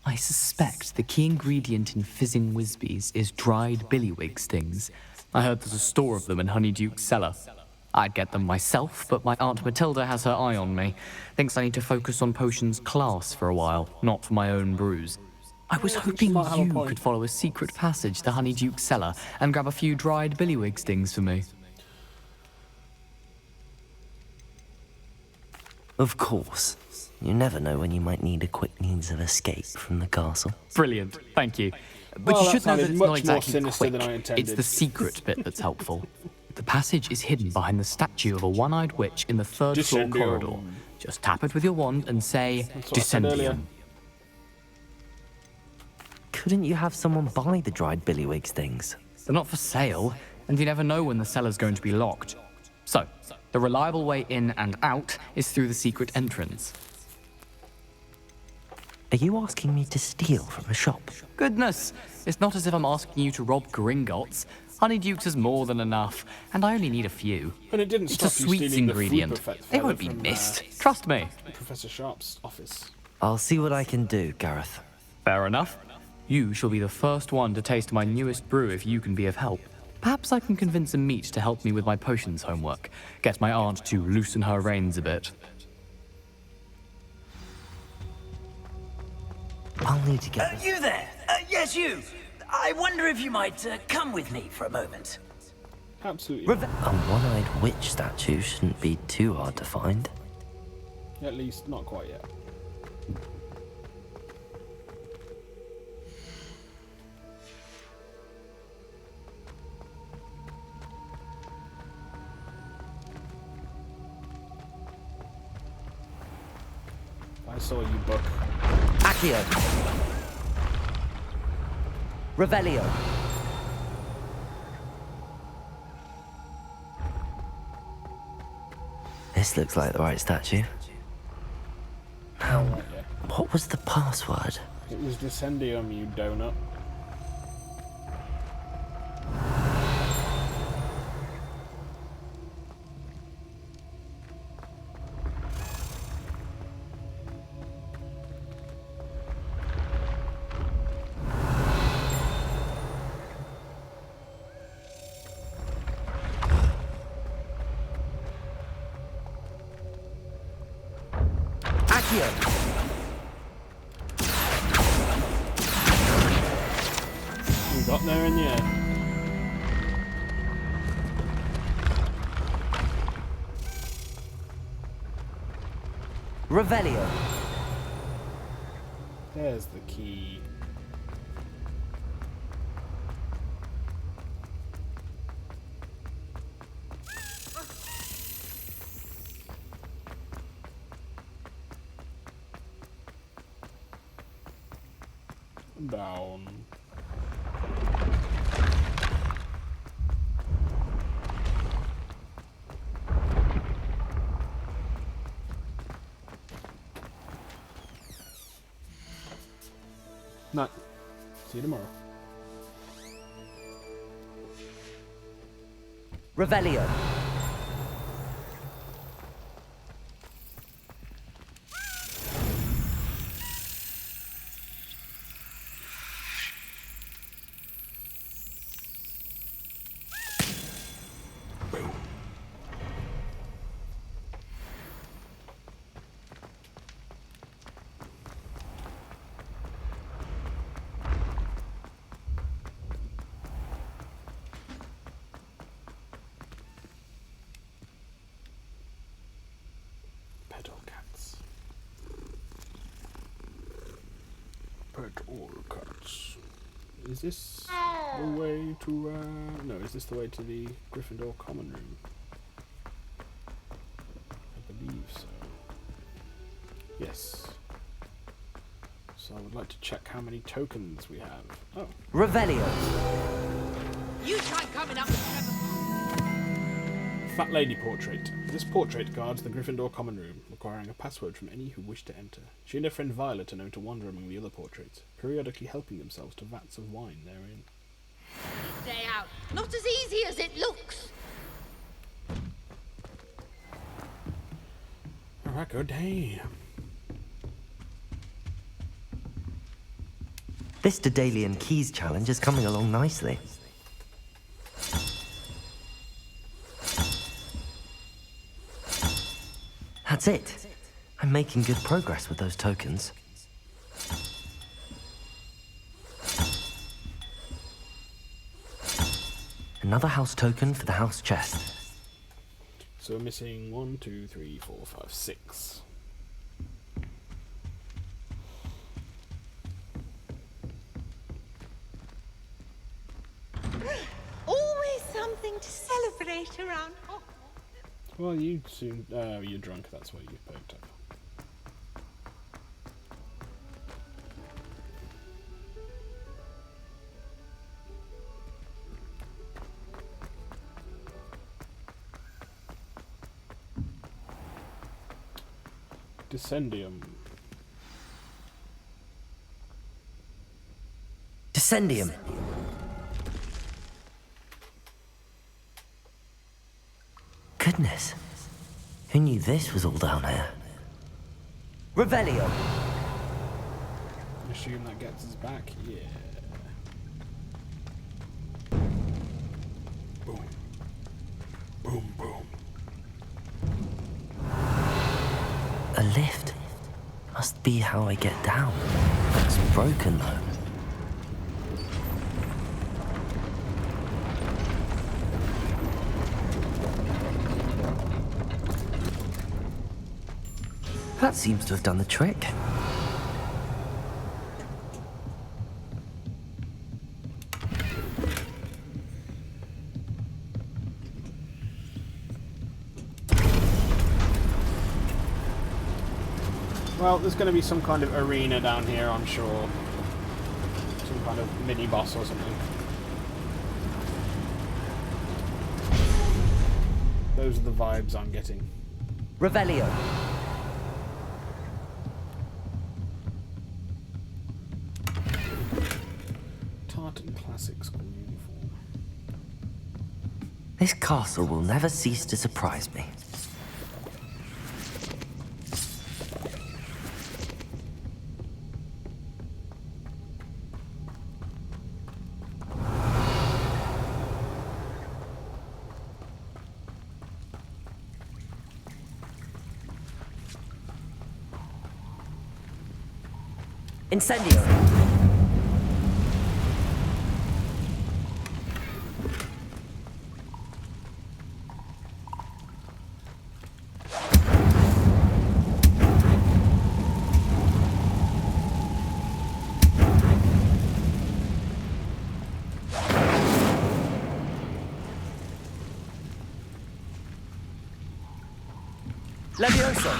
I suspect the key ingredient in fizzing Wisbies is dried billywig stings. I heard there's a store of them in Honeyduke's cellar. I'd get them myself, but my Aunt Matilda has her eye on me. Thinks I need to focus on potions class for a while, not for my own brews. I was hoping you could follow a secret passage to Honeyduke's cellar and grab a few dried billywig stings for me. Of course. You never know when you might need a quick means of escape from the castle. Brilliant, thank you. But Well, you should know that it's not much more exactly sinister quick. than I intended. It's the secret bit that's helpful. The passage is hidden behind the statue of a one-eyed witch in the third floor Descendium. corridor. Just tap it with your wand and say, That's what I said earlier. Descendium. Couldn't you have someone buy the dried billywig stings? They're not for sale, and you never know when the cellar's going to be locked. So, the reliable way in and out is through the secret entrance. Are you asking me to steal from a shop? Goodness, it's not as if I'm asking you to rob Gringotts. Honeyduke's is more than enough, and I only need a few. But it didn't It's stop a you sweets stealing the ingredient. Fupa They feather won't be from, missed. Trust me. Professor Sharp's office. I'll see what I can do, Gareth. Fair enough. You shall be the first one to taste my newest brew if you can be of help. Perhaps I can convince a meat to help me with my potions homework. Get my aunt to loosen her reins a bit. I'll need to get... You there? Yes, you. I wonder if you might come with me for a moment. Absolutely. A one-eyed witch statue shouldn't be too hard to find. At least, not quite yet. I saw you, Buck. Accio. Revelio. This looks like the right statue. Now, what was the password? It was Descendium, you donut. Accio. We got there in the end. Revelio. There's the key. Down. Night. See you tomorrow. Revelio. Pet all cats. Pet all cats. Is this the way to, no, is this the way to the Gryffindor common room? I believe so. Yes. So I would like to check how many tokens we have. Oh. Revelio. You try coming up with Fat lady portrait. This portrait guards the Gryffindor common room, requiring a password from any who wish to enter. She and her friend Violet are known to wander among the other portraits, periodically helping themselves to vats of wine therein. Stay out. Not as easy as it looks. Alright, good day. This Daedalian Keys challenge is coming along nicely. That's it. I'm making good progress with those tokens. Another house token for the house chest. So we're missing 1, 2, 3, 4, 5, 6. Always something to celebrate around. Well, you soon. You're drunk, that's why you poked up. Descendium. Descendium. Goodness. Who knew this was all down here? Revelio. Assume that gets us back. Yeah. Boom. Boom, boom. A lift. Must be how I get down. It's broken though. That seems to have done the trick. Well, there's going to be some kind of arena down here, I'm sure. Some kind of mini-boss or something. Those are the vibes I'm getting. Revelio. Tartan Classic School uniform. This castle will never cease to surprise me. Incendio. Levioso.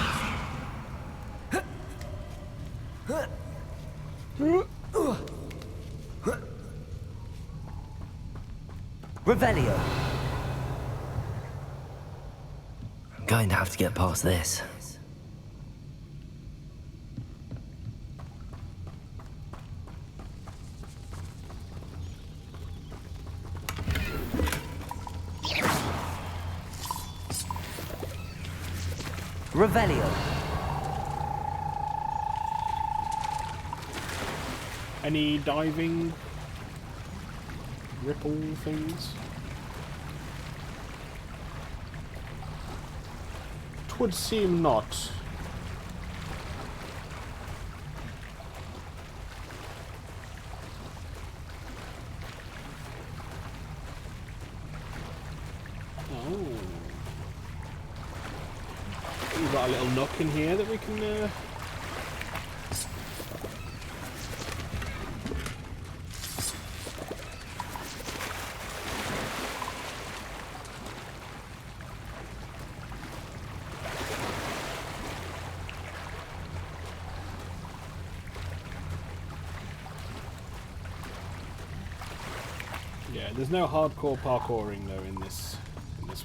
Revelio. I'm going to have to get past this. Revelio. Any diving ripple things? Twould seem not. Oh. We've got a little nook in here that we can yeah, there's no hardcore parkouring though in this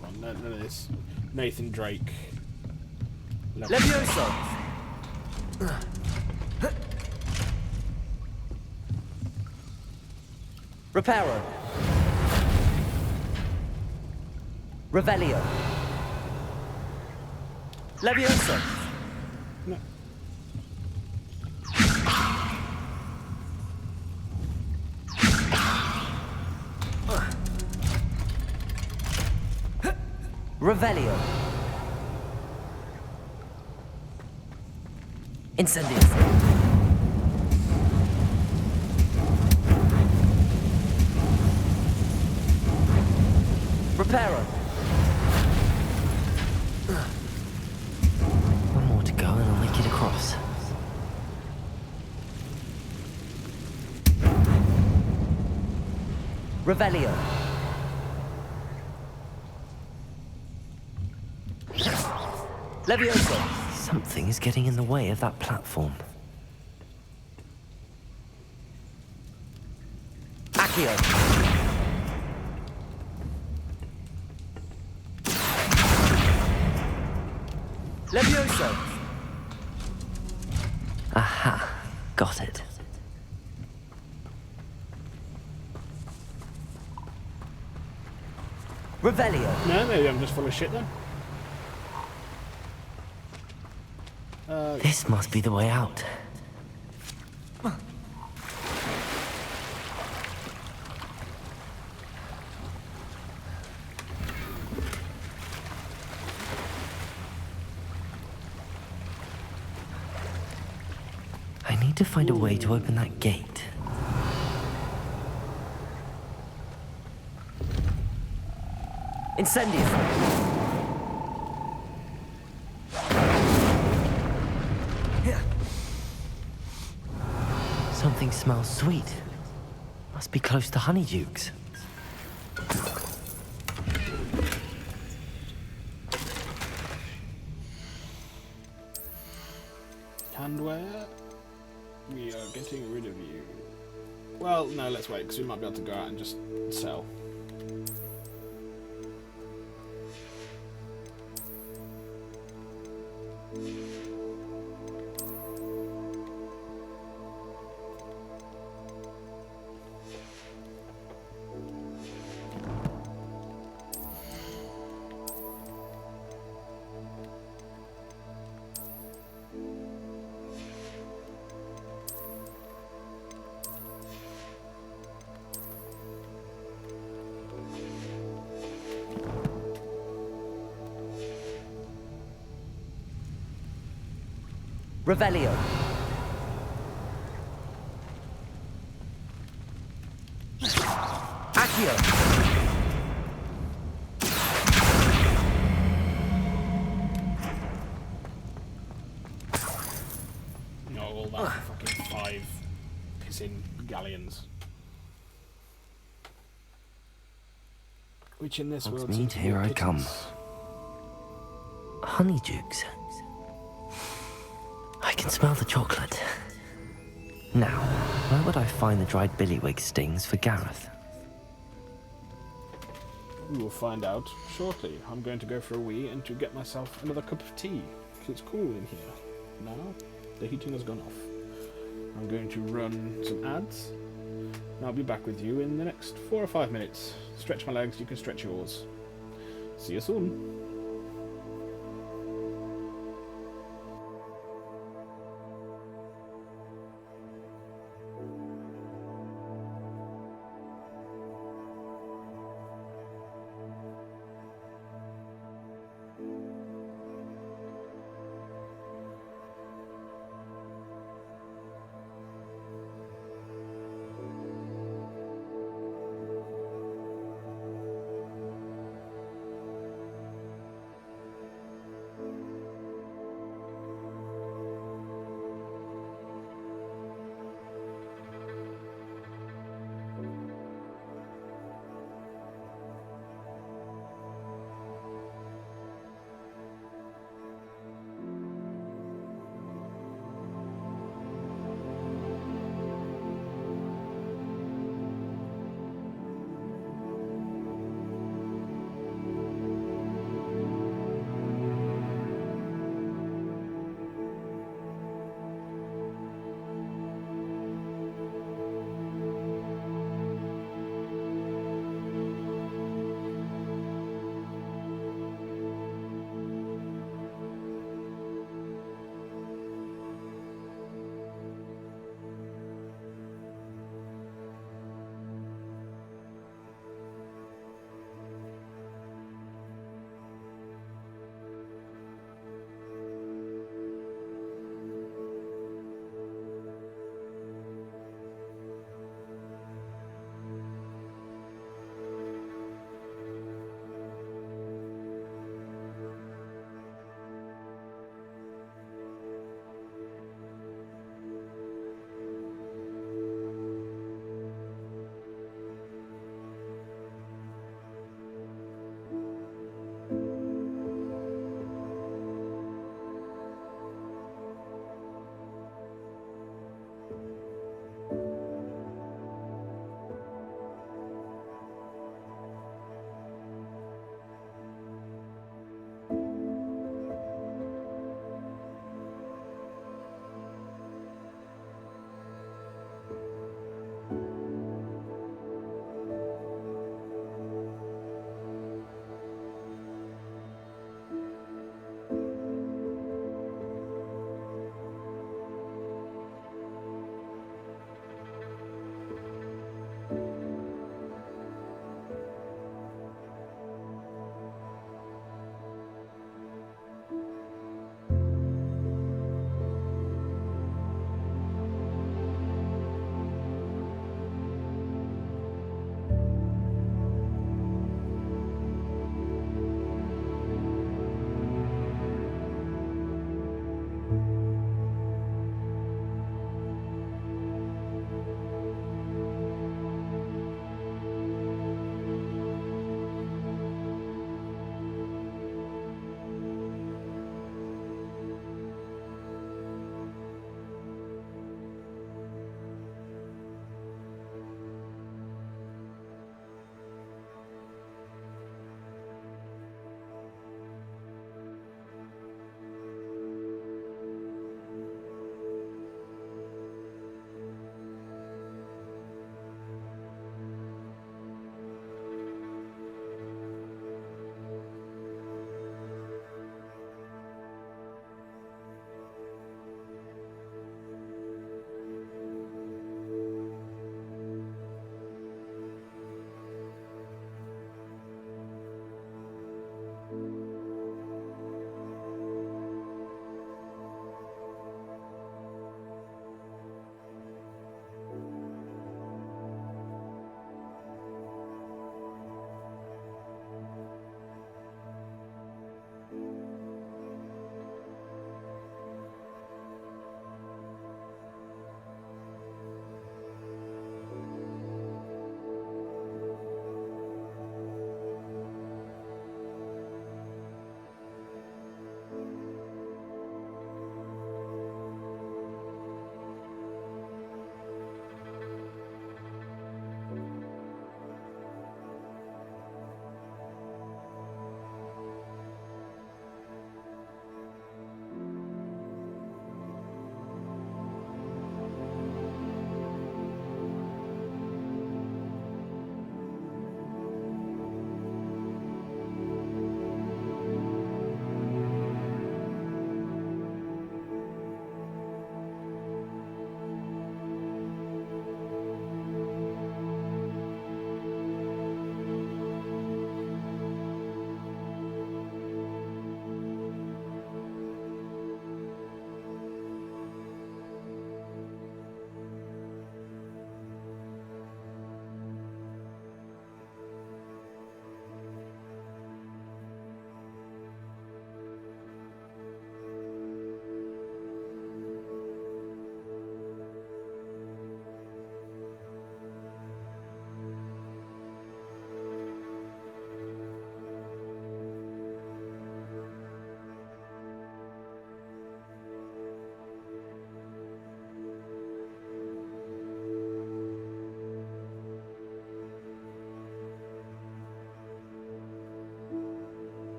one. None of this Nathan Drake. Levioso. Reparo. Revelio. Levioso. No. Revelio. Incendio. Reparo. One more to go and I'll make it across. Revelio. Levioso. Something is getting in the way of that platform. Accio. Levioso. Aha, got it. Revelio. No, maybe I'm just full of shit then. This must be the way out. I need to find a way to open that gate. Incendio. Something smells sweet. Must be close to Honeydukes. Handwear? We are getting rid of you. Well, no, let's wait, because we might be able to go out and just sell. Revelio. Not all that for fucking 5 pissing galleons. Which in this world seems Hogsmeade, to be here a I come. pittance. Honeydukes. I can smell the chocolate. Now, where would I find the dried billywig stings for Gareth? We will find out shortly. I'm going to go for a wee and to get myself another cup of tea, because it's cool in here. Now, the heating has gone off. I'm going to run some ads, and I'll be back with you in the next 4 or 5 minutes. Stretch my legs, you can stretch yours. See you soon.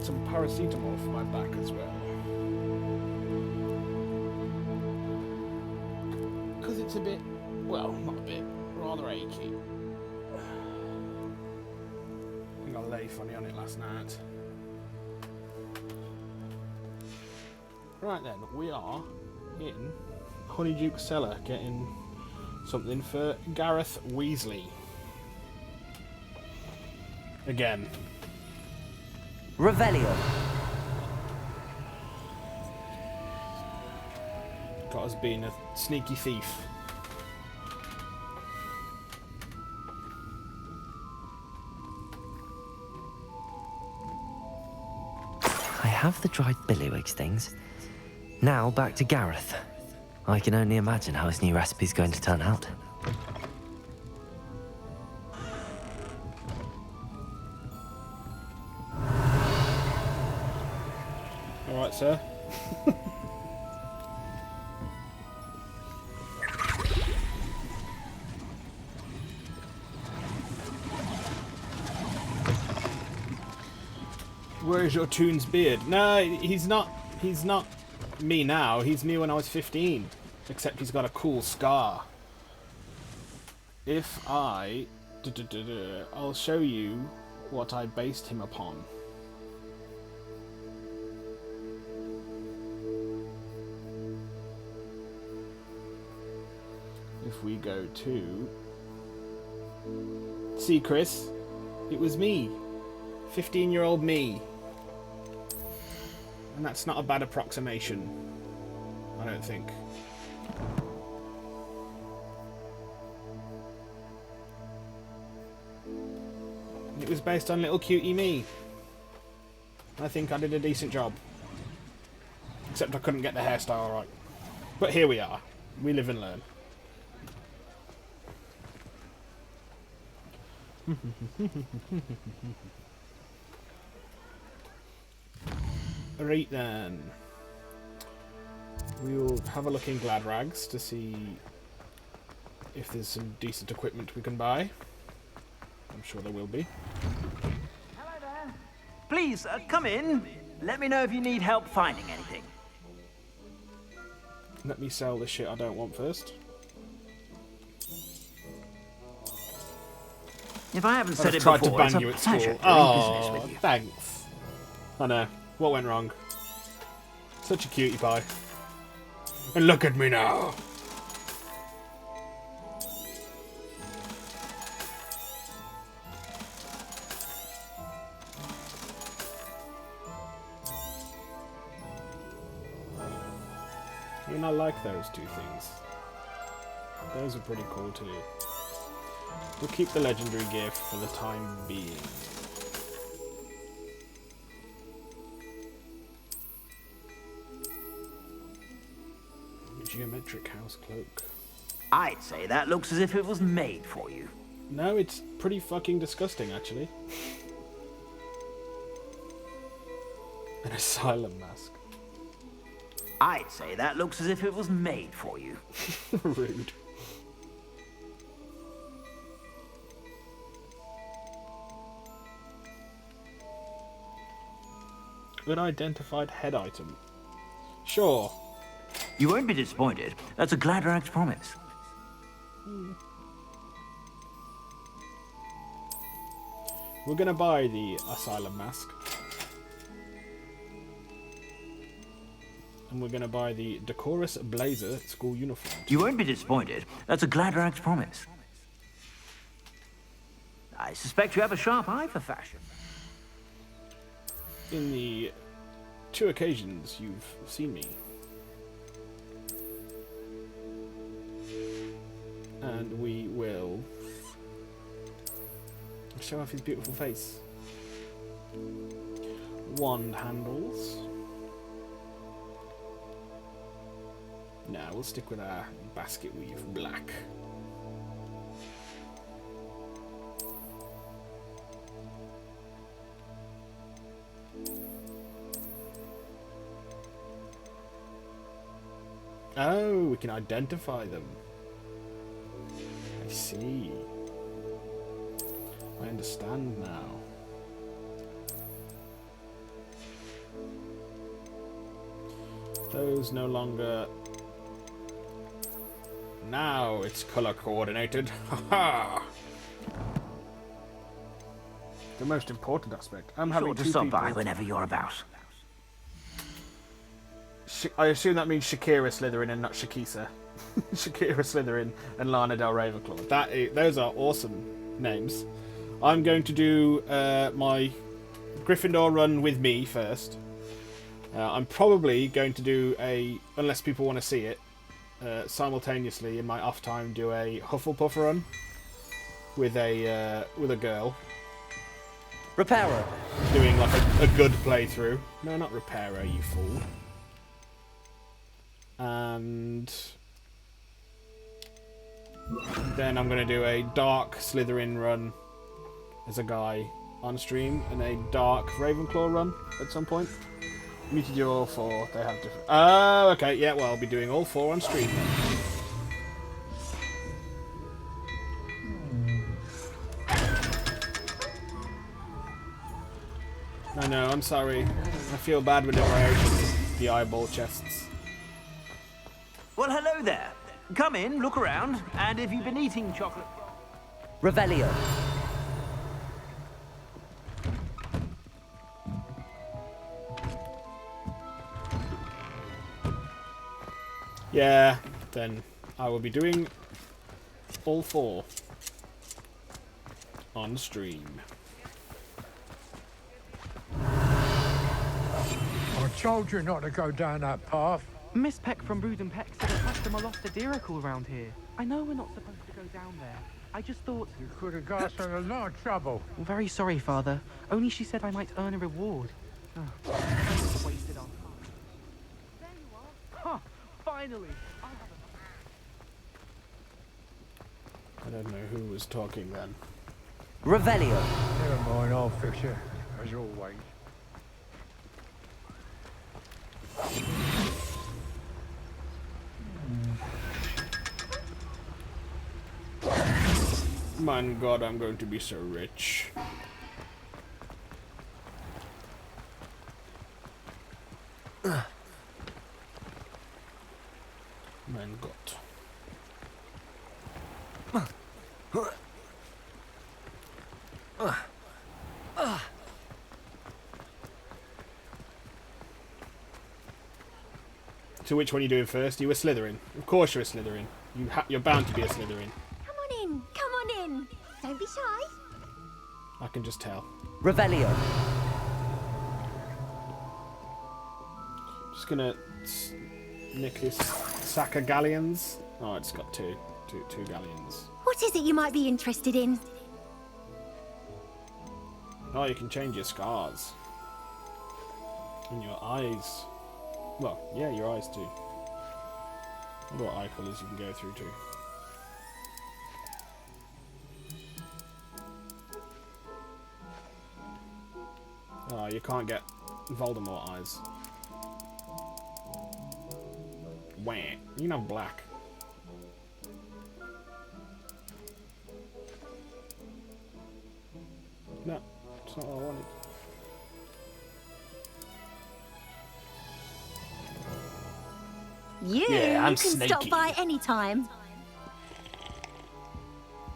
some paracetamol for my back as well. Because it's a bit, well, not a bit, rather achy. I think I lay funny on it last night. Right then, we are in Honeyduke's cellar getting something for Gareth Weasley. Again. Revelio. Got us being a sneaky thief. I have the dried billywigs things. Now back to Gareth. I can only imagine how his new recipe's going to turn out. All right, sir. Where's your Toon's beard? No, he's not. He's not me now. He's me when I was 15. Except he's got a cool scar. If I... I'll show you what I based him upon. If we go to... See, Chris? It was me. 15-year-old me. And that's not a bad approximation. I don't think. It was based on little cutie me. I think I did a decent job. Except I couldn't get the hairstyle right. But here we are. We live and learn. Right then. We'll have a look in Glad Rags to see if there's some decent equipment we can buy. I'm sure there will be. Hello there. Please, come in. Let me know if you need help finding anything. Let me sell the shit I don't want first. If I haven't said it tried before, to it's ban a you at pleasure school. doing Oh, business with you. thanks. I know. What went wrong? Such a cutie pie. And look at me now. I mean, I like those two things. Those are pretty cool too. We'll keep the legendary gift for the time being. Geometric house cloak. I'd say that looks as if it was made for you. No, it's pretty fucking disgusting, actually. An asylum mask. I'd say that looks as if it was made for you. Rude. Unidentified head item. Sure. You won't be disappointed. That's a Gladrag's promise. We're gonna buy the asylum mask. And we're gonna buy the decorous blazer school uniform. You won't be disappointed. That's a Gladrag's promise. I suspect you have a sharp eye for fashion. In the 2 occasions you've seen me. And we will show off his beautiful face. Wand handles. No, we'll stick with our basket weave black. Oh, we can identify them. I see. I understand now. Those no longer... Now it's color coordinated. Haha! The most important aspect. I'm having Sure to two stop people. by whenever you're about. I assume that means Shakira Slytherin and not Shakisa. Shakira Slytherin and Lana Del Ravenclaw. Those are awesome names. I'm going to do my Gryffindor run with me first. I'm probably going to do unless people want to see it, simultaneously in my off time do a Hufflepuff run with a girl. Repairer. Doing like a good playthrough. No, not Repairer, you fool. And then I'm going to do a dark Slytherin run as a guy on stream and a dark Ravenclaw run at some point. You need to do all four. They have different... Oh, okay. Yeah, well, I'll be doing all four on stream then. No, I'm sorry. I feel bad whenever I open the eyeball chests. Well, hello there. Come in, look around, and if you've been eating chocolate... Revelio. Yeah, then I will be doing all four on stream. I told you not to go down that path. Miss Peck from Brood and Peck said a customer lost a deeracle around here. I know we're not supposed to go down there. I just thought... You could have got us in a lot of trouble. I'm very sorry, Father. Only she said I might earn a reward. Oh, wasted our time. There you are. Huh, finally. I don't know who was talking then. Revelio. Never mind, I'll fix it, as always. My God, I'm going to be so rich. Mein Gott. So which one are you doing first? You were Slytherin. Of course you're a Slytherin. You're bound to be a Slytherin. Come on in. Come on in. Don't be shy. I can just tell. Revelio. Just gonna nick this sack of galleons. Oh, it's got two galleons. What is it you might be interested in? Oh, you can change your scars. And your eyes. Well, yeah, your eyes too. I wonder what eye colours you can go through too. Oh, you can't get Voldemort eyes. Wah. You can have black. No, it's not what I wanted. You I'm can snaky. stop by any time.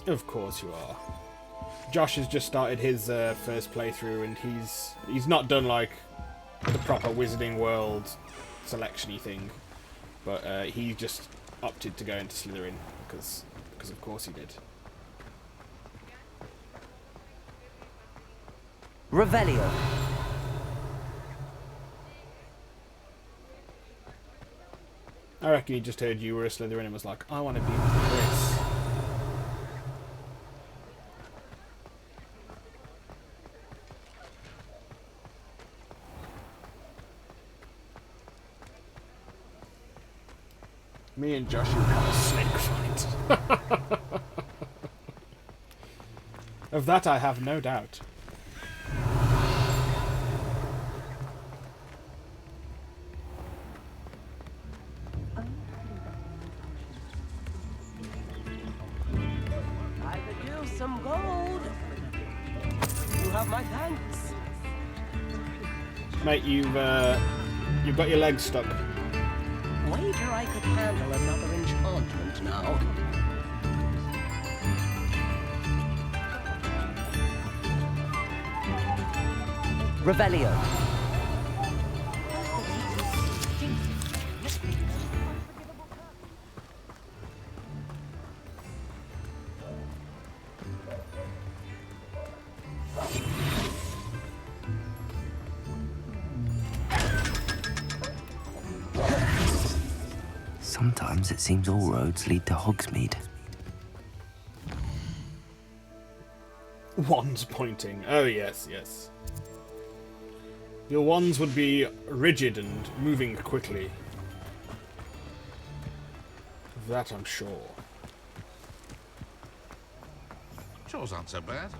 Of course you are. Josh has just started his first playthrough, and he's not done like the proper Wizarding World selection-y thing, but he just opted to go into Slytherin because of course he did. Revelio. I reckon he just heard you were a Slytherin and was like, I want to be with Chris. Me and Josh would have a snake fight. Of that I have no doubt. I could use some gold. You have my thanks. Mate, you've got your legs stuck. wager I could handle another enchantment now. Revelio. Sometimes it seems all roads lead to Hogsmeade. Wands pointing. Oh, yes, yes. Your wands would be rigid and moving quickly. Of that I'm sure. Chores aren't so bad.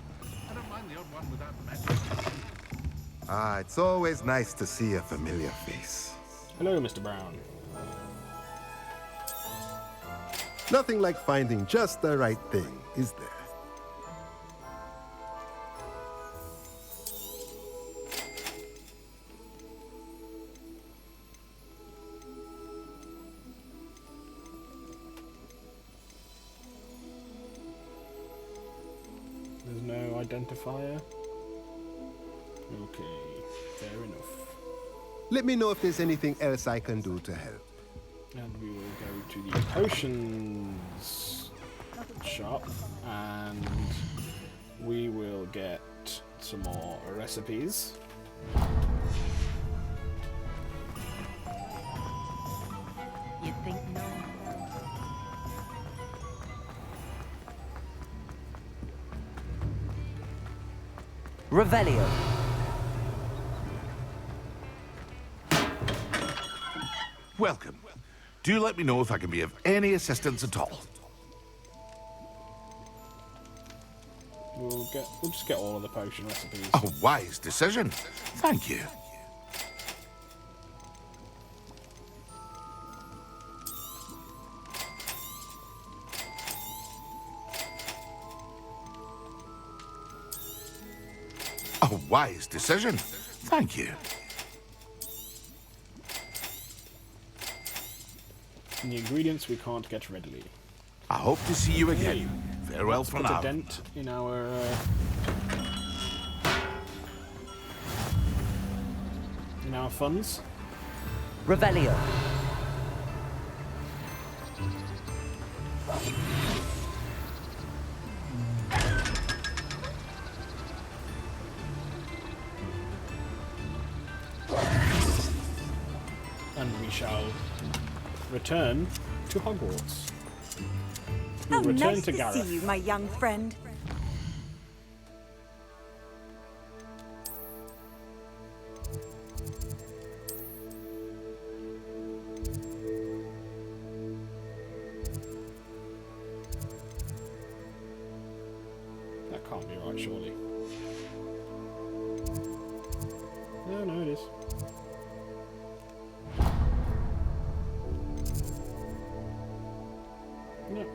I don't mind the odd one without magic. Ah, it's always nice to see a familiar face. Hello, Mr. Brown. Nothing like finding just the right thing, is there? There's no identifier. Okay, fair enough. Let me know if there's anything else I can do to help. And we will go to the potions shop and we will get some more recipes. You think no? Revelio. Welcome. Do let me know if I can be of any assistance at all. We'll just get all of the potion recipes. A wise decision. Thank you. A wise decision. Thank you. And the ingredients we can't get readily. I hope to see you again. Hey, Farewell for put now. a dent in our funds. Revelio. And we shall return to Hogwarts. How We'll return nice to to Gareth. see you, my young friend. That can't be right, surely. No, it is. No.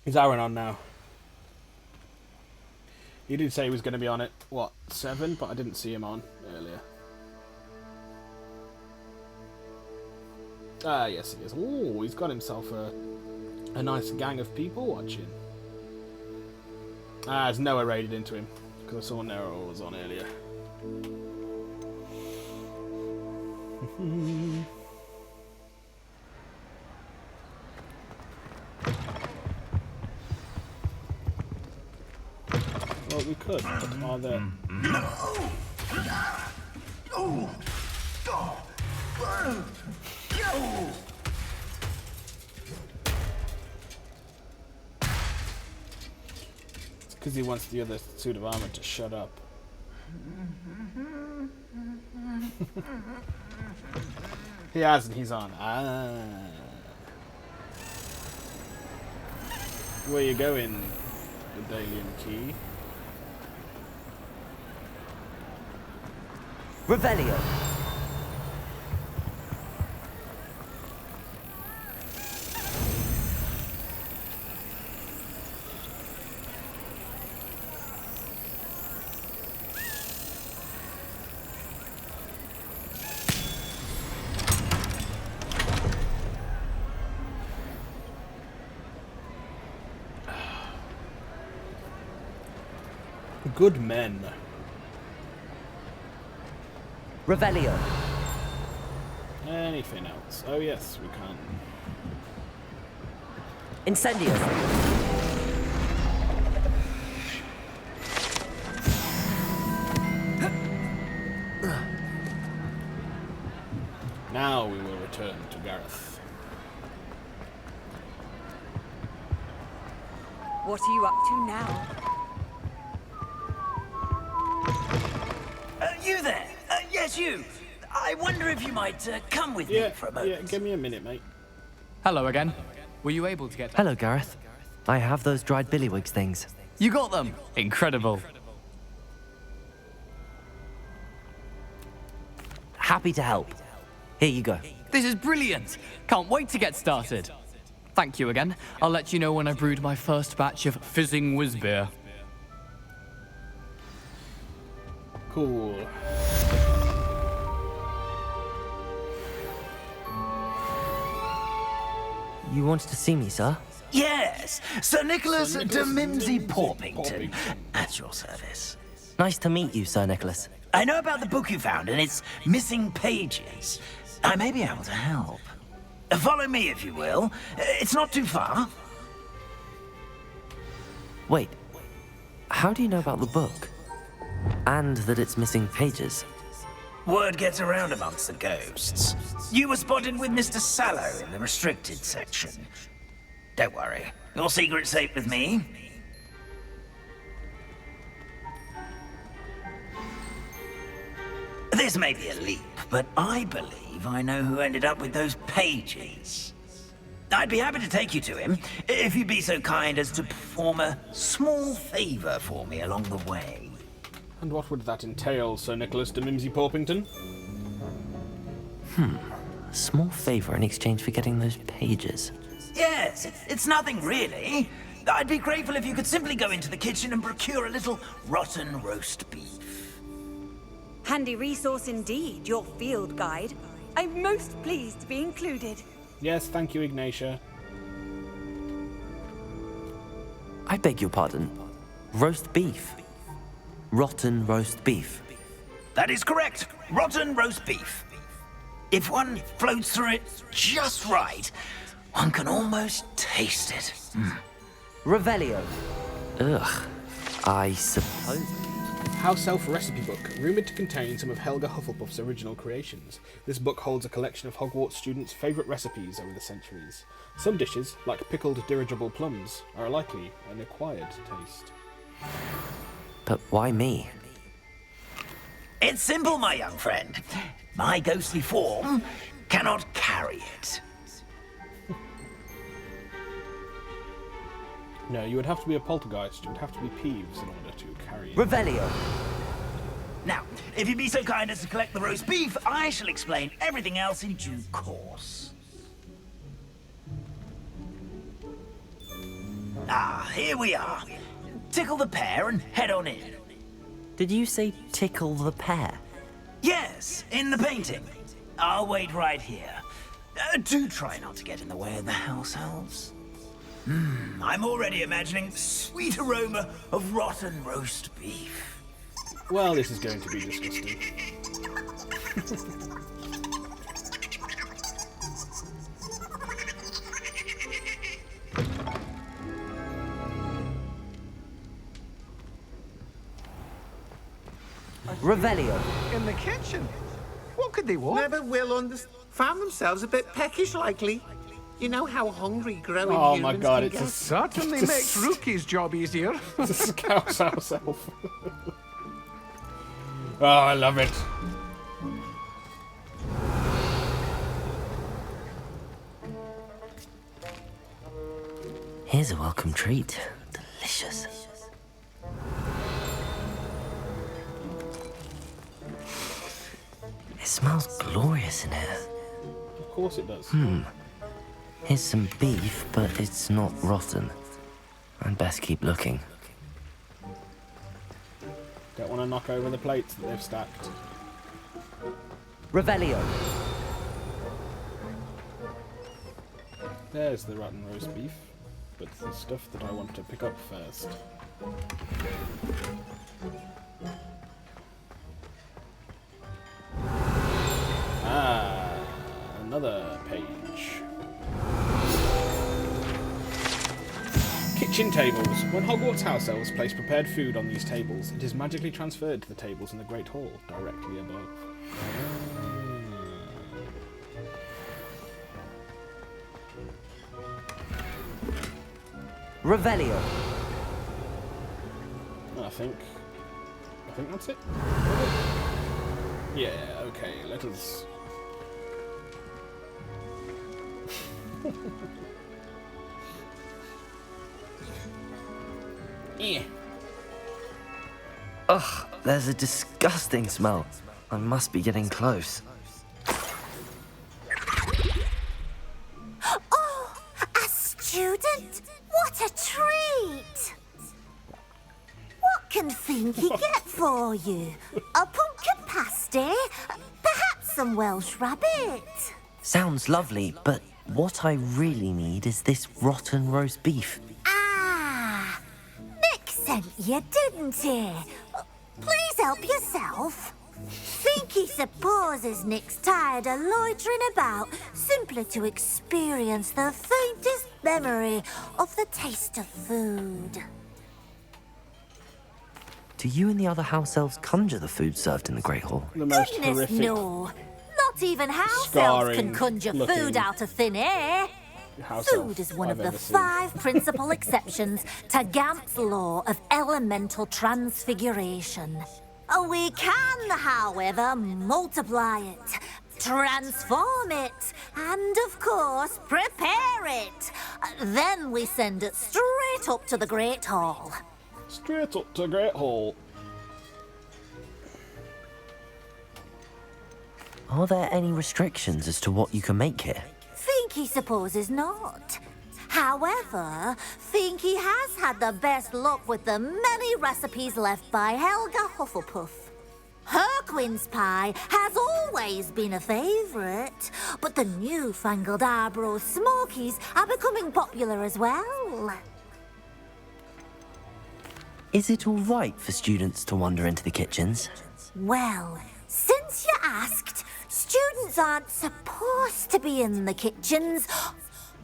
Is Aaron on now? He did say he was going to be on at, what, 7? But I didn't see him on earlier. Ah, yes he is. Oh, he's got himself a nice gang of people watching. Ah, has Noah raided into him? Because I saw Noah was on earlier. Well, we could, but are there... It's because he wants the other suit of armor to shut up. He hasn't, he's on. Ah. Where you going, the Dalian Key? Revelio. Good men. Revelio. Anything else? Oh yes, we can. Incendio. Now we will return to Gareth. What are you up to now? You there? Yes, you. I wonder if you might come with me for a moment. Yeah, give me a minute, mate. Hello again. Were you able to get... Hello, Gareth. I have those dried billywigs things. You got them? Incredible. Happy to help. Here you go. This is brilliant. Can't wait to get started. Thank you again. I'll let you know when I brewed my first batch of fizzing whiz beer. Cool. You wanted to see me, sir? Yes, Sir Nicholas de Mimsy Porpington, at your service. Nice to meet you, Sir Nicholas. I know about the book you found and its missing pages. I may be able to help. Follow me, if you will. It's not too far. Wait, how do you know about the book? And that it's missing pages? Word gets around amongst the ghosts. You were spotted with Mr. Sallow in the restricted section. Don't worry, your secret's safe with me. This may be a leap, but I believe I know who ended up with those pages. I'd be happy to take you to him, if you'd be so kind as to perform a small favor for me along the way. And what would that entail, Sir Nicholas de Mimsy Porpington? A small favor in exchange for getting those pages. Yes, it's nothing really. I'd be grateful if you could simply go into the kitchen and procure a little rotten roast beef. Handy resource indeed, your field guide. I'm most pleased to be included. Yes, thank you, Ignatia. I beg your pardon. Roast beef. Rotten roast beef. That is correct. Rotten roast beef. If one floats through it just right, one can almost taste it. Revelio. Ugh. I suppose. House Elf Recipe Book, rumoured to contain some of Helga Hufflepuff's original creations. This book holds a collection of Hogwarts students' favourite recipes over the centuries. Some dishes, like pickled dirigible plums, are likely an acquired taste. But why me? It's simple, my young friend. My ghostly form cannot carry it. No, you would have to be a poltergeist. You would have to be Peeves in order to carry it. Revelio. Now, if you'd be so kind as to collect the roast beef, I shall explain everything else in due course. Ah, here we are. Tickle the pear and head on in. Did you say tickle the pear? Yes, in the painting. I'll wait right here. Do try not to get in the way of the house elves. I'm already imagining the sweet aroma of rotten roast beef. Well, this is going to be disgusting. Revelio. In the kitchen? What could they want? Never will understand. Found themselves a bit peckish, likely. You know how hungry growing Oh humans my god, can it's get. a... Certainly makes Rookie's job easier. It's a Scouse House Elf. Oh, I love it. Here's a welcome treat. Delicious. It smells glorious in here. Of course it does. Here's some beef, but it's not rotten. I'd best keep looking. Don't want to knock over the plates that they've stacked. Revelio. There's the rotten roast beef, but the stuff that I want to pick up first. Ah, another page. Kitchen tables. When Hogwarts house elves place prepared food on these tables, it is magically transferred to the tables in the Great Hall, directly above. Revelio. I think that's it. Yeah, okay, let us... Yeah. Ugh, there's a disgusting smell. I must be getting close. Oh, a student? What a treat! What can Finky get for you? A pumpkin pasty? Perhaps some Welsh rabbit? Sounds lovely, but what I really need is this rotten roast beef. Ah, Nick sent you, didn't he? Please help yourself. Finky supposes Nick's tired of loitering about simply to experience the faintest memory of the taste of food. Do you and the other house elves conjure the food served in the Great Hall? The most Goodness, horrific, no. Not even house elves can conjure looking food out of thin air. house Food elf is one I've of the ever seen. 5 principal exceptions to Gamp's law of elemental transfiguration. We can, however, multiply it, transform it, and, of course, prepare it. Then we send it straight up to the Great Hall. Straight up to Great Hall. Are there any restrictions as to what you can make here? Finky supposes not. However, Finky has had the best luck with the many recipes left by Helga Hufflepuff. Her quince pie has always been a favourite, but the newfangled Arbroath Smokies are becoming popular as well. Is it all right for students to wander into the kitchens? Well, since you asked, students aren't supposed to be in the kitchens,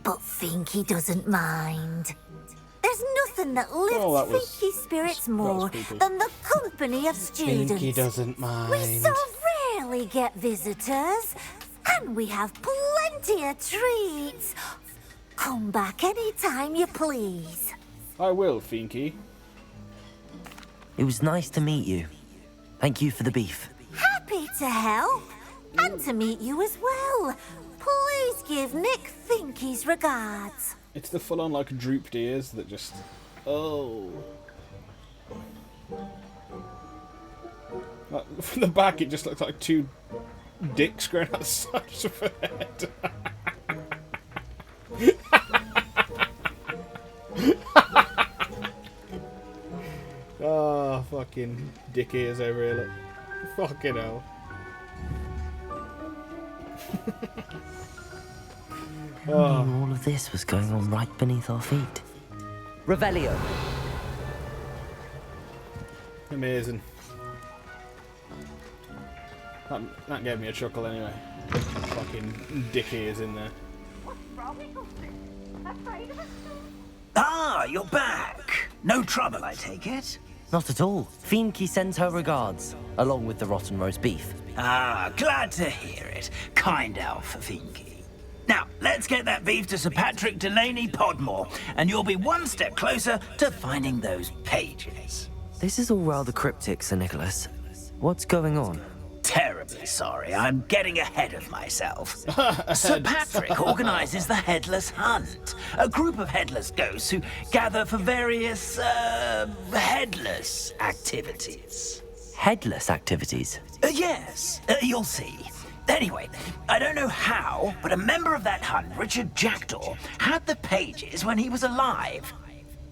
but Finky doesn't mind. There's nothing that lifts Finky's spirits more than the company of students. Finky doesn't mind. We so rarely get visitors, and we have plenty of treats. Come back any time you please. I will, Finky. It was nice to meet you. Thank you for the beef. Happy to help, and to meet you as well. Please give Nick Finky's regards. It's the full-on, like, drooped ears that just... Oh. Like, from the back, it just looks like 2 dicks growing out the sides of her head. Oh, fucking dick ears over here, look. Fucking hell. Who knew all of this was going on right beneath our feet? Revelio. Amazing. That gave me a chuckle anyway. Fucking dick ears in there. Ah, you're back. No trouble, I take it? Not at all. Finky sends her regards, along with the rotten roast beef. Ah, glad to hear it. Kind elf, Finky. Now, let's get that beef to Sir Patrick Delaney Podmore, and you'll be one step closer to finding those pages. This is all rather cryptic, Sir Nicholas. What's going on? Terribly sorry, I'm getting ahead of myself. Sir Patrick organises the Headless Hunt, a group of headless ghosts who gather for various, headless activities. Headless activities? Yes, you'll see. Anyway, I don't know how, but a member of that hunt, Richard Jackdaw, had the pages when he was alive.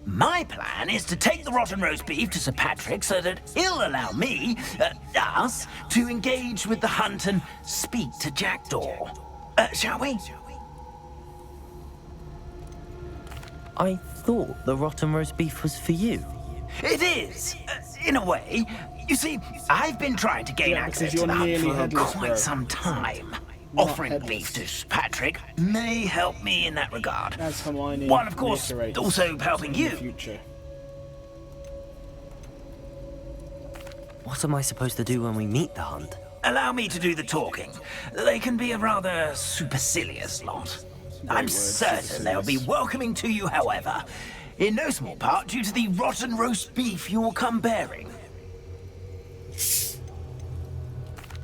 My plan is to take the rotten roast beef to Sir Patrick so that he'll allow me, us, to engage with the hunt and speak to Jackdaw. Shall we? I thought the rotten roast beef was for you. It is. in a way. You see, I've been trying to gain access to the hunt for quite some time. Offering beef to Sir Patrick may help me in that regard. While, of course, also helping you. What am I supposed to do when we meet the hunt? Allow me to do the talking. They can be a rather supercilious lot. I'm certain they'll be welcoming to you, however, in no small part due to the rotten roast beef you will come bearing.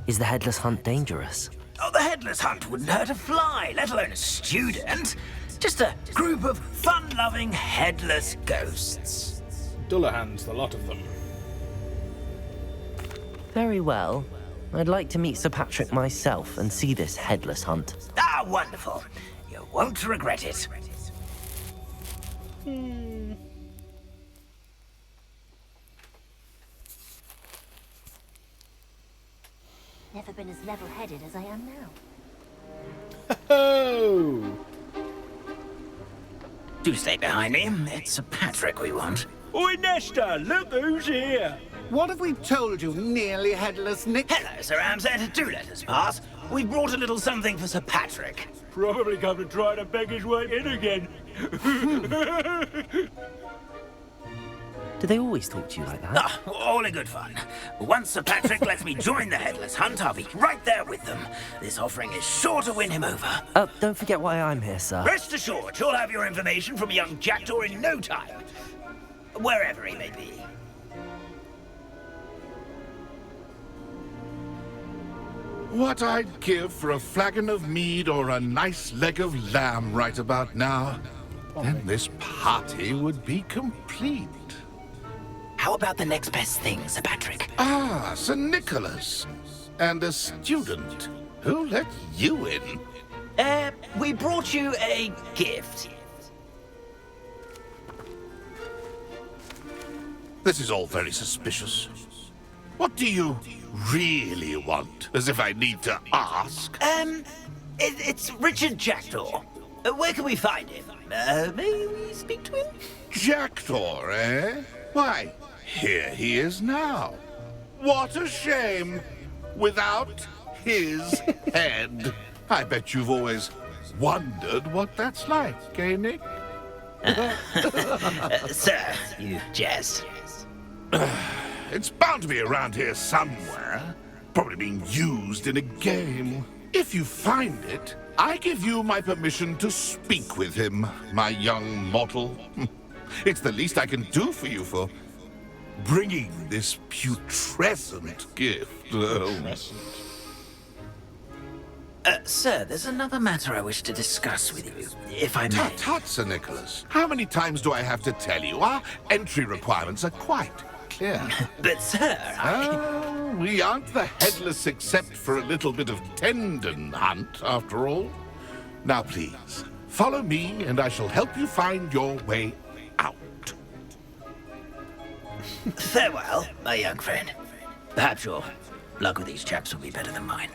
Is the headless hunt dangerous? Oh, the headless hunt wouldn't hurt a fly, let alone a student. Just a group of fun-loving headless ghosts. Dullahans, the lot of them. Very well. I'd like to meet Sir Patrick myself and see this headless hunt. Ah, wonderful. You won't regret it. Never been as level-headed as I am now. Oh! Do stay behind me. It's Sir Patrick we want. Oi, Nesta, look who's here. What have we told you, nearly headless Nick? Hello, Sir Ramsay. Do let us pass. We brought a little something for Sir Patrick. Probably come to try to beg his way in again. Do they always talk to you like that? Ah, all in good fun. Once Sir Patrick lets me join the headless hunt, I'll be right there with them. This offering is sure to win him over. Don't forget why I'm here, sir. Rest assured, you'll have your information from young Jackdaw in no time. Wherever he may be. What I'd give for a flagon of mead or a nice leg of lamb right about now. Then this party would be complete. How about the next best thing, Sir Patrick? Ah, Sir Nicholas. And a student. Who let you in? We brought you a gift. This is all very suspicious. What do you really want? As if I need to ask. It's Richard Jackdaw. Where can we find him? May we speak to him? Jackdaw, eh? Why, here he is now. What a shame. Without his head. I bet you've always wondered what that's like, eh, Nick? Sir, you jest. It's bound to be around here somewhere. Probably being used in a game. If you find it, I give you my permission to speak with him, my young mortal. It's the least I can do for you for bringing this putrescent gift. Sir, there's another matter I wish to discuss with you, if I may. Tut, tut, Sir Nicholas. How many times do I have to tell you? Our entry requirements are quite clear. But, sir, we aren't the headless except for a little bit of tendon hunt, after all. Now, please, follow me, and I shall help you find your way out. Farewell, my young friend. Perhaps your luck with these chaps will be better than mine.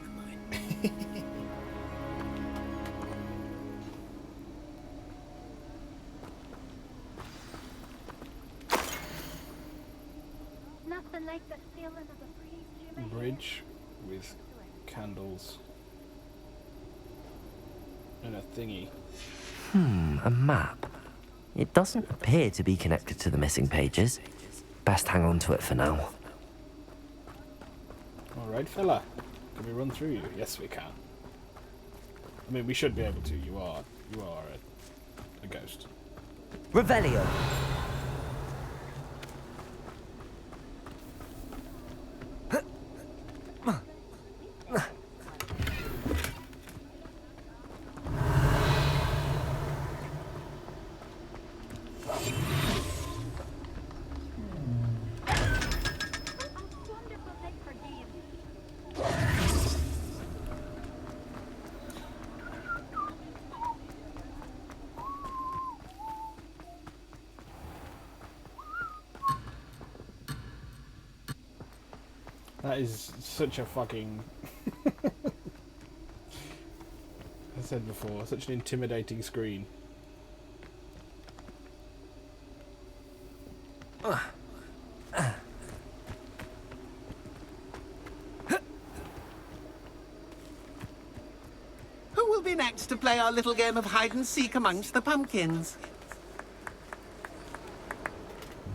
Nothing like the feeling of a Bridge with candles and a thingy. A map. It doesn't appear to be connected to the missing pages. Best hang on to it for now. Alright, fella. Can we run through you? Yes, we can. I mean, we should be able to. You are a ghost. Revelio. That is such a fucking... I said before, such an intimidating screen. be next to play our little game of hide-and-seek amongst the pumpkins?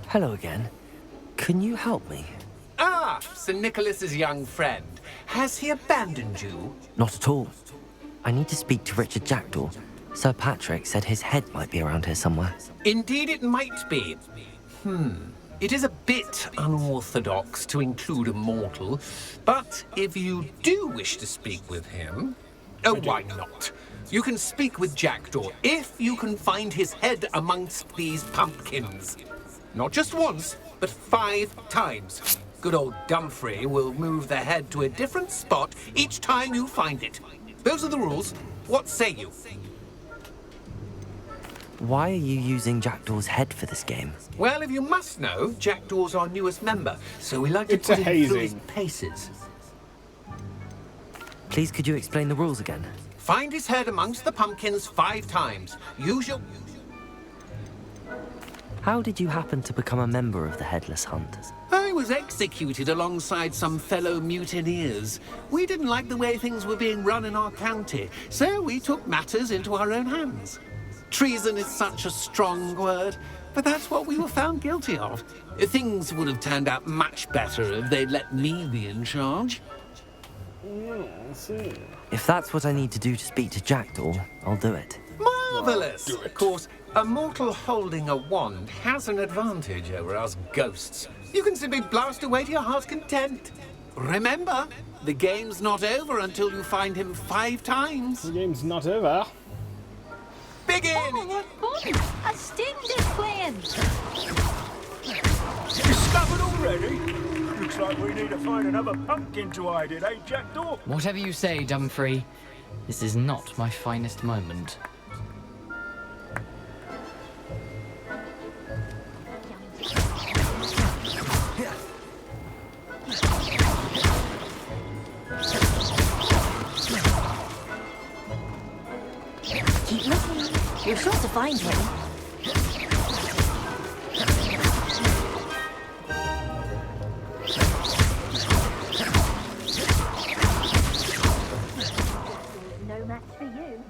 Hello again. Can you help me? Ah, Sir Nicholas's young friend. Has he abandoned you? Not at all. I need to speak to Richard Jackdaw. Sir Patrick said his head might be around here somewhere. Indeed it might be. It is a bit unorthodox to include a mortal, but if you do wish to speak with him... Oh, why not? You can speak with Jackdaw if you can find his head amongst these pumpkins. Not just once, but 5 times. Good old Dumfrey will move the head to a different spot each time you find it. Those are the rules. What say you? Why are you using Jackdaw's head for this game? Well, if you must know, Jackdaw's our newest member, so we like to put him through his paces. Please, could you explain the rules again? Find his head amongst the pumpkins 5 times. Use your... How did you happen to become a member of the Headless Hunt? I was executed alongside some fellow mutineers. We didn't like the way things were being run in our county, so we took matters into our own hands. Treason is such a strong word, but that's what we were found guilty of. Things would have turned out much better if they'd let me be in charge. If that's what I need to do to speak to Jackdaw, I'll do it. Marvellous! Of course, a mortal holding a wand has an advantage over us ghosts. You can simply blast away to your heart's content. Remember, the game's not over until you find him 5 times. The game's not over. Begin! Oh, what fun! A sting playing! Discovered already? Looks like we need to find another pumpkin to hide in, eh, Jackdaw? Whatever you say, Dumfrey. This is not my finest moment. Keep looking. You're sure to find him. No match for you.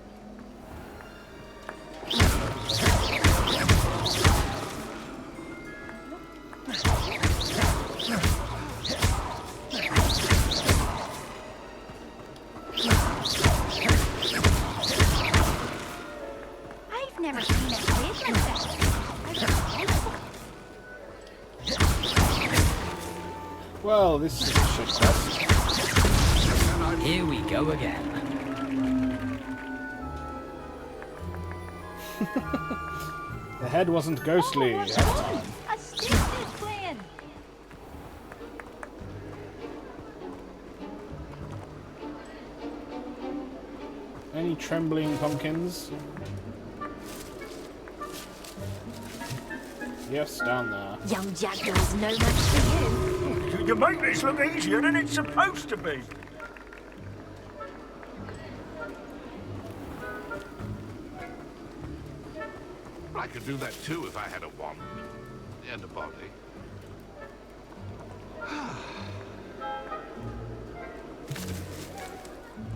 I've never seen it played like this. Well, this is a shit quest. Here we go again. The head wasn't ghostly. A sting playing! Any trembling pumpkins? Yes, down there. Young Jackdaw's no match for you. You make this look easier than it's supposed to be. I could do that too if I had a wand. And a body.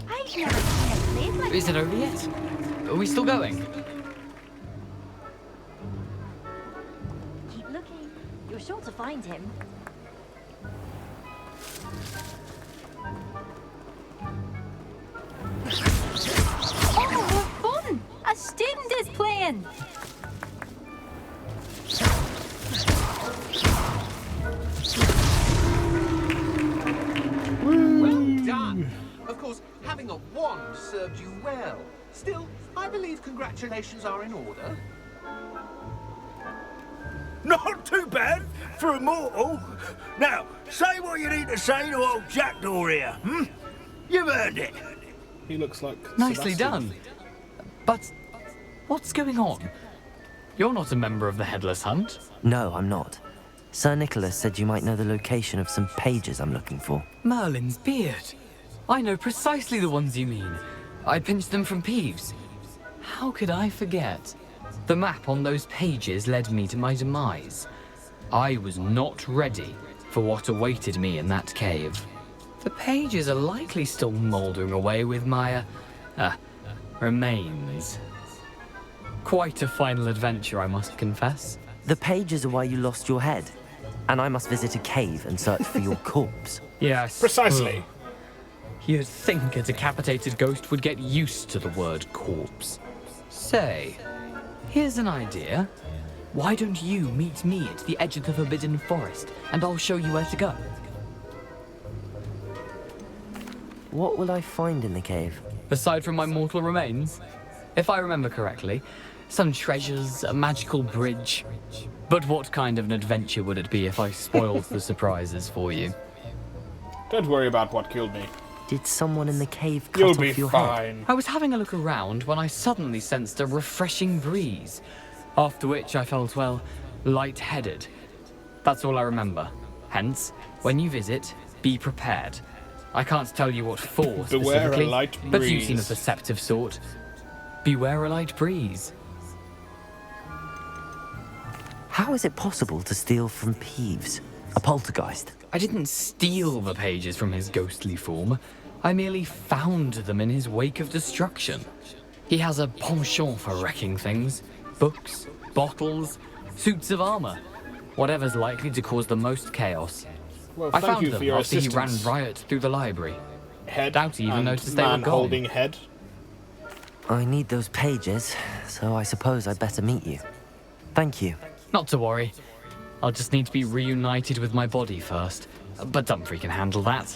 I've never seen it played like Is it over yet? Are we still going? Keep looking. You're sure to find him. Oh, what fun! A sting playing! Well done! Of course, having a wand served you well. Still, I believe congratulations are in order. Not too bad for a mortal. Now, say what you need to say to old Jackdaw here, hmm? You've earned it. He looks like Nicely Sebastian. done. But what's going on? You're not a member of the Headless Hunt. No, I'm not. Sir Nicholas said you might know the location of some pages I'm looking for. Merlin's beard. I know precisely the ones you mean. I pinched them from Peeves. How could I forget? The map on those pages led me to my demise. I was not ready for what awaited me in that cave. The pages are likely still mouldering away with my, Remains. Quite a final adventure, I must confess. The pages are why you lost your head, and I must visit a cave and search for your corpse. Yes. Precisely. You'd think a decapitated ghost would get used to the word corpse. Say, here's an idea. Why don't you meet me at the edge of the Forbidden Forest, and I'll show you where to go? What will I find in the cave? Aside from my mortal remains? If I remember correctly, some treasures, a magical bridge. But what kind of an adventure would it be if I spoiled the surprises for you? Don't worry about what killed me. Did someone in the cave cut You'll off be your fine. head? I was having a look around when I suddenly sensed a refreshing breeze, after which I felt, well, lightheaded. That's all I remember. Hence, when you visit, be prepared. I can't tell you what for Beware a specifically, light but you seem a breeze. perceptive sort. Beware a light breeze. How is it possible to steal from Peeves, a poltergeist? I didn't steal the pages from his ghostly form. I merely found them in his wake of destruction. He has a penchant for wrecking things. Books, bottles, suits of armor. Whatever's likely to cause the most chaos. Well, I thank found you them for your after he ran assistance. riot through the library. Head Doubt he even and noticed they were man gone. holding head. I need those pages, so I suppose I'd better meet you. Thank you. Not to worry. I'll just need to be reunited with my body first. But Dumfrey can handle that.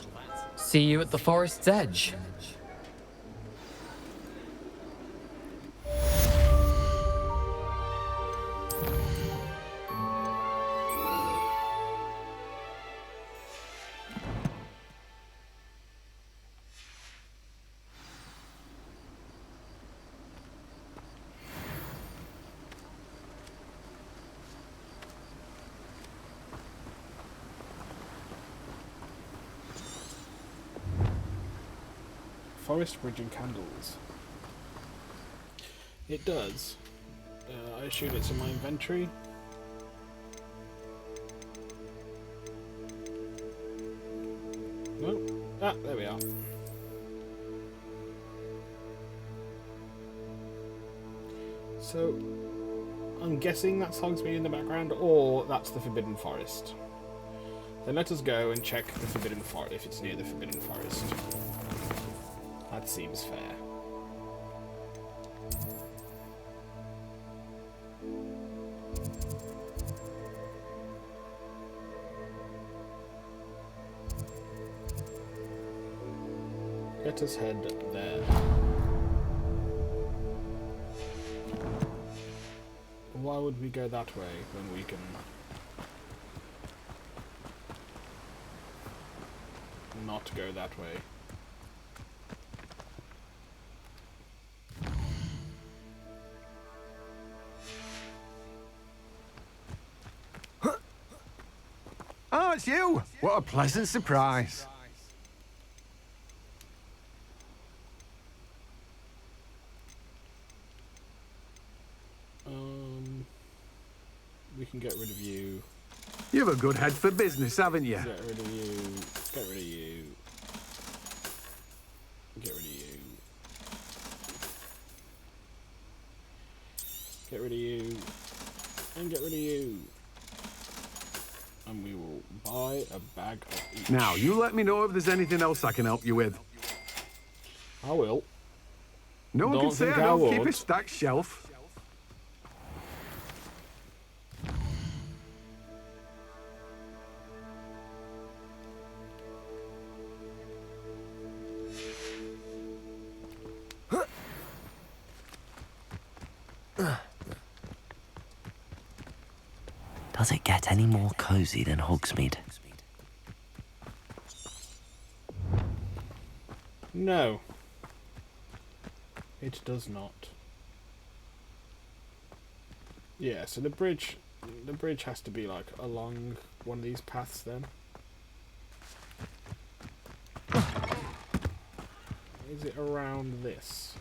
See you at the forest's edge. Forest bridge and candles. It does. I assume it's in my inventory. No. Ah, there we are. So, I'm guessing that's Hogsmeade in the background, or that's the Forbidden Forest. Then let us go and check the Forbidden Forest, if it's near the Forbidden Forest. That seems fair. Let us head there. Why would we go that way when we can not go that way? Oh, it's you! What a pleasant surprise. We can get rid of you. You've a good head for business, haven't you? Get rid of you. Get rid of you. Get rid of you. Get rid of you. And get rid of you. And we will buy a bag of each. Now, you let me know if there's anything else I can help you with. I will. No one can Don't say think I I don't keep would. a stacked shelf. Does it get any more cozy than Hogsmeade? No. It does not. Yeah, so the bridge has to be like along one of these paths then. Is it around this?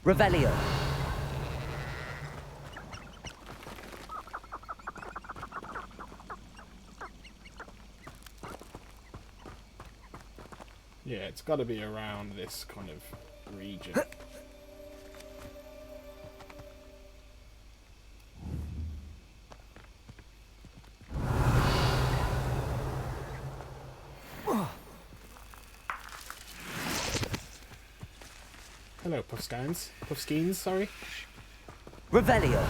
Revelio. Yeah, it's got to be around this kind of region. Hello, Puffskeins, sorry. Revelio.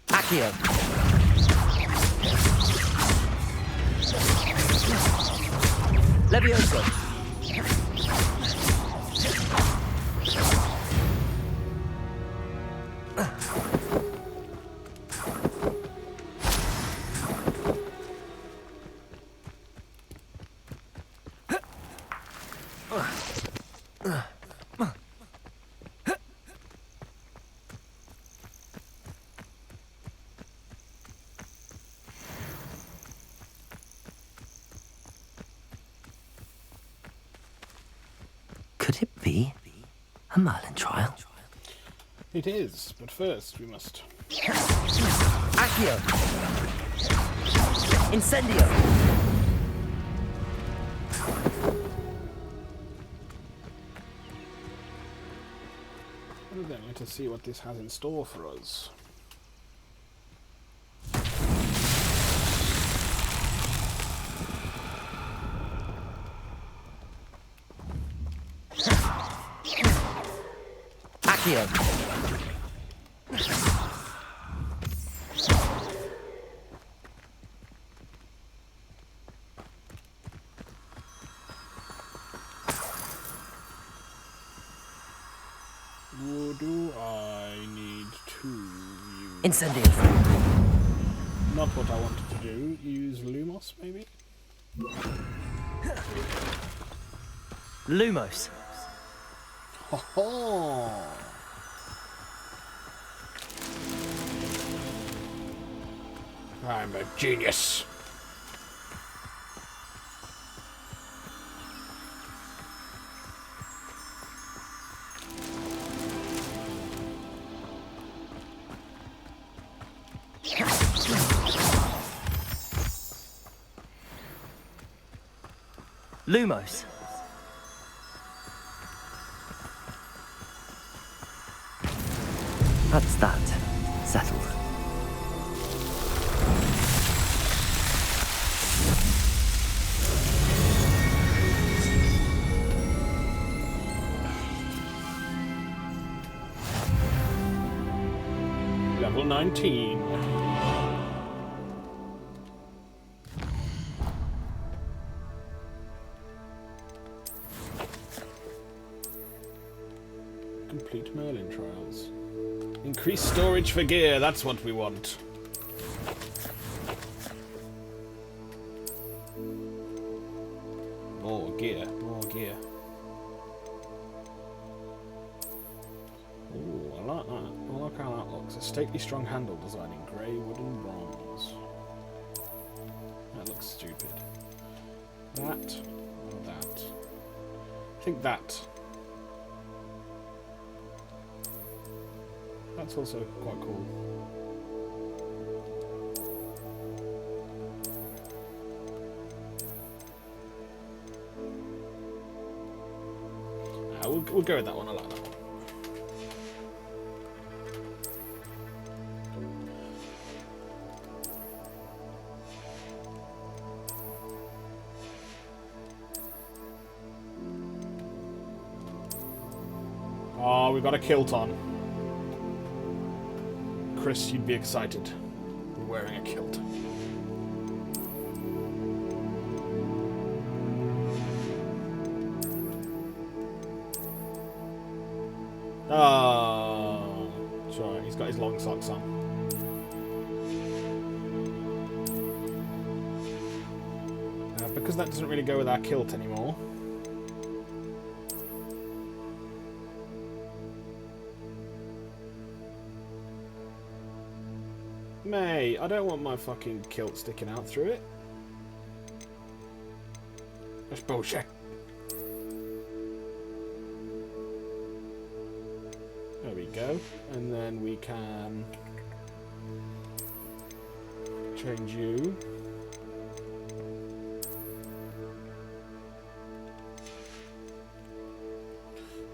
Accio. Levioso. Could it be a Merlin trial? It is, but first we must... Accio! Incendio! Well then, let us see what this has in store for us. Accio! What do I need to use? Incendio! Not what I wanted to do. Use Lumos, maybe? Lumos. Ho ho! I'm a genius. Lumos. That's that. Settled. Level 19. Complete Merlin trials. Increase storage for gear, that's what we want. More gear, more gear. Ooh, I like that. I like how that looks. A stately strong handle design in grey, wood and bronze. That looks stupid. That or that? I think that. That's also quite cool. We'll go with that one. I like that one. we've got a kilt on. Chris, you'd be excited. We're wearing a kilt. Oh, that's right. He's got his long socks on. Because that doesn't really go with our kilt anymore. Mate, I don't want my fucking kilt sticking out through it. That's bullshit. There we go. And then we can change you.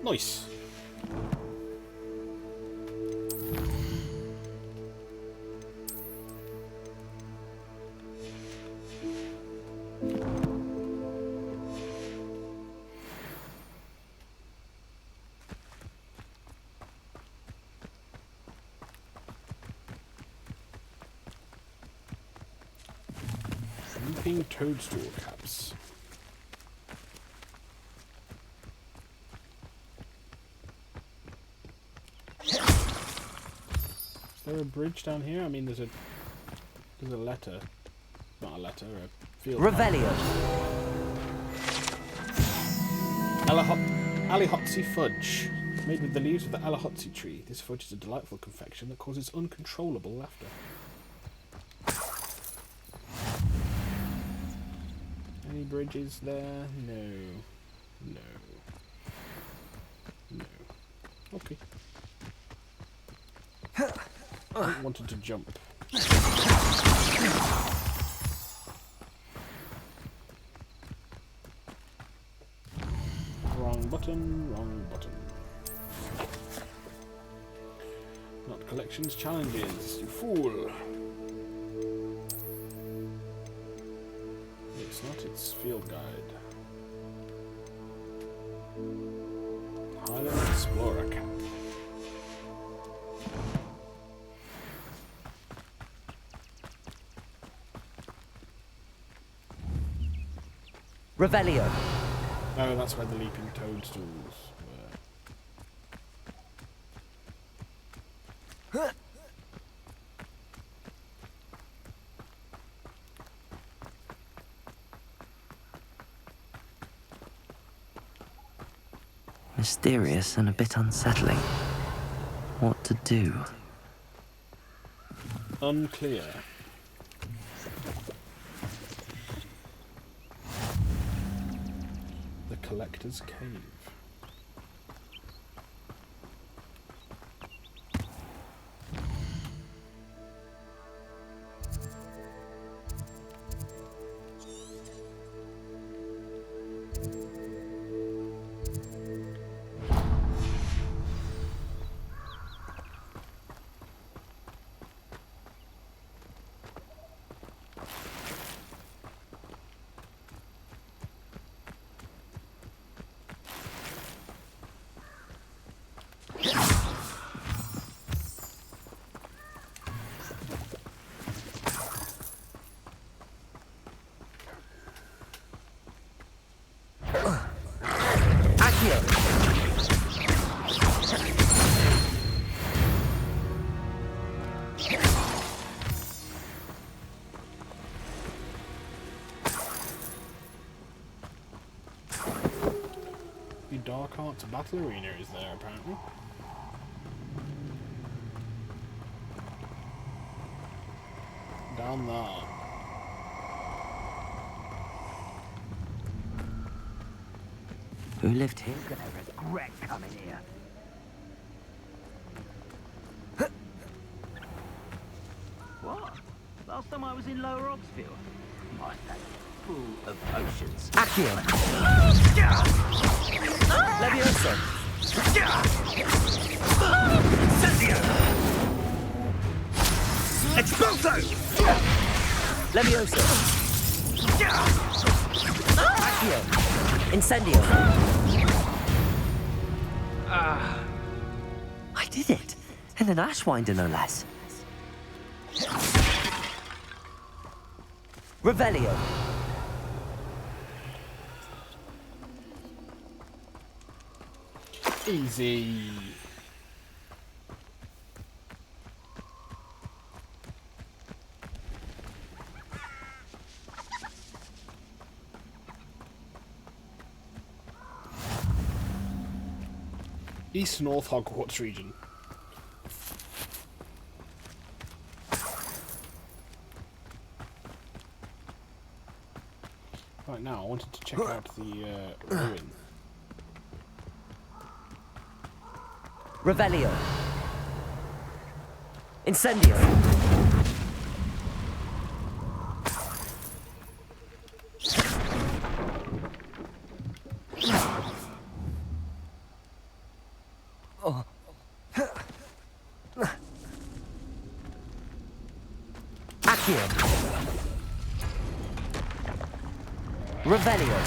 Nice. Sleeping toadstool caps. Is there a bridge down here? I mean, there's a letter. Not a letter, a field. Revelio. Alihotzi fudge. Made with the leaves of the Alihotzi tree. This fudge is a delightful confection that causes uncontrollable laughter. Any bridges there? No. No. No. Okay. I wanted to jump. Wrong button, wrong button. Not collections, challenges, you fool. It's not, it's field guide. Highland Explorer cap. Revelio. Oh, that's where the leaping toadstools were. Mysterious and a bit unsettling. What to do? Unclear. The Collector's Cave. The Dark Arts Battle Arena is there, apparently. Down there. Who lived here? You're gonna regret coming here. What? Last time I was in Lower Oxfield, my state full of potions. Accio. Levioso. Incendio. Expulso. Levioso. Accio. Incendio. did it. And an Ashwinder, no less. Revelio. Easy. East North Hogwarts region. Right now, I wanted to check out the ruin. Revelio. Incendio. Oh. Accio. Revelio.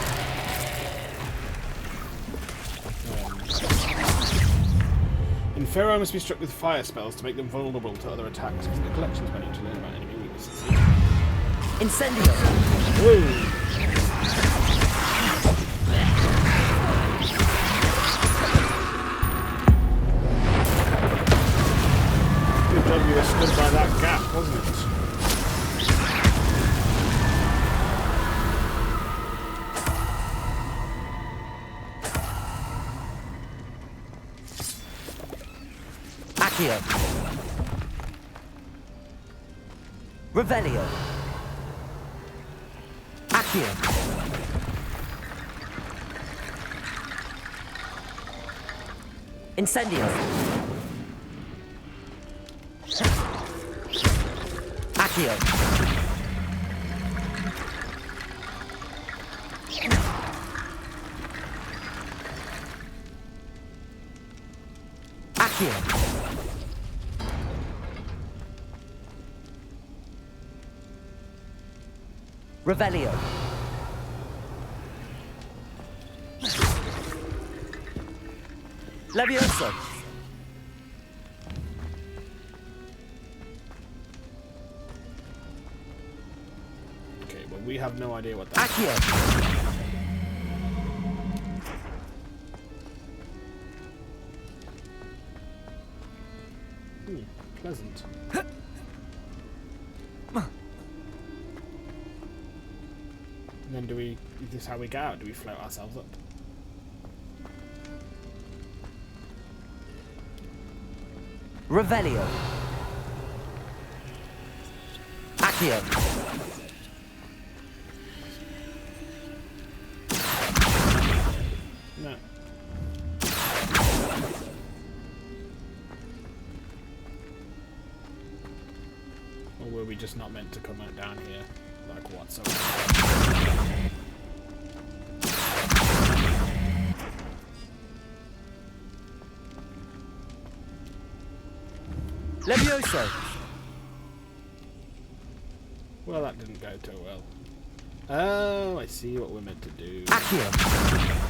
Infero must be struck with fire spells to make them vulnerable to other attacks. Visit the collections menu to learn about enemy weaknesses. Incendio. Ooh. Good job you were stood by that gap, wasn't it? Accio. Revelio. Accio. Incendio. Accio. Accio. Revelio. Levioso. Okay, well we have no idea what that Accio. Pleasant. And then do we... Is this how we get out? Do we float ourselves up? Revelio. Accio. No. Or were we just not meant to come out down here? Like whatsoever? Levioso. Well, that didn't go too well. Oh, I see what we're meant to do. Accio.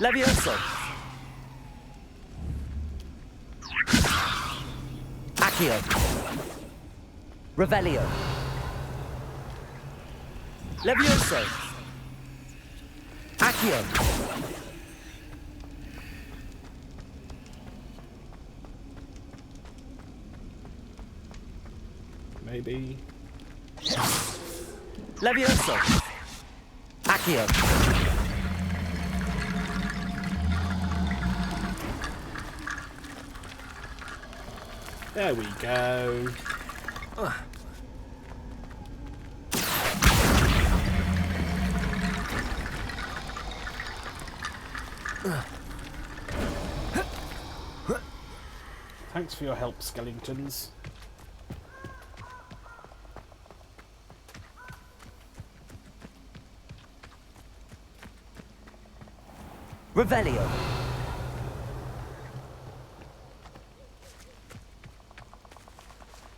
Levioso. Accio. Revelio. Levioso. Accio. Maybe. Levioso. Accio. There we go. Thanks for your help, skeletons. Revelio.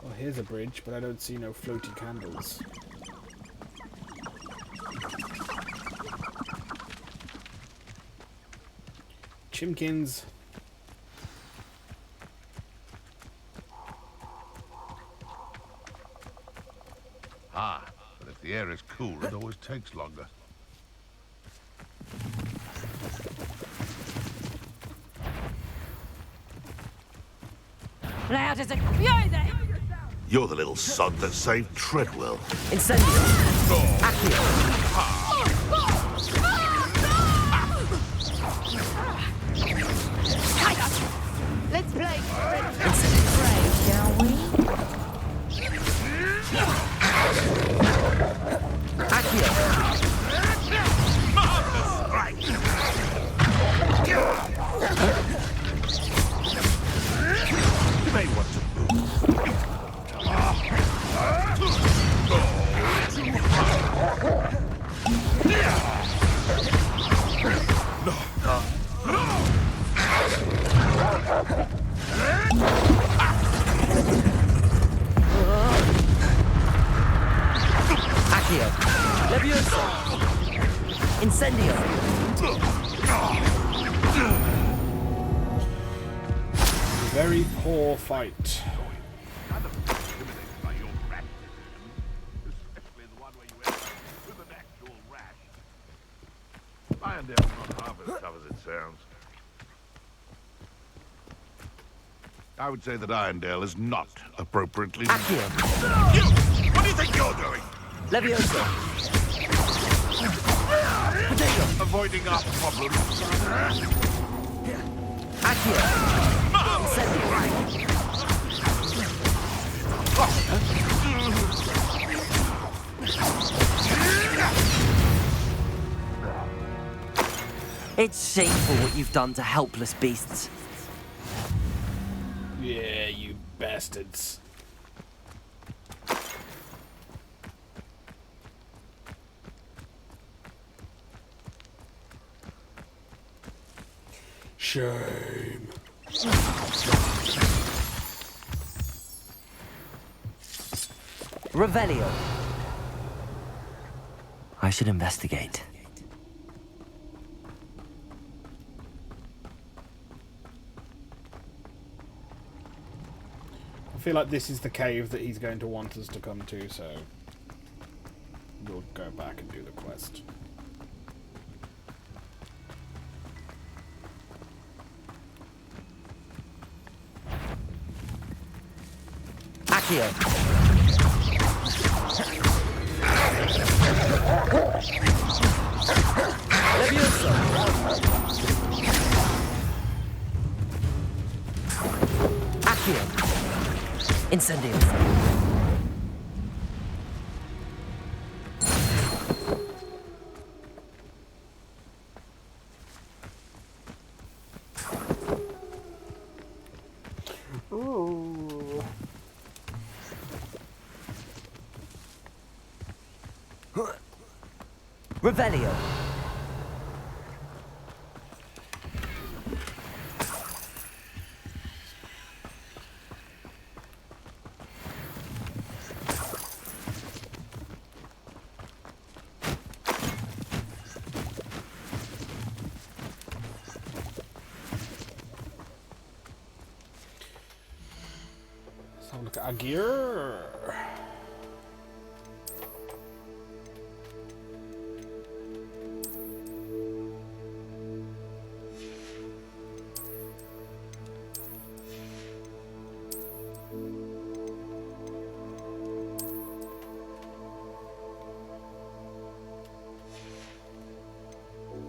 Oh, here's a bridge, but I don't see no floaty candles. Chimkins. Ah, but if the air is cool, it always takes longer. Loud as a yo there! You're the little sod that saved Treadwell. Incendio! Accio! Let's play. Incendio! Shall we? Accio! You may want to Accio! Levioso! Incendio! Very poor fight. Irondale's not half as tough as it sounds. I would say that Irondale is not appropriately... Accio! You! What do you think you're doing? Levioso! Potato! Avoiding our problems. Accio! Incendio! It's shameful what you've done to helpless beasts. Yeah, you bastards. Shame. Revelio. I should investigate. I feel like this is the cave that he's going to want us to come to, so we'll go back and do the quest. Accio. Levioso. Accio. Incendio. Ooh. Revelio. Let's have a look at our gear.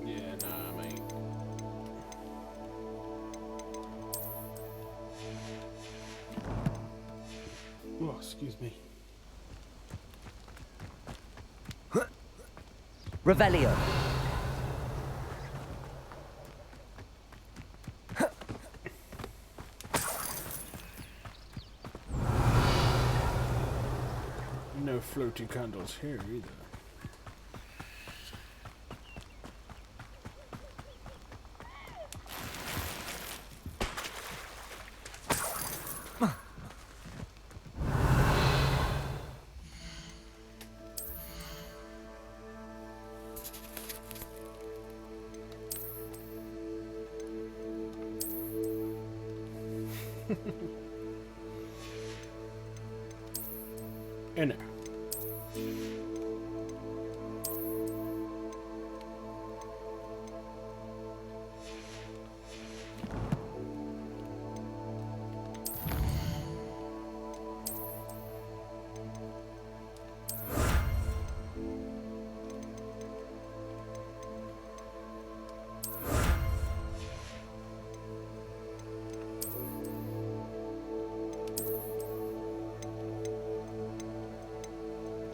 Yeah, nah, mate. Oh, excuse me. Revelio. No floaty candles here either. Inner.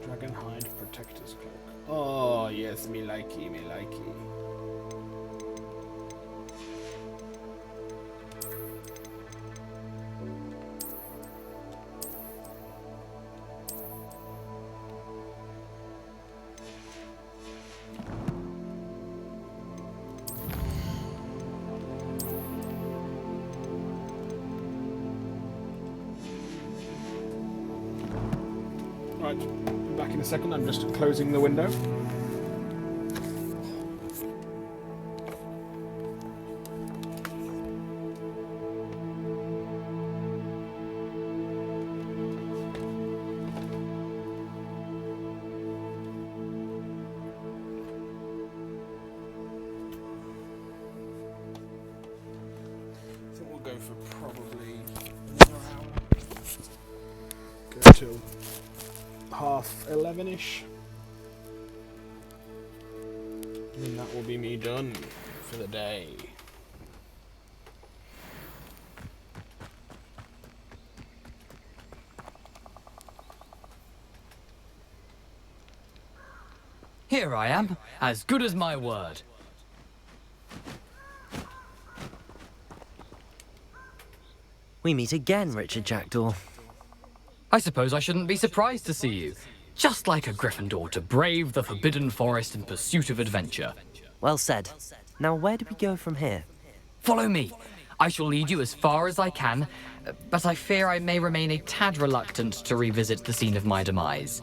Dragon hide protector's cloak. Oh yes, me likey, me likey. Right, back in a second. I'm just closing the window. I think we'll go for probably another hour. Go till 11:30ish. And then that will be me done for the day. Here I am, as good as my word. We meet again, Richard Jackdaw. I suppose I shouldn't be surprised to see you. Just like a Gryffindor to brave the Forbidden Forest in pursuit of adventure. Well said. Now where do we go from here? Follow me. I shall lead you as far as I can, but I fear I may remain a tad reluctant to revisit the scene of my demise.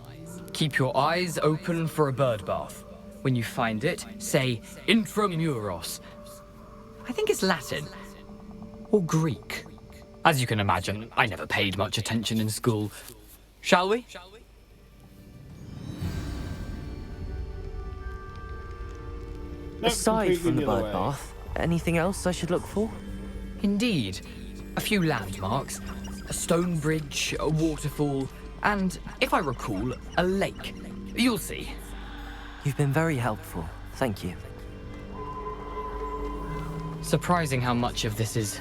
Keep your eyes open for a bird bath. When you find it, say Intramuros. I think it's Latin. Or Greek. As you can imagine, I never paid much attention in school. Shall we? Aside from the bird bath, anything else I should look for? Indeed. A few landmarks, a stone bridge, a waterfall, and, if I recall, a lake. You'll see. You've been very helpful. Thank you. Surprising how much of this is,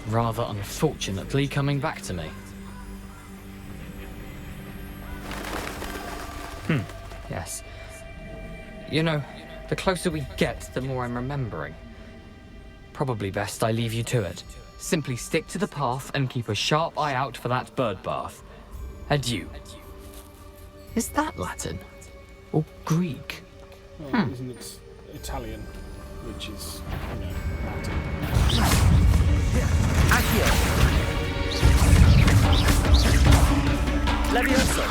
rather unfortunately, coming back to me. Yes. You know, the closer we get, the more I'm remembering. Probably best I leave you to it. Simply stick to the path and keep a sharp eye out for that bird bath. Adieu. Is that Latin? Or Greek? Well, isn't it Italian? Which is, you know, Latin. Accio! Levioso!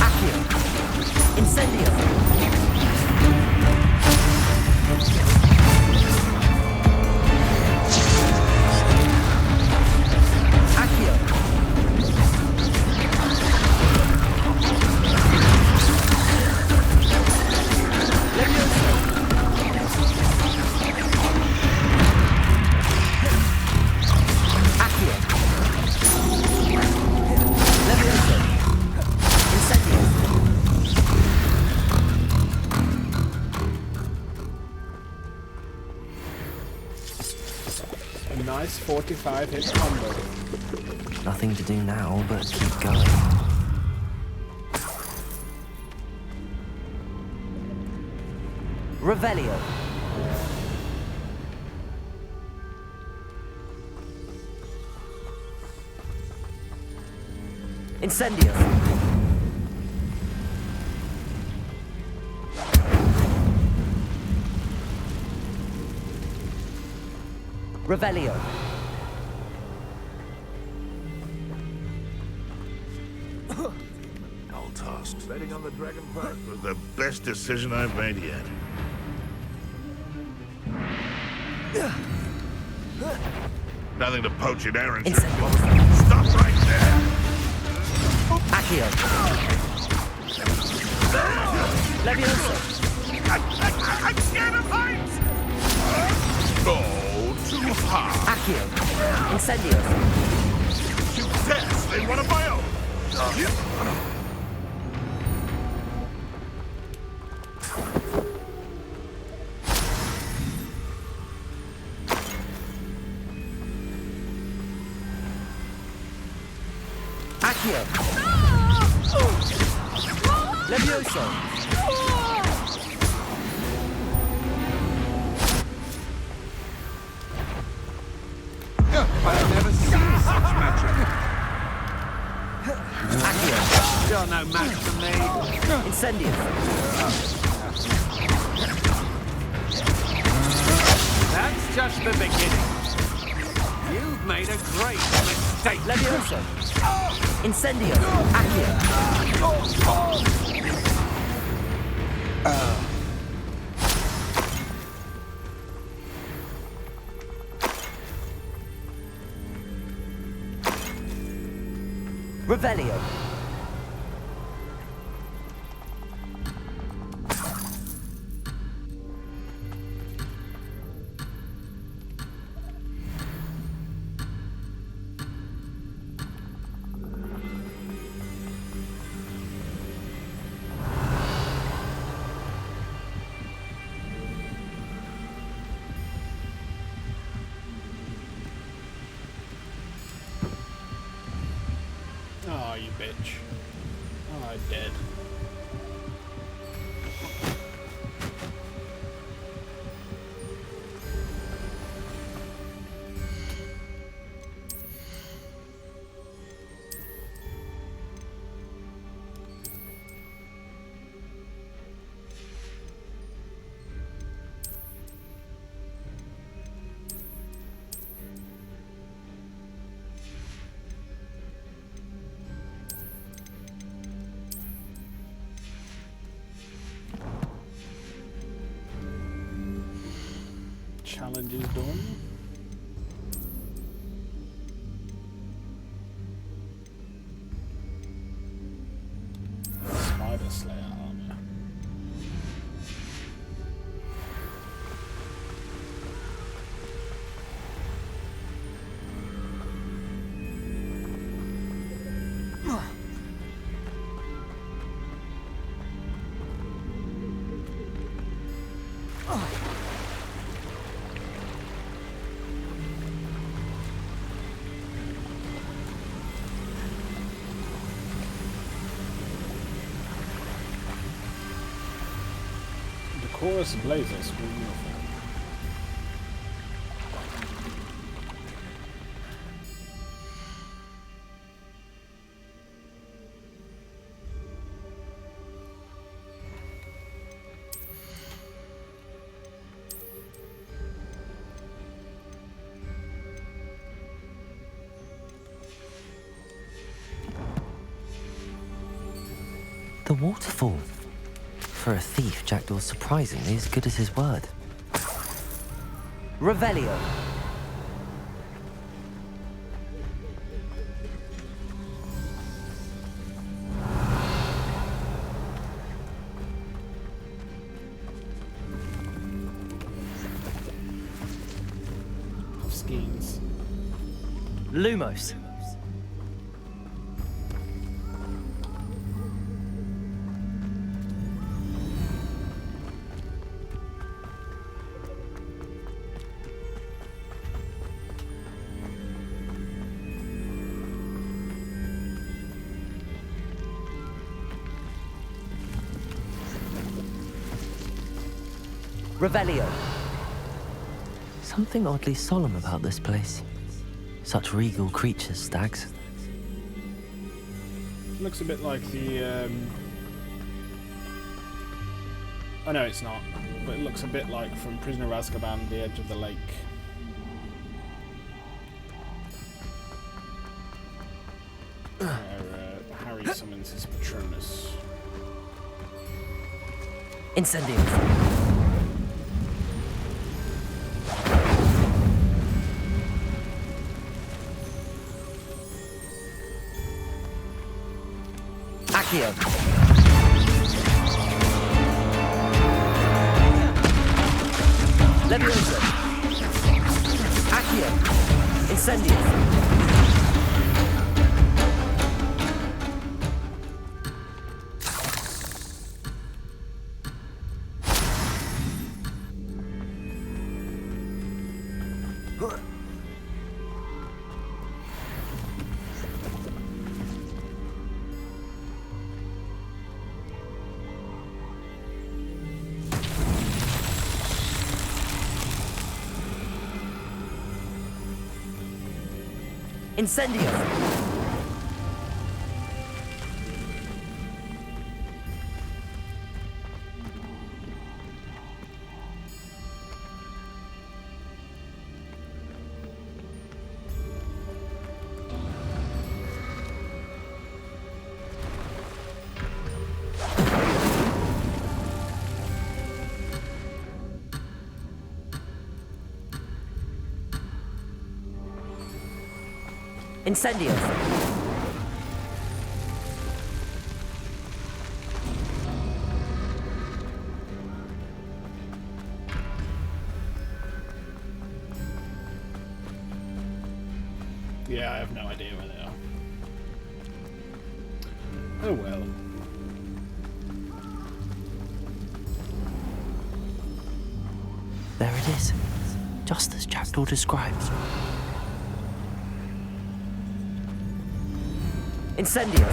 Accio! Incendio! Accio! Levioso! Accio! Levioso! Incendio! A nice 45 hit combo. Nothing to do now but keep going. Revelio. Incendio. Revelio. All tossed. Betting on the Dragon Path was the best decision I've made yet. Nothing to poaching errands. Incendiary. Stop right there! Accio. Leviosa. I'm scared of heights! Go too high. Accio. Incendio. Success in one of my own. Accio. Levioso. I've never seen such magic. Accio. You're no match for me. Incendio. That's just the beginning. You've made a great mistake. Levioso. Incendio. Accio. Revelio. Oh, you bitch. Oh, I'm dead. Challenge is done. Spider Slayer armor. Chorus Blazer school uniform. The waterfall. For a thief, Jackdaw's surprisingly as good as his word. Revelio. Schemes. Lumos. Revelio. Something oddly solemn about this place. Such regal creatures, stags. Looks a bit like the oh no, it's not. But it looks a bit like from Prisoner of Azkaban, The Edge of the Lake. Where Harry summons his Patronus. Incendio. Accio. Levioso. Accio. Incendio. Incendio! Incendio! Yeah, I have no idea where they are. Oh well. There it is. Just as Jackdaw described. Incendio!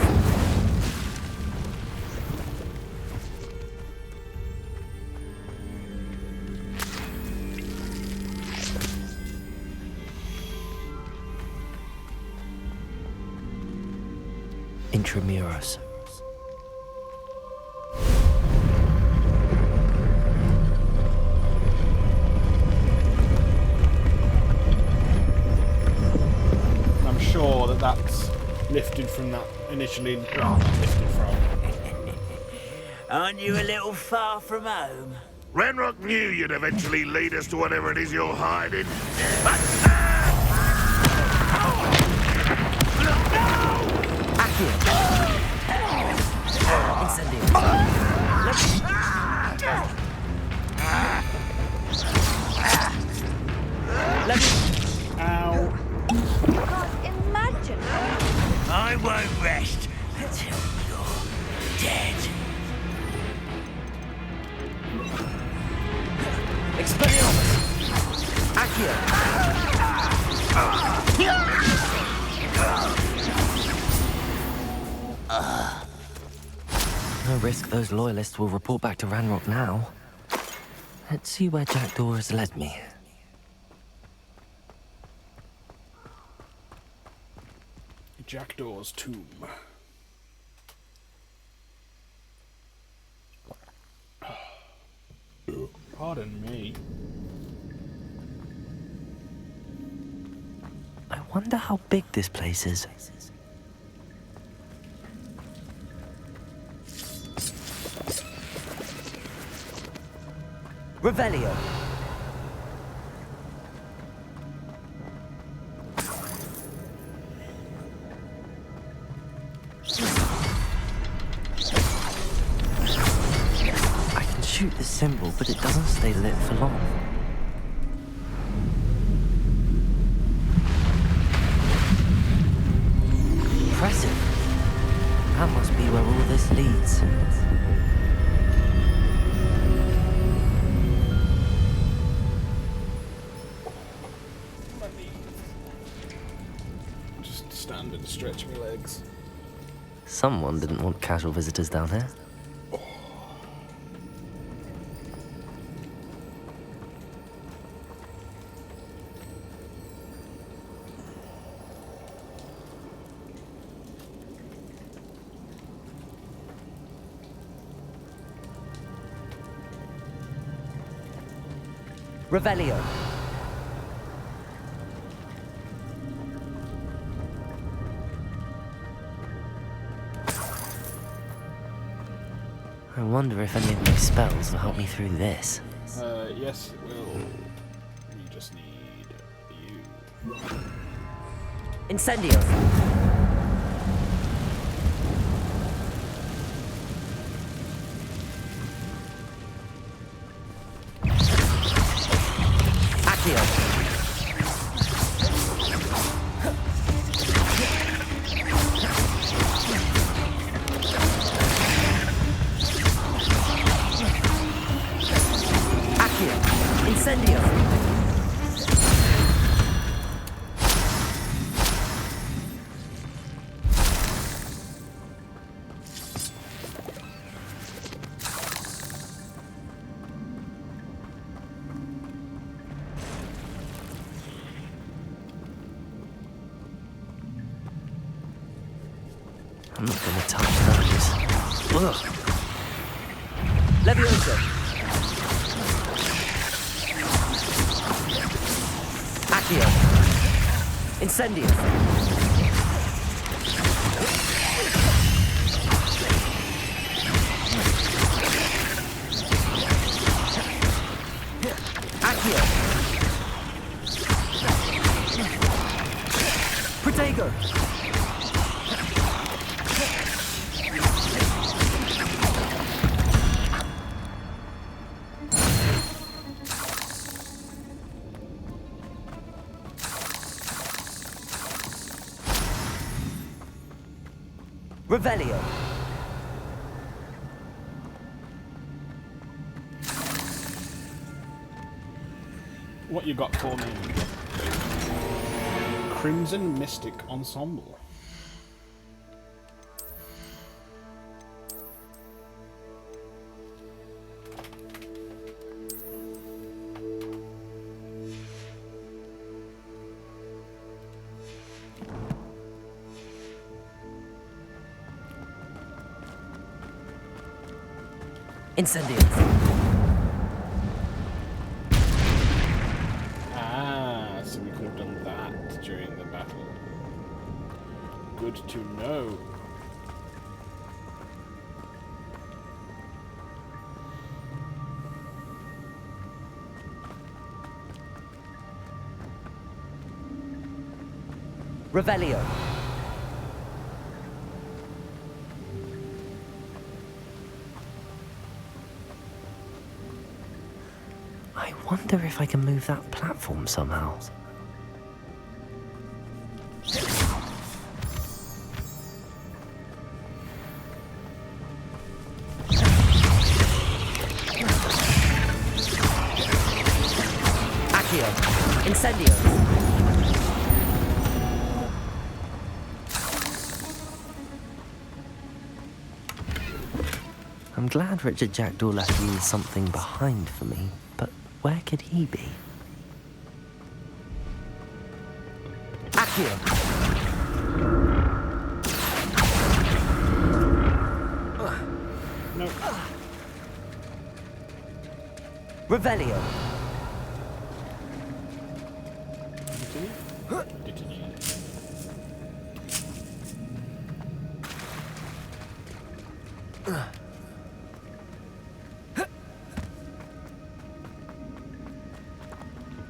Intramuros. I'm sure that that's lifted from that initially. Well, not lifted from. Aren't you a little far from home? Ranrock knew you'd eventually lead us to whatever it is you're hiding. Ow. Can't imagine. I won't rest until you're dead. Expelliarmus! No risk those loyalists will report back to Ranrock now. Let's see where Jackdaw has led me. Jackdaw's tomb. Pardon me. I wonder how big this place is. Revelio. I can shoot the symbol, but it doesn't stay lit for long. Impressive. That must be where all this leads. Just stand and stretch my legs. Someone didn't want casual visitors down here. Revelio. I wonder if any of my spells will help me through this. Yes, it will. We just need you. Incendio. Accio. Incendio! I'm not gonna touch those. Ugh. Levioso! Accio. Incendio. Accio. Protego. Revelio. What you got for me? Crimson Mystic Ensemble. Incendio. Ah, so we could have done that during the battle. Good to know. Revelio. I wonder if I can move that platform somehow. Accio. Incendio. I'm glad Richard Jackdaw left me something behind for me, but where could he be? Accio! No. Revelio!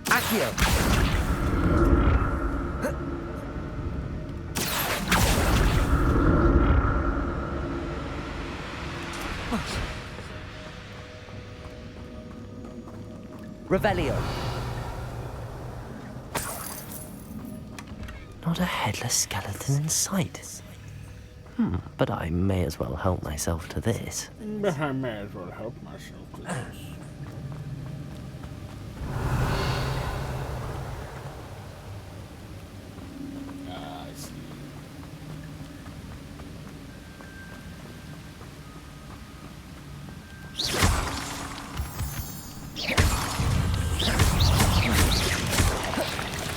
Accio! Revelio! Not a headless skeleton in sight. But I may as well help myself to this. But I may as well help myself to this. I see.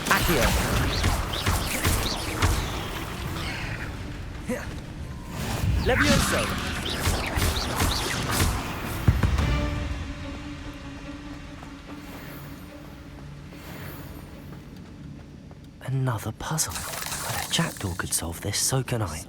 Accio! Levioso! Another puzzle. But if Jackdaw could solve this, so can I.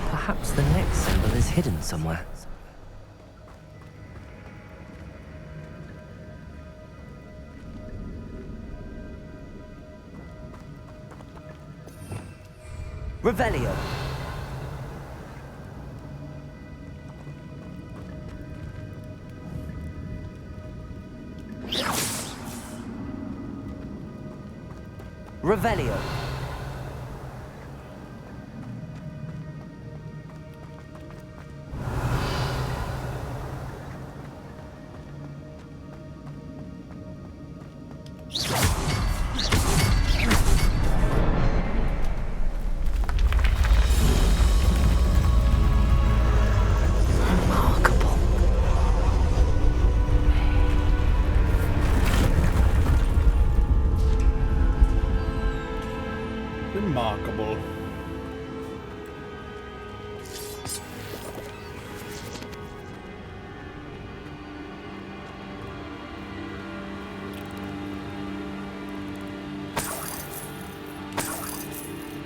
Perhaps the next symbol is hidden somewhere. Revelio. Revelio. Remarkable.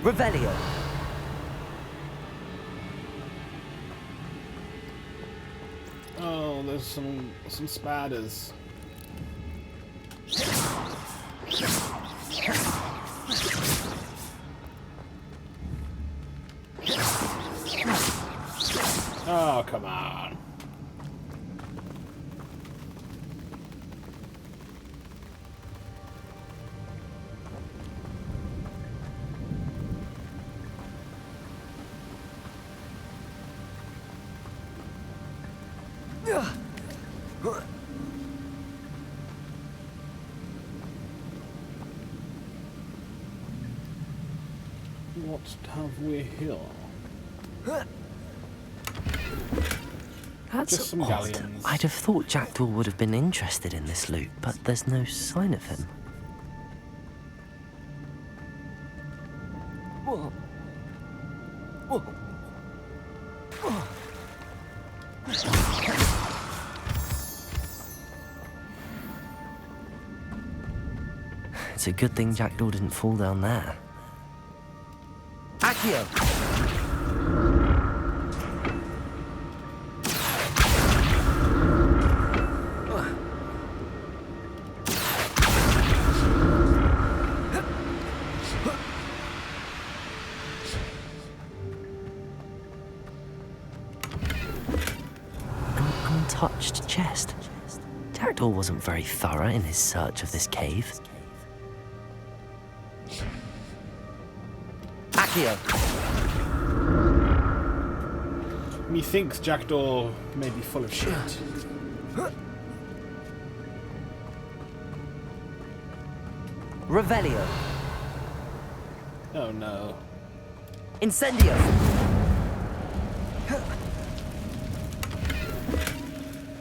Revelio. Oh, there's some spiders. Oh, come on. What have we here? That's just some odd. galleons. I'd have thought Jackdaw would have been interested in this loot, but there's no sign of him. Whoa. Whoa. It's a good thing Jackdaw didn't fall down there. Accio! An untouched chest. Jackdaw wasn't very thorough in his search of this cave. Accio! Methinks Jackdaw may be full of shit. Revelio. Oh no. Incendio.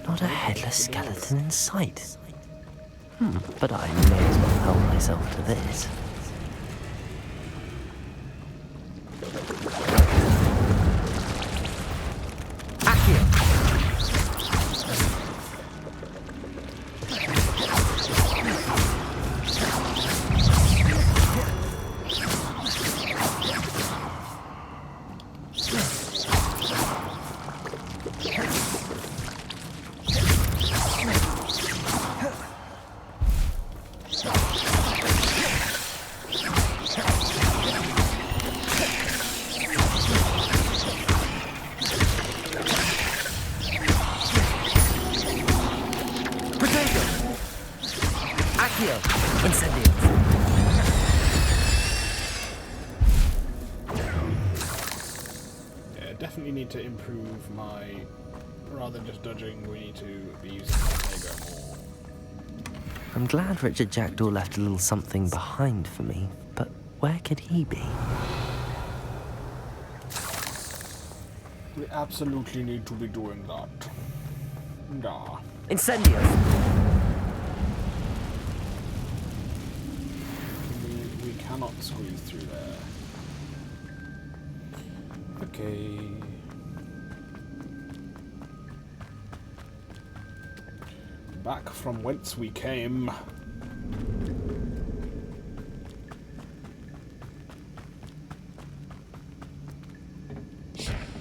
Not a headless skeleton in sight. But I may as well help myself to this. Definitely need to improve my... Rather than just dodging, we need to be using Lego more. I'm glad Richard Jackdaw left a little something behind for me, but where could he be? We absolutely need to be doing that. Nah. Incendio! We cannot squeeze through there. Okay. Back from whence we came.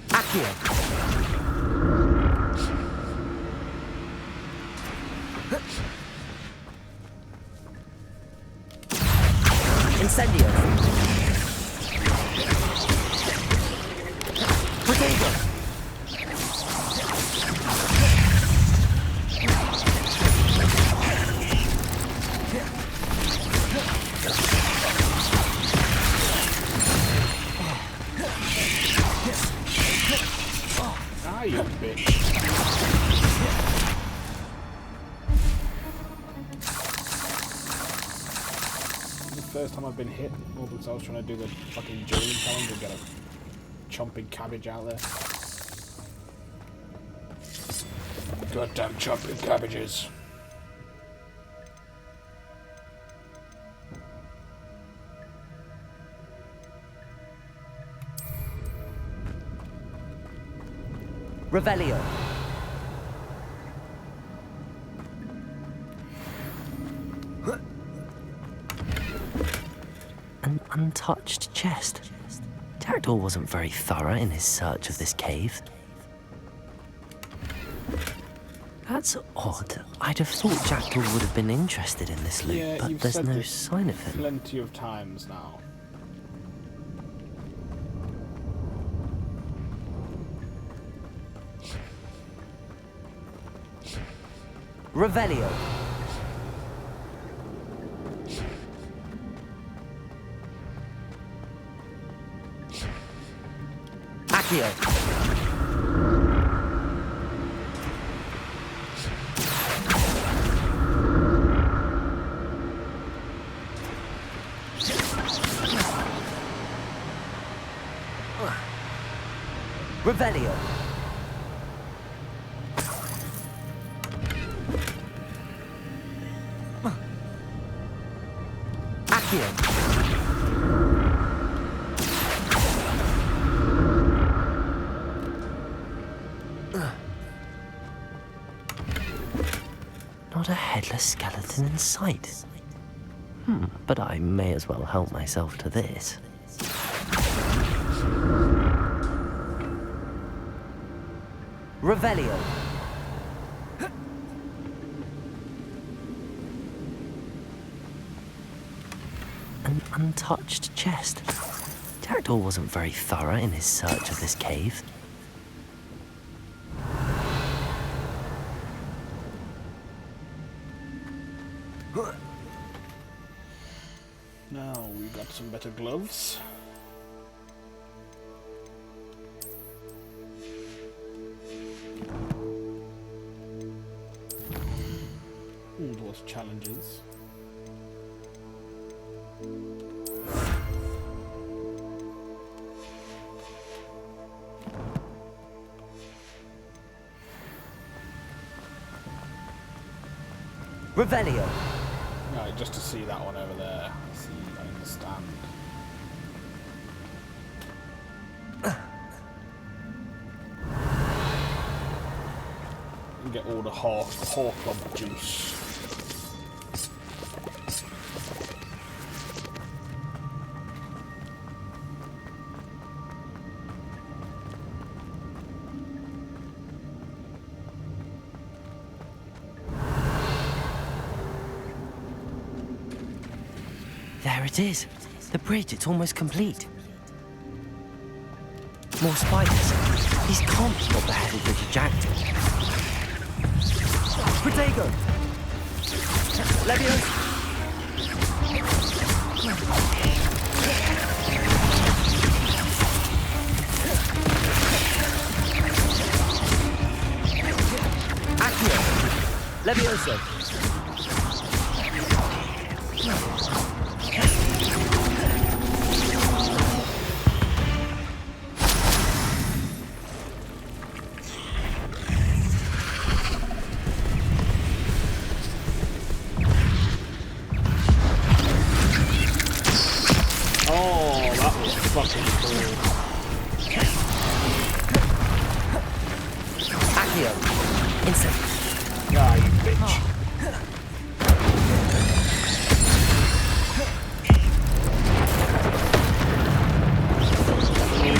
Accio! Incendio! first time I've been hit, or because I was trying to do the fucking dueling challenge and get a chomping cabbage out there. Goddamn chomping cabbages. Revelio. An untouched chest. Jackdaw wasn't very thorough in his search of this cave. That's odd. I'd have thought Jackdaw would have been interested in this loot, Yeah, but you've there's said no this sign of him. plenty of times now. Revelio. Accio. Revelio. Accio. Not a headless skeleton in sight. But I may as well help myself to this. Revelio. An untouched chest. Jackdaw wasn't very thorough in his search of this cave. Now we got some better gloves. Those challenges. Revelio. Right, just to see that one over there. I see, I understand. And get all the Hawk Club juice. There it is. The bridge, it's almost complete. More spiders. These can't be what beheaded Richard Jackdaw. Protego! Leviosa! Accio! Leviosa!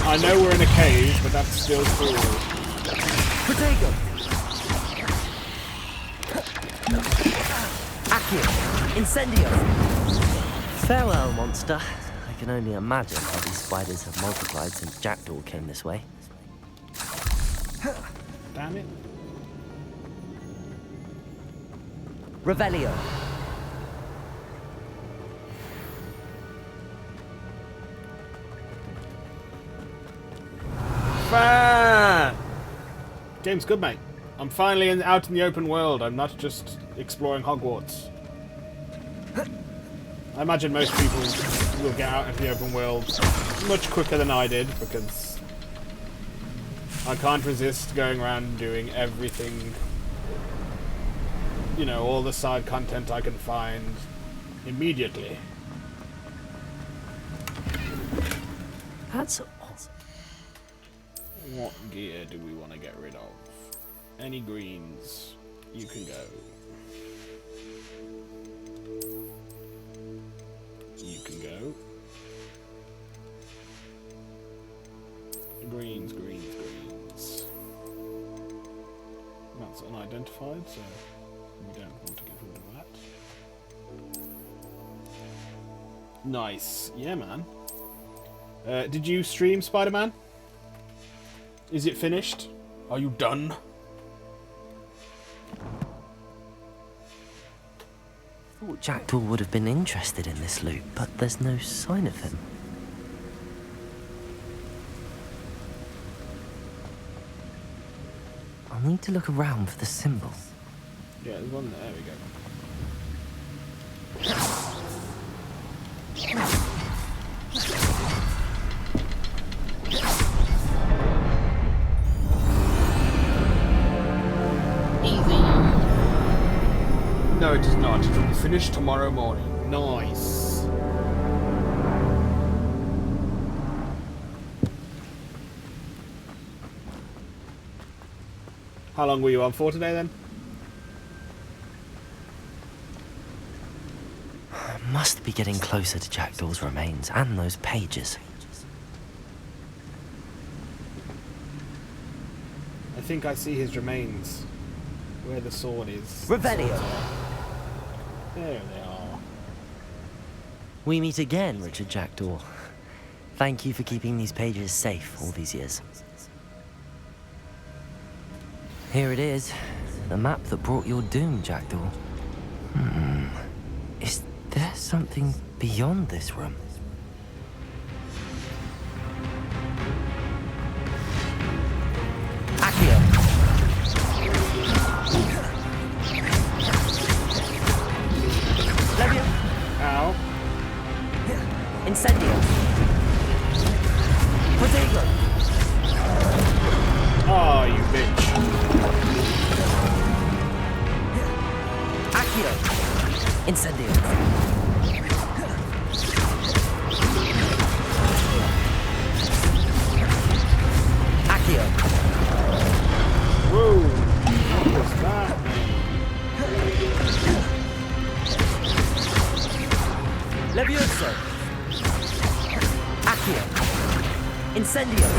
I know we're in a cave, but that's still cool. Protego! Accio! Incendio! Farewell, monster. I can only imagine how these spiders have multiplied since Jackdaw came this way. Damn it. Revelio. Fan! Game's good, mate. I'm finally out in the open world. I'm not just exploring Hogwarts. I imagine most people will get out into the open world much quicker than I did, because I can't resist going around doing everything, you know, all the side content I can find immediately. That's... What gear do we want to get rid of? Any greens? You can go. You can go. Greens, greens, greens. That's unidentified, so we don't want to get rid of that. Nice. Yeah, man. Did you stream Spider-Man? Is it finished? Are you done? Thought Jackdaw would have been interested in this loot, but there's no sign of him. I'll need to look around for the symbol. Yeah, there's one there. There we go. No, it does not. It will be finished tomorrow morning. Nice. How long were you on for today, then? Must be getting closer to Jackdaw's remains and those pages. I think I see his remains. Where the sword is. Revelio! There they are. We meet again, Richard Jackdaw. Thank you for keeping these pages safe all these years. Here it is. The map that brought your doom, Jackdaw. Is there something beyond this room? Ow. Incendio. Protego. Oh, you bitch. Accio. Incendio. Accio. Whoa. What was that? Levioso. Accio. Incendio.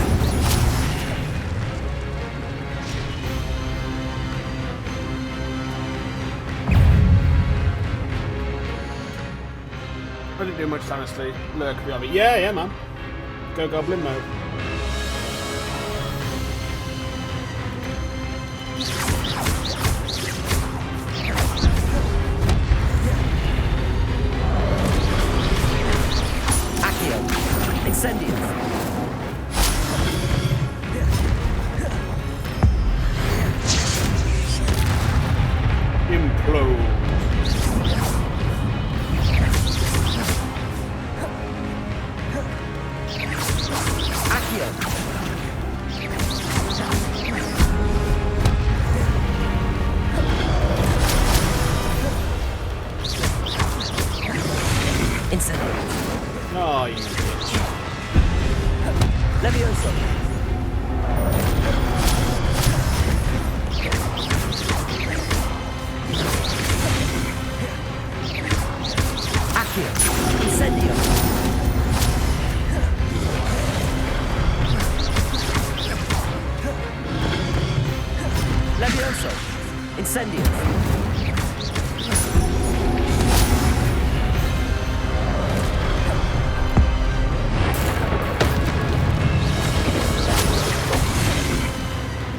I didn't do much, honestly. Lurk behind me. Yeah, man. Go goblin mode. Incendio. Implode. Accio. Incendio. Oh, you bitch. Levioso. Accio. Incendio. Levioso. Incendio.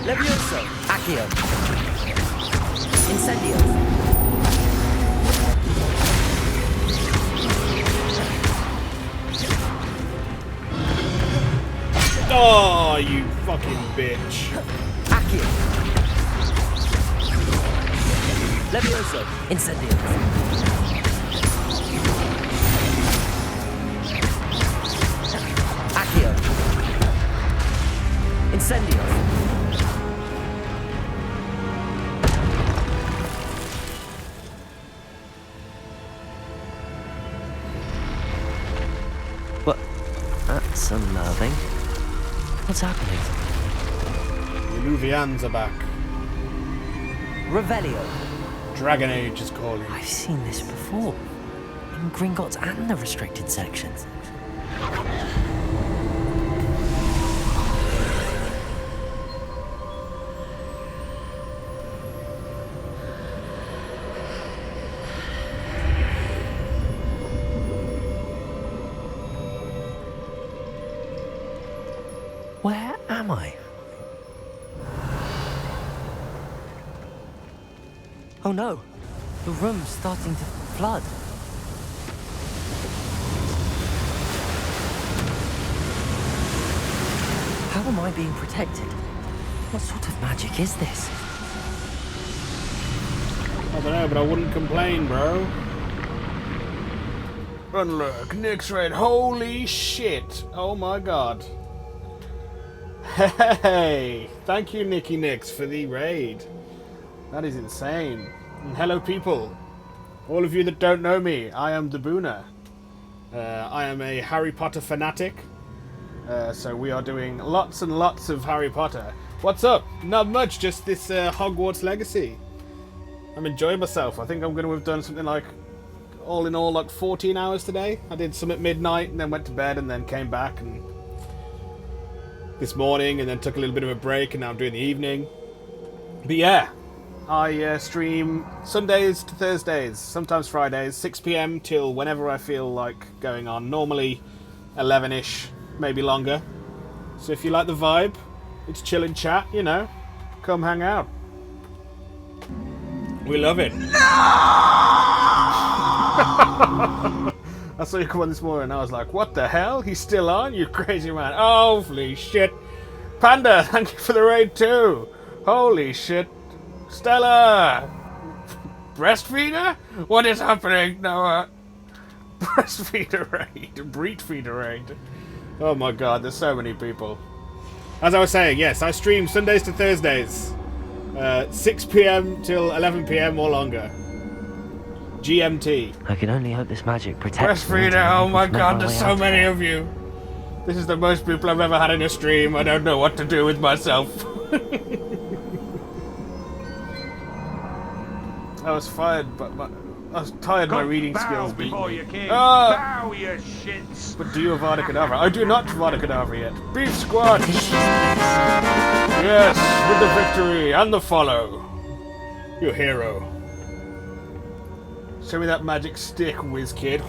Levioso. Accio. Incendio. Oh, you fucking bitch. Accio. Levioso. Incendio. Incendio. What? That's unnerving. What's happening? The Luvians are back. Revelio. Dragon Age is calling. I've seen this before. In Gringotts and the restricted section. Where am I? Oh no! The room's starting to flood. How am I being protected? What sort of magic is this? I don't know, but I wouldn't complain, bro. And look, Nick's raid. Holy shit! Oh my god. Hey! Thank you, Nicky Nix, for the raid. That is insane. And hello, people. All of you that don't know me, I am the Boona. I am a Harry Potter fanatic. So we are doing lots and lots of Harry Potter. What's up? Not much, just this Hogwarts Legacy. I'm enjoying myself. I think I'm going to have done something like, all in all, like 14 hours today. I did some at midnight and then went to bed and then came back and this morning and then took a little bit of a break and now I'm doing the evening. But yeah, I stream Sundays to Thursdays, sometimes Fridays, 6 PM till whenever I feel like going on. Normally 11ish, maybe longer. So if you like the vibe, it's chill and chat, you know, come hang out. We love it. I saw you come on this morning and I was like, what the hell? He's still on? You crazy man. Holy shit. Panda, thank you for the raid too. Holy shit. Stella! Breastfeeder? What is happening, Noah? Breastfeeder raid. Breedfeeder raid. Oh my god, there's so many people. As I was saying, yes, I stream Sundays to Thursdays. 6 PM till 11 PM or longer. GMT. I can only hope this magic protects me. Breastfeeder, oh my god, there's so many of you. This is the most people I've ever had in a stream. I don't know what to do with myself. I was fired, but I was tired of my reading skills beat me. Bow, you shits. But do you Avada Kedavra? I do not Avada Kedavra yet. Beef Squad! Yes, with the victory and the follow. You hero. Show me that magic stick, whiz kid.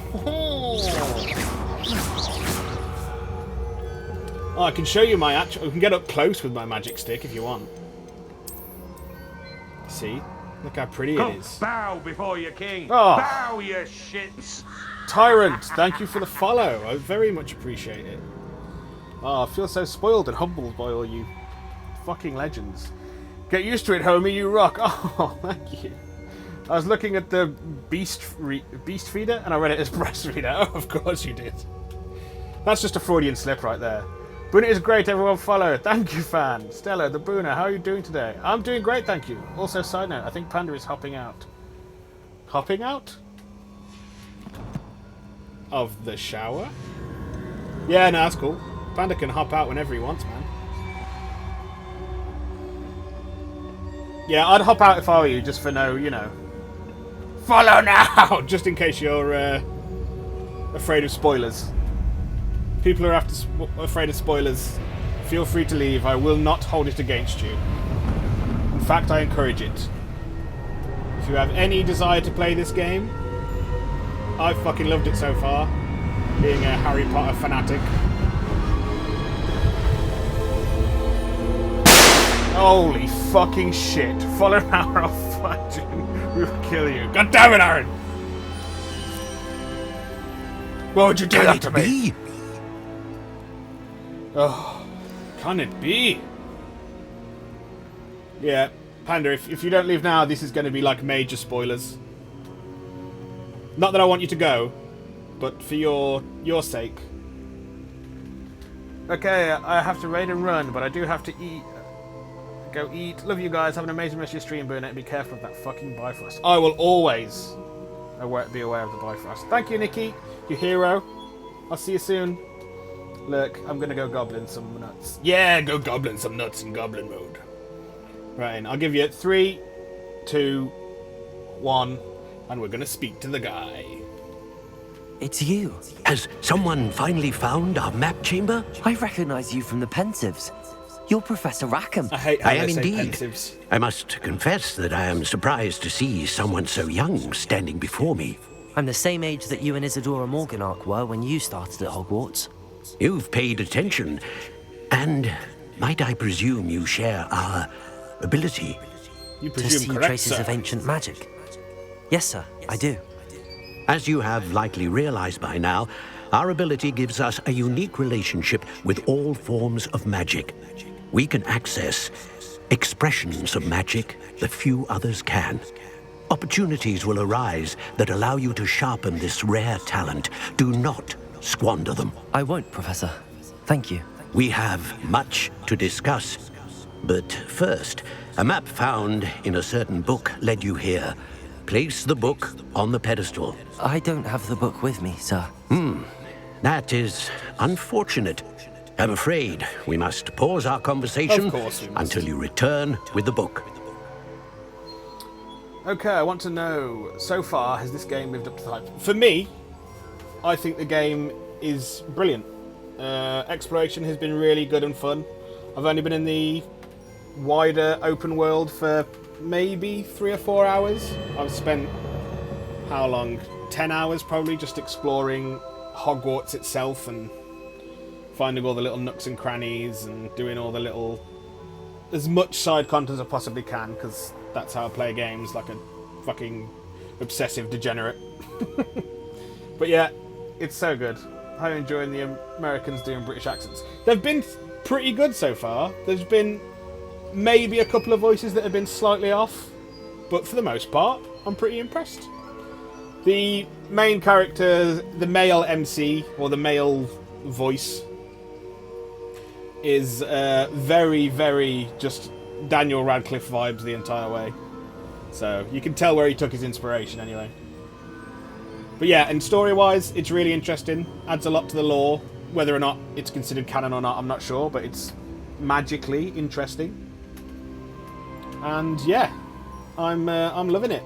Oh, I can show you my actual... I can get up close with my magic stick if you want. See? Look how pretty it is. Bow before your king. Oh. Bow, you shits. Tyrant, thank you for the follow. I very much appreciate it. Oh, I feel so spoiled and humbled by all you fucking legends. Get used to it, homie. You rock. Oh, thank you. I was looking at the beast feeder and I read it as breastfeeder. Oh, of course you did. That's just a Freudian slip right there. Boona is great, everyone follow. Thank you, fan. Stella, the Boona, how are you doing today? I'm doing great, thank you. Also, side note, I think Panda is hopping out. Hopping out? Of the shower? Yeah, no, that's cool. Panda can hop out whenever he wants, man. Yeah, I'd hop out if I were you, just for no, you know. Follow now! Just in case you're afraid of spoilers. People who are afraid of spoilers, feel free to leave. I will not hold it against you. In fact, I encourage it. If you have any desire to play this game, I've fucking loved it so far, being a Harry Potter fanatic. Holy fucking shit. Follow now or I'll fight you. We will kill you. God damn it, Aaron! What would you do that to me? Oh, can it be? Yeah, Panda, if you don't leave now, this is going to be like major spoilers. Not that I want you to go, but for your sake. Okay, I have to raid and run, but I do have to eat. Go eat. Love you guys. Have an amazing rest of your stream, Burnett. Be careful of that fucking Bifrost. I will always be aware of the Bifrost. Thank you, Nikki. You hero. I'll see you soon. Look, I'm gonna go goblin some nuts. Yeah, go goblin some nuts in goblin mode. Right, and I'll give you 3, 2, 1, and we're gonna speak to the guy. It's you. Has someone finally found our map chamber? I recognize you from the Pensives. You're Professor Rackham. I hate how I they am say indeed. Pensives. I must confess that I am surprised to see someone so young standing before me. I'm the same age that you and Isadora Morganach were when you started at Hogwarts. You've paid attention, and might I presume you share our ability? You to presume see correct, traces sir. of ancient magic. Yes, sir, I do. As you have likely realized by now, our ability gives us a unique relationship with all forms of magic. We can access expressions of magic that few others can. Opportunities will arise that allow you to sharpen this rare talent. Do not squander them. I won't, Professor. Thank you. We have much to discuss. But first, a map found in a certain book led you here. Place the book on the pedestal. I don't have the book with me, sir. That is unfortunate. I'm afraid we must pause our conversation Of course we must. until you return with the book. Okay, I want to know, so far, has this game lived up to the hype? For me, I think the game is brilliant. Exploration has been really good and fun. I've only been in the wider open world for maybe 3 or 4 hours. I've spent, how long? 10 hours probably just exploring Hogwarts itself and finding all the little nooks and crannies and doing all the little... as much side content as I possibly can, because that's how I play games, like a fucking obsessive degenerate. But yeah, it's so good. I'm enjoying the Americans doing British accents. They've been pretty good so far. There's been maybe a couple of voices that have been slightly off, but for the most part, I'm pretty impressed. The main character, the male MC, or the male voice, is very, very just Daniel Radcliffe vibes the entire way. So you can tell where he took his inspiration anyway. But yeah, and story-wise, it's really interesting. Adds a lot to the lore. Whether or not it's considered canon or not, I'm not sure, but it's magically interesting. And yeah, I'm loving it.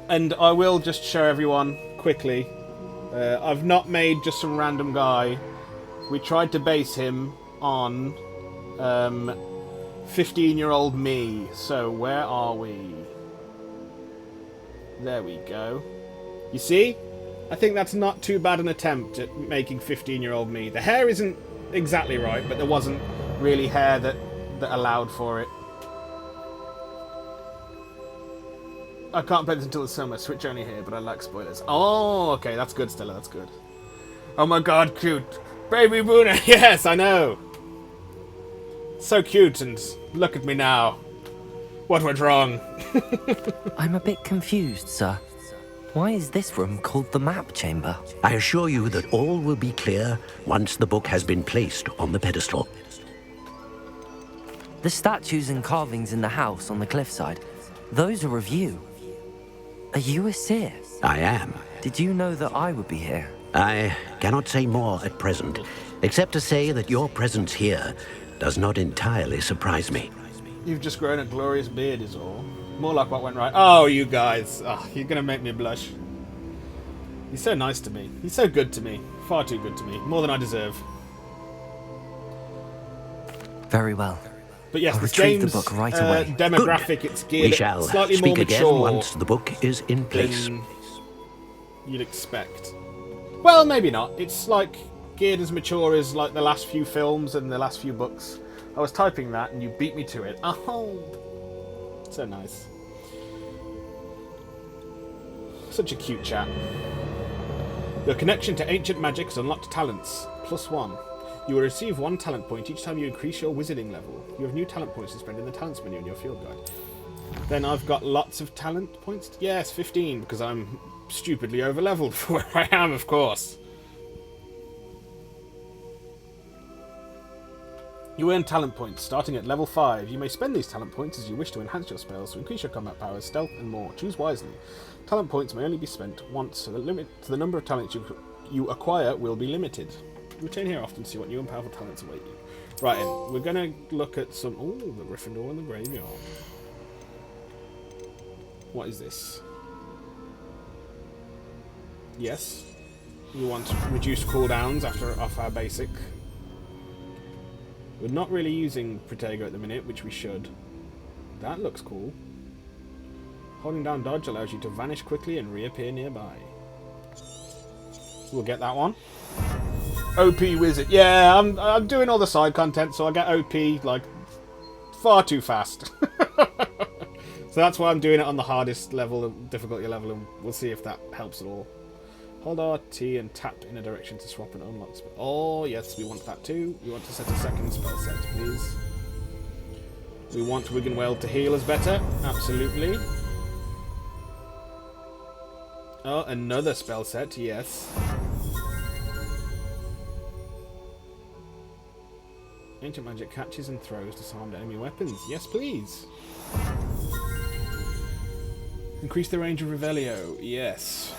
And I will just show everyone quickly. I've not made just some random guy. We tried to base him on 15-year-old me. So where are we? There we go. You see? I think that's not too bad an attempt at making 15-year-old me. The hair isn't exactly right, but there wasn't really hair that allowed for it. I can't play this until the summer. Switch only here, but I like spoilers. Oh, okay, that's good, Stella. That's good. Oh my god, cute. Baby Boona. Yes, I know. So cute, and look at me now. What went wrong? I'm a bit confused, sir. Why is this room called the map chamber? I assure you that all will be clear once the book has been placed on the pedestal. The statues and carvings in the house on the cliffside, those are of you. Are you a seer? I am. Did you know that I would be here? I cannot say more at present, except to say that your presence here does not entirely surprise me. You've just grown a glorious beard is all. More like what went right. Oh, you guys. Oh, you're going to make me blush. He's so nice to me. He's so good to me. Far too good to me. More than I deserve. Very well. But yes, I'll this retrieve game's the book right away. demographic, it's geared We shall slightly speak more again mature once the book is in place. than you'd expect. Well, maybe not. It's like geared as mature as like the last few films and the last few books. I was typing that and you beat me to it. Oh, so nice. Such a cute chat. Your connection to ancient magic has unlocked talents. +1. You will receive 1 talent point each time you increase your wizarding level. You have new talent points to spend in the talents menu in your field guide. Then I've got lots of talent points. Yes, 15, because I'm stupidly over-leveled for where I am, of course. You earn talent points. Starting at level 5, you may spend these talent points as you wish to enhance your spells to increase your combat powers, stealth, and more. Choose wisely. Talent points may only be spent once, so the number of talents you acquire will be limited. Return here often to see what new and powerful talents await you. Right, then, we're going to look at some... Oh, the Gryffindor in the graveyard. What is this? Yes. We want reduced cooldowns off our basic. We're not really using Protego at the minute, which we should. That looks cool. Holding down dodge allows you to vanish quickly and reappear nearby. We'll get that one. OP wizard. Yeah, I'm doing all the side content, so I get OP like far too fast. So that's why I'm doing it on the hardest level, difficulty level, and we'll see if that helps at all. Hold RT and tap in a direction to swap and unlock spell. Oh, yes, we want that too. We want to set a second spell set, please. We want Wiggenweld to heal us better. Absolutely. Oh, another spell set, yes. Ancient magic catches and throws disarmed enemy weapons. Yes, please. Increase the range of Revelio. Yes.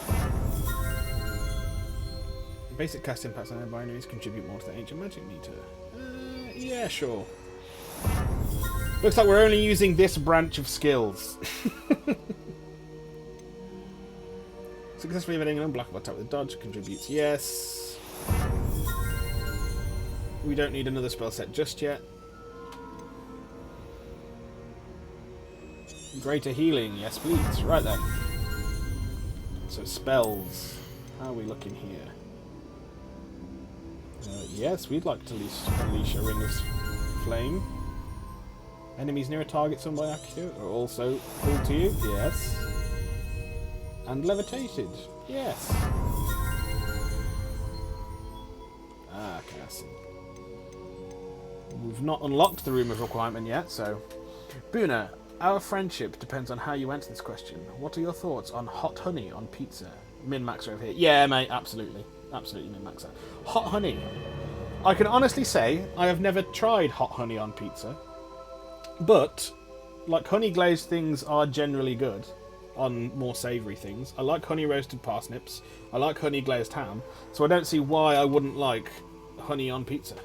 Basic cast impacts on binaries contribute more to the ancient magic meter. Yeah, sure. Looks like we're only using this branch of skills. Successfully evading an unblockable attack with dodge contributes. Yes. We don't need another spell set just yet. Greater healing. Yes, please. Right then. So spells. How are we looking here? Yes, we'd like to unleash a ring of flame. Enemies near a target summoned by Accio are also pulled to you. Yes. And levitated. Yes. Ah, okay, I see. We've not unlocked the Room of Requirement yet, so... Buna, our friendship depends on how you answer this question. What are your thoughts on hot honey on pizza? Min-maxer over here. Yeah, mate, absolutely. Absolutely min-maxer. Hot honey. I can honestly say I have never tried hot honey on pizza. But, like, honey glazed things are generally good on more savoury things. I like honey roasted parsnips. I like honey glazed ham. So I don't see why I wouldn't like honey on pizza.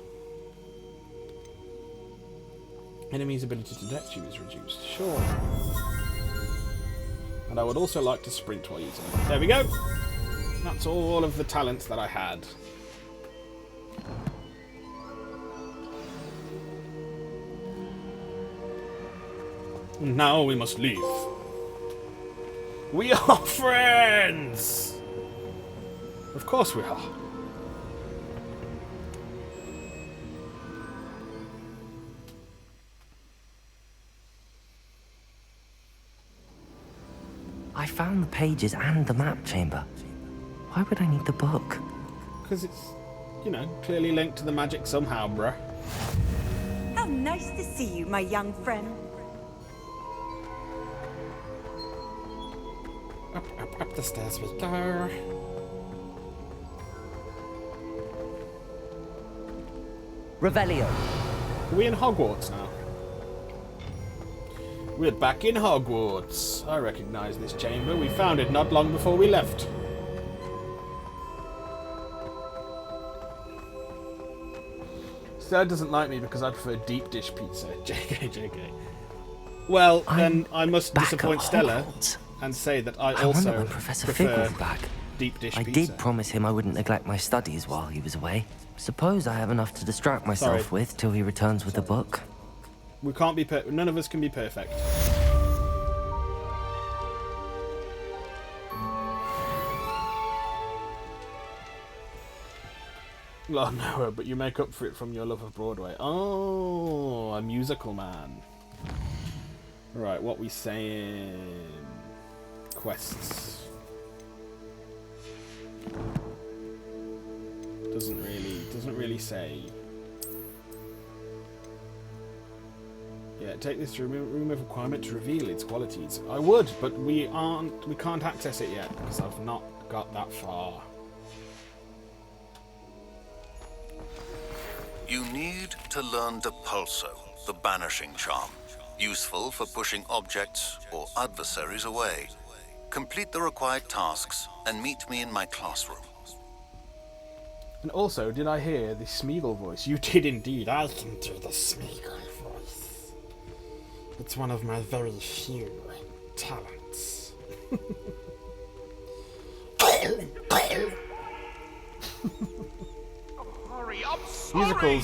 Enemy's ability to detect you is reduced. Sure. And I would also like to sprint while using it. There we go. That's all of the talents that I had. Now we must leave. We are friends! Of course we are. I found the pages and the map chamber. Why would I need the book? Because it's, you know, clearly linked to the magic somehow, bruh. How nice to see you, my young friend. Up the stairs we go. Revelio. Are we in Hogwarts now? We're back in Hogwarts. I recognise this chamber. We found it not long before we left. Sir doesn't like me because I prefer deep dish pizza. JK. Well, then I must disappoint Stella and say that I also wonder when Professor prefer Fig will be back. Deep dish I pizza. did promise him I wouldn't neglect my studies while he was away. Suppose I have enough to distract myself with till he returns with the book. We can't be none of us can be perfect. Oh no, but you make up for it from your love of Broadway. Oh, a musical man. Right, what we saying? Quests. Doesn't really say. Yeah, take this to room of requirement to reveal its qualities. I would, but we can't access it yet because I've not got that far. You need to learn Depulso, the banishing charm. Useful for pushing objects or adversaries away. Complete the required tasks and meet me in my classroom. And also, did I hear the Smeagol voice? You did indeed. I can do the Smeagol voice. It's one of my very few talents. Hurry up, sorry.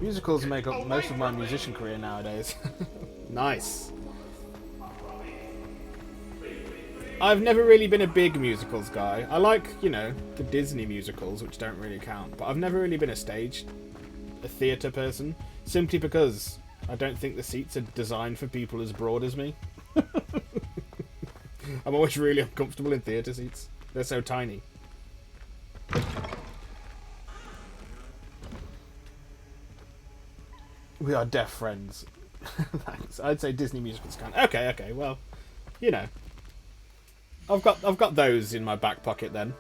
Musicals make up most of my musician career nowadays. Nice. I've never really been a big musicals guy. I like, you know, the Disney musicals, which don't really count, but I've never really been a theatre person, simply because I don't think the seats are designed for people as broad as me. I'm always really uncomfortable in theatre seats. They're so tiny. We are deaf friends. Thanks. I'd say Disney musicals count. Okay, well, you know. I've got those in my back pocket then.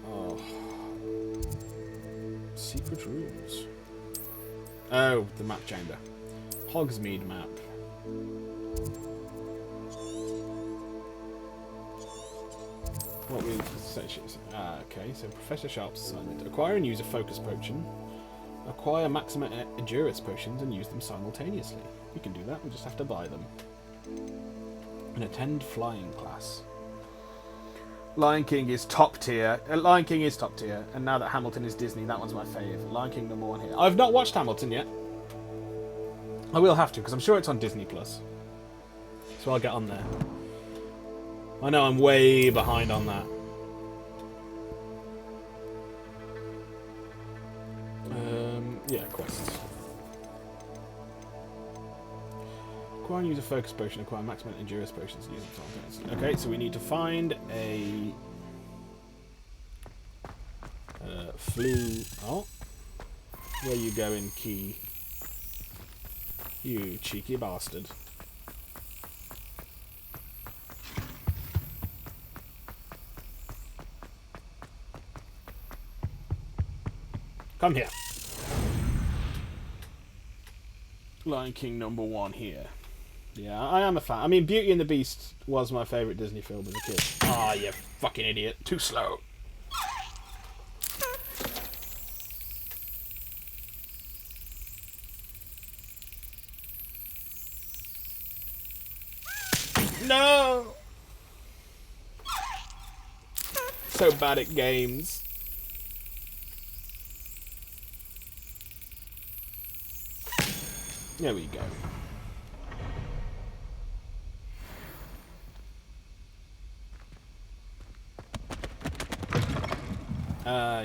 Oh. Secret rooms. Oh, the map chamber. Hogsmeade map. What we okay, so Professor Sharp's assignment. Acquire and use a focus potion. Acquire maximum endurance potions and use them simultaneously. We can do that, we just have to buy them. And attend flying class. Lion King is top tier. Lion King is top tier, and now that Hamilton is Disney, that one's my fave. Lion King #1 here. I've not watched Hamilton yet. I will have to, because I'm sure it's on Disney Plus. So I'll get on there. I know I'm way behind on that. Yeah, quests. Acquire and use a focus potion, acquire maximum endurance potions and use them simultaneously. Okay, so we need to find a flu. Oh, where you going, Key? You cheeky bastard. Come here. Lion King #1 here. Yeah, I am a fan. I mean, Beauty and the Beast was my favourite Disney film as a kid. Ah, you fucking idiot. Too slow. No! So bad at games. There we go.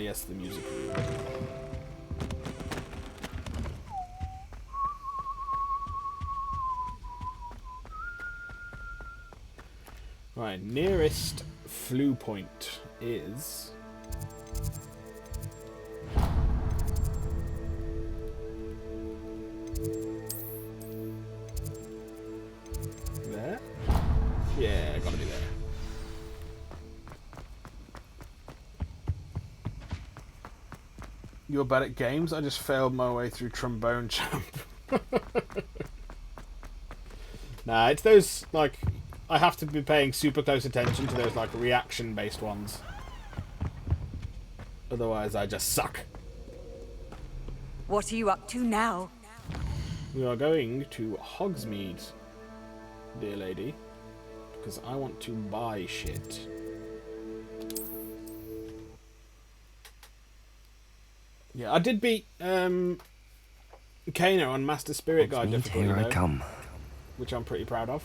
Yes, the music. Right, nearest flu point is... there? Yeah, gotta be there. You're bad at games? I just failed my way through Trombone Champ. Nah, it's those, like... I have to be paying super close attention to those, like, reaction-based ones. Otherwise, I just suck. What are you up to now? We are going to Hogsmeade, dear lady, because I want to buy shit. Yeah, I did beat Kano on Master Spirit Guide difficulty, here I though, come. which I'm pretty proud of.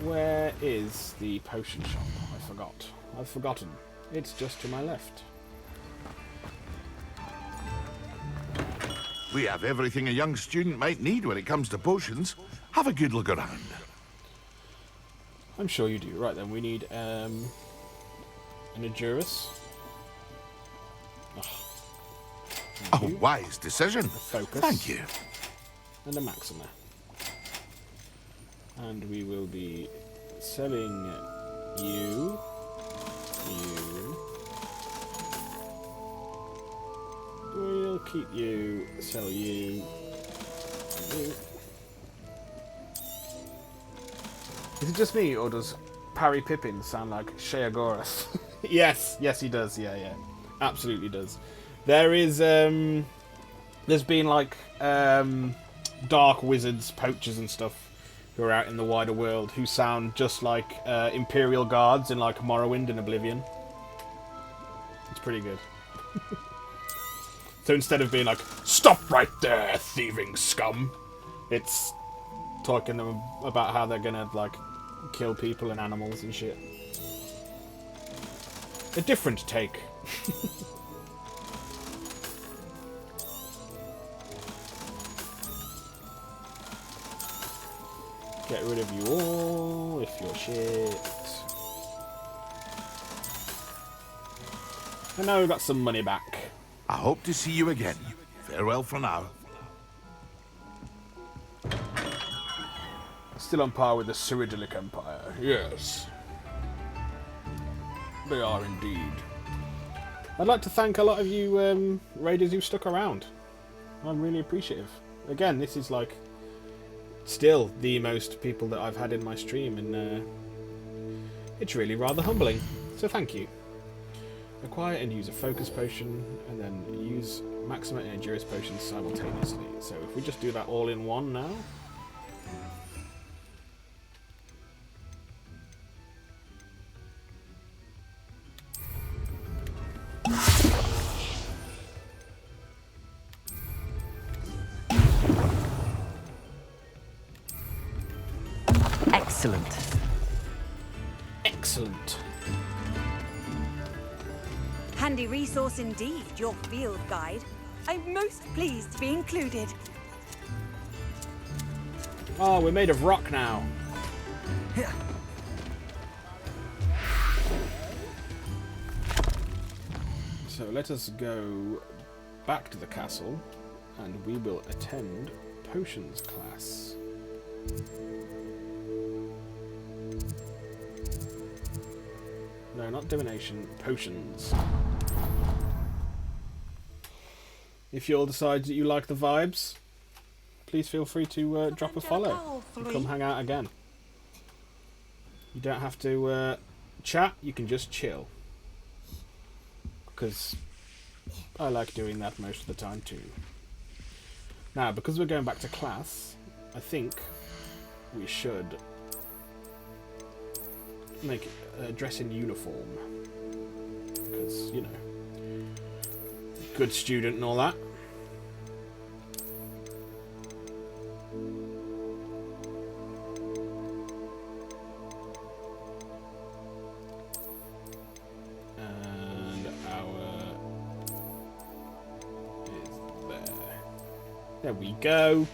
Where is the potion shop? I forgot. I've forgotten. It's just to my left. We have everything a young student might need when it comes to potions. Have a good look around. I'm sure you do. Right then, we need an Edurus. A wise decision. Focus. Thank you. And a Maxima. And we will be selling you. We'll keep you, sell you. Is it just me, or does Parry Pippin sound like Sheagoras? Yes, he does. Yeah, absolutely does. There is, there's been like dark wizards, poachers, and stuff who are out in the wider world who sound just like Imperial guards in like Morrowind and Oblivion. It's pretty good. So instead of being like, "Stop right there, thieving scum," it's talking to them about how they're gonna like kill people and animals and shit. A different take. Get rid of you all if you're shit. And now we've got some money back. I hope to see you again. Farewell for now. Still on par with the Cyrodiilic Empire. Yes. They are indeed. I'd like to thank a lot of you raiders who stuck around. I'm really appreciative. Again, this is like still the most people that I've had in my stream, and it's really rather humbling. So thank you. Acquire and use a focus potion, and then use maximum and endurance potions simultaneously. So if we just do that all in one now. Excellent. Excellent. Handy resource indeed, your field guide. I'm most pleased to be included. Oh, we're made of rock now. So let us go back to the castle, and we will attend potions class. No, not divination, potions. If you all decide that you like the vibes, please feel free to drop a follow and come hang out again. You don't have to chat, you can just chill. Because I like doing that most of the time too. Now, because we're going back to class, I think we should make dress in uniform. Because, you know, good student and all that. And our is there. There we go.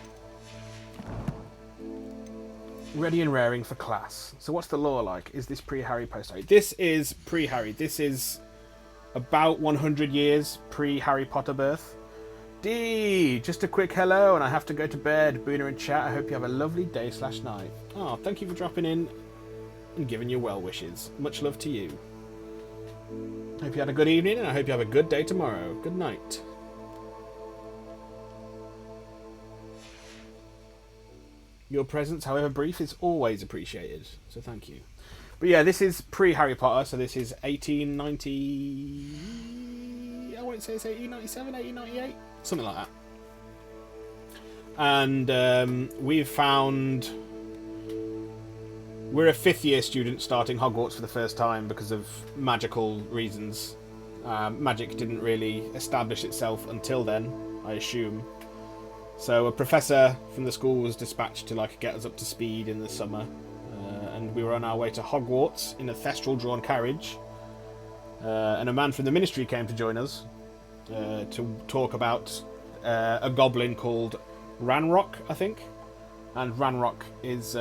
Ready and raring for class. So what's the lore like? Is this pre-Harry, post-Harry? This is pre-Harry. This is about 100 years pre-Harry Potter birth. D, just a quick hello, and I have to go to bed. Boona and chat, I hope you have a lovely day/night. Oh, thank you for dropping in and giving your well wishes. Much love to you. Hope you had a good evening, and I hope you have a good day tomorrow. Good night. Your presence, however brief, is always appreciated, so thank you. But yeah, this is pre-Harry Potter, so this is 1890... I won't say it's 1897, 1898, something like that. And we've found... We're a 5th year student starting Hogwarts for the first time because of magical reasons. Magic didn't really establish itself until then, I assume. So a professor from the school was dispatched to like get us up to speed in the summer. And we were on our way to Hogwarts in a thestral-drawn carriage. And a man from the ministry came to join us to talk about a goblin called Ranrock, I think. And Ranrock is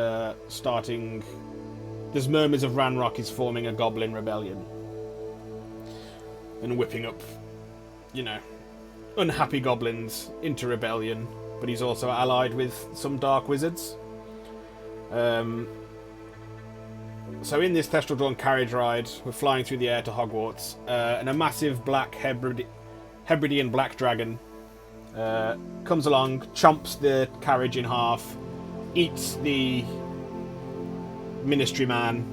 starting... There's murmurs of Ranrock is forming a goblin rebellion. And whipping up, you know, unhappy goblins into rebellion. But he's also allied with some dark wizards. So in this Thestral-drawn carriage ride, we're flying through the air to Hogwarts, and a massive black Hebridean black dragon comes along, chomps the carriage in half, eats the ministry man,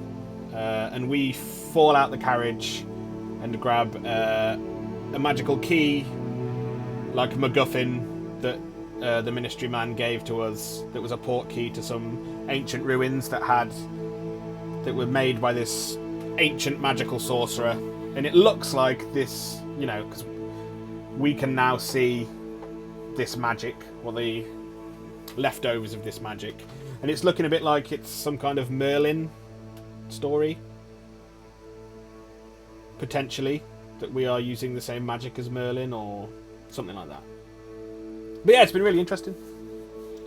and we fall out the carriage and grab a magical key, like a MacGuffin, that the ministry man gave to us, that was a port key to some ancient ruins that were made by this ancient magical sorcerer. And it looks like this, you know, because we can now see this magic, or the leftovers of this magic, and it's looking a bit like it's some kind of Merlin story, potentially, that we are using the same magic as Merlin or something like that. But yeah, it's been really interesting.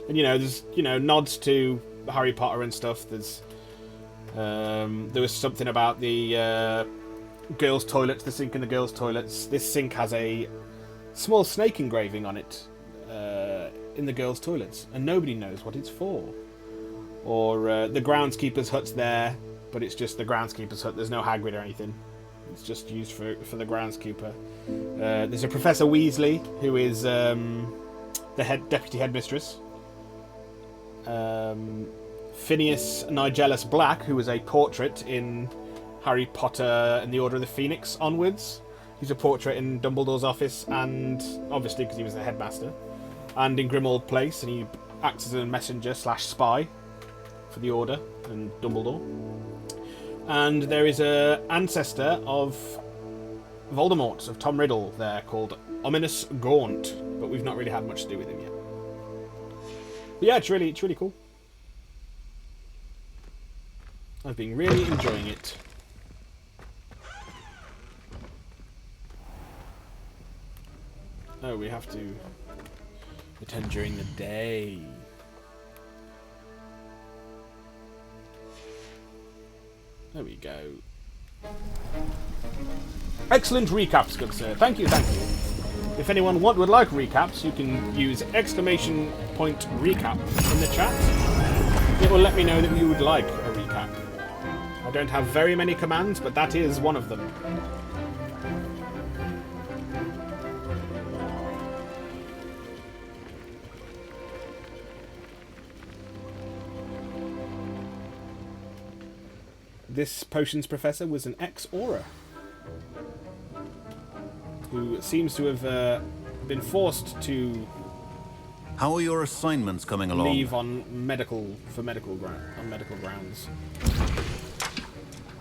And, you know, there's, you know, nods to Harry Potter and stuff. There's there was something about the girls' toilets, the sink in the girls' toilets. This sink has a small snake engraving on it in the girls' toilets, and nobody knows what it's for. Or the groundskeeper's hut's there, but it's just the groundskeeper's hut. There's no Hagrid or anything. It's just used for the groundskeeper. There's a Professor Weasley, who is the deputy headmistress. Phineas Nigellus Black, who was a portrait in Harry Potter and the Order of the Phoenix onwards. He's a portrait in Dumbledore's office, and obviously because he was the headmaster, and in Grimmauld Place, and he acts as a messenger / spy for the Order and Dumbledore. And there is a ancestor of Voldemort, of Tom Riddle there, called Ominous Gaunt, but we've not really had much to do with him yet. But yeah, it's really cool. I've been really enjoying it. Oh, we have to attend during the day. There we go. Excellent recaps, good sir. Thank you, thank you. If anyone would like recaps, you can use !recap in the chat. It will let me know that you would like a recap. I don't have very many commands, but that is one of them. This potions professor was an ex-Auror who seems to have been forced to. How are your assignments coming along? Leave on medical grounds.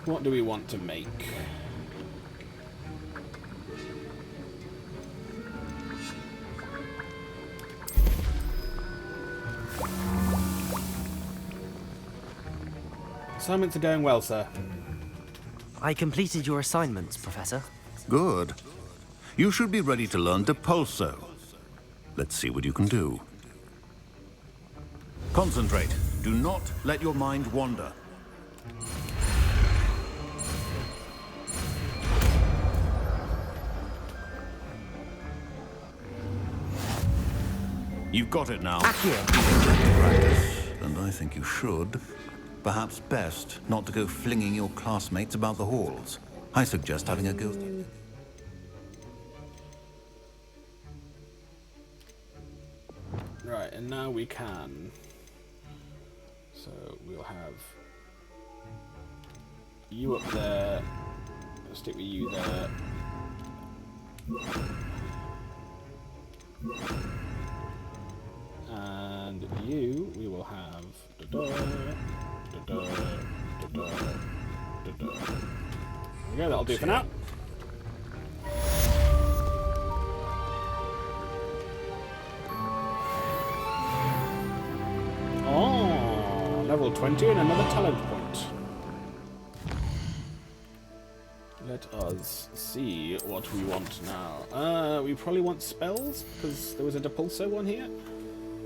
What do we want to make? Assignments are going well, sir. I completed your assignments, Professor. Good. You should be ready to learn Depulso. Let's see what you can do. Concentrate. Do not let your mind wander. You've got it now. Practice, and I think you should. Perhaps best not to go flinging your classmates about the halls. I suggest having a go. Right, and now we can. So we'll have you up there. I'll stick with you there. And you, we will have. There we go, that'll do for now. Oh, level 20 and another talent point. Let us see what we want now. We probably want spells, because there was a Depulso one here.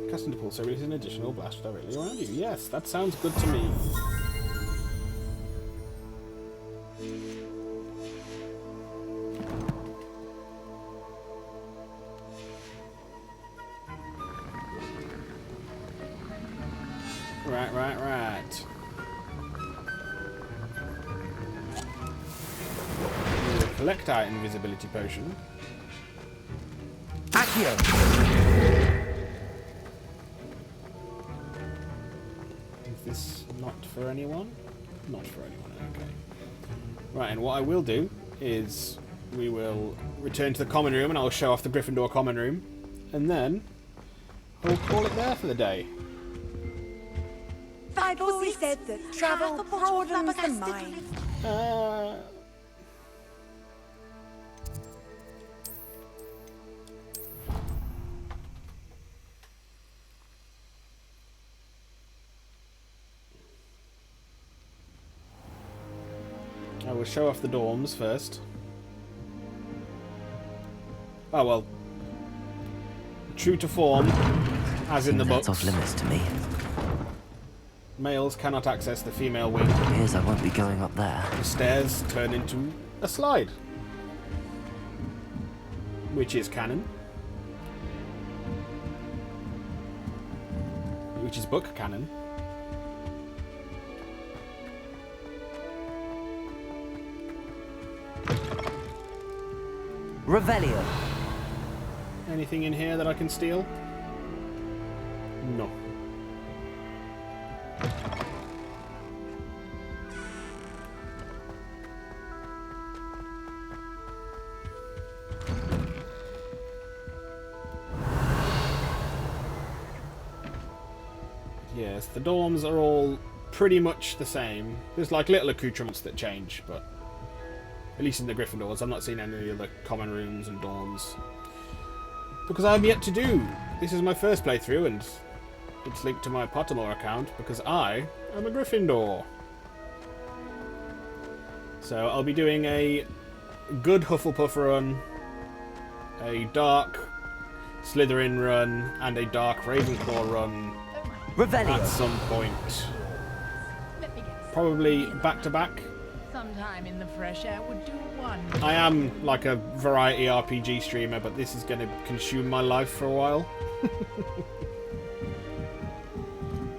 Casting Depulso releases an additional blast directly around you. Yes, that sounds good to me. Right. collect our invisibility potion. Accio! Is this not for anyone? Not for anyone, okay. Right, and what I will do is we will return to the common room and I'll show off the Gryffindor common room. And then I'll call it there for the day. I've always said that travel broadens the mind. I will show off the dorms first. Oh well. True to form, as in the books. That's off limits to me. Males cannot access the female wing. Appears I won't be going up there. The stairs turn into a slide. Which is canon. Which is book canon. Revelio. Anything in here that I can steal? No. Yes, the dorms are all pretty much the same. There's like little accoutrements that change, but at least in the Gryffindors, I've not seen any of the common rooms and dorms. Because I have yet to do. This is my first playthrough, and it's linked to my Pottermore account because I am a Gryffindor. So I'll be doing a good Hufflepuff run, a dark Slytherin run, and a dark Ravenclaw run at some point. Probably back to back. Sometime in the fresh air would do one. I am like a variety RPG streamer, but this is going to consume my life for a while.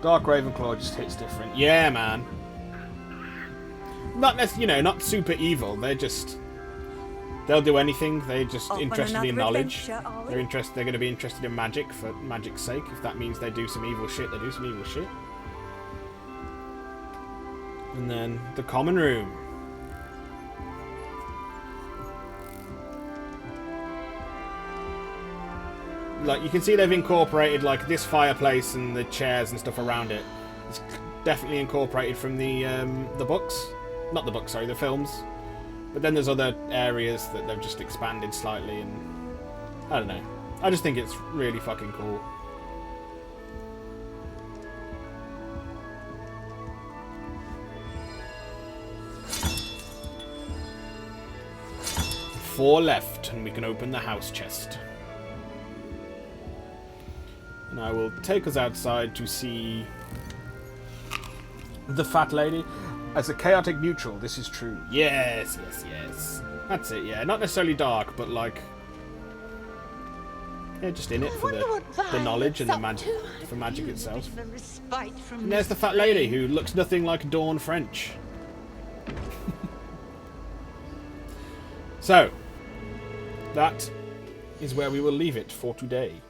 Dark Ravenclaw just hits different. Yeah, man. Not necessarily, you know, not super evil. They're just, they'll do anything. They're just interested in knowledge. They're going to be interested in magic for magic's sake. If that means they do some evil shit, they do some evil shit. And then the common room. Like, you can see they've incorporated, like, this fireplace and the chairs and stuff around it. It's definitely incorporated from the books. Not the books, sorry, the films. But then there's other areas that they've just expanded slightly, and I don't know. I just think it's really fucking cool. Four left, and we can open the house chest. And I will take us outside to see the fat lady. As a chaotic neutral, this is true. Yes, yes, yes. That's it, yeah. Not necessarily dark, but like, yeah, just in it for the knowledge and the magic, for magic itself. And there's the fat lady who looks nothing like Dawn French. So, that is where we will leave it for today.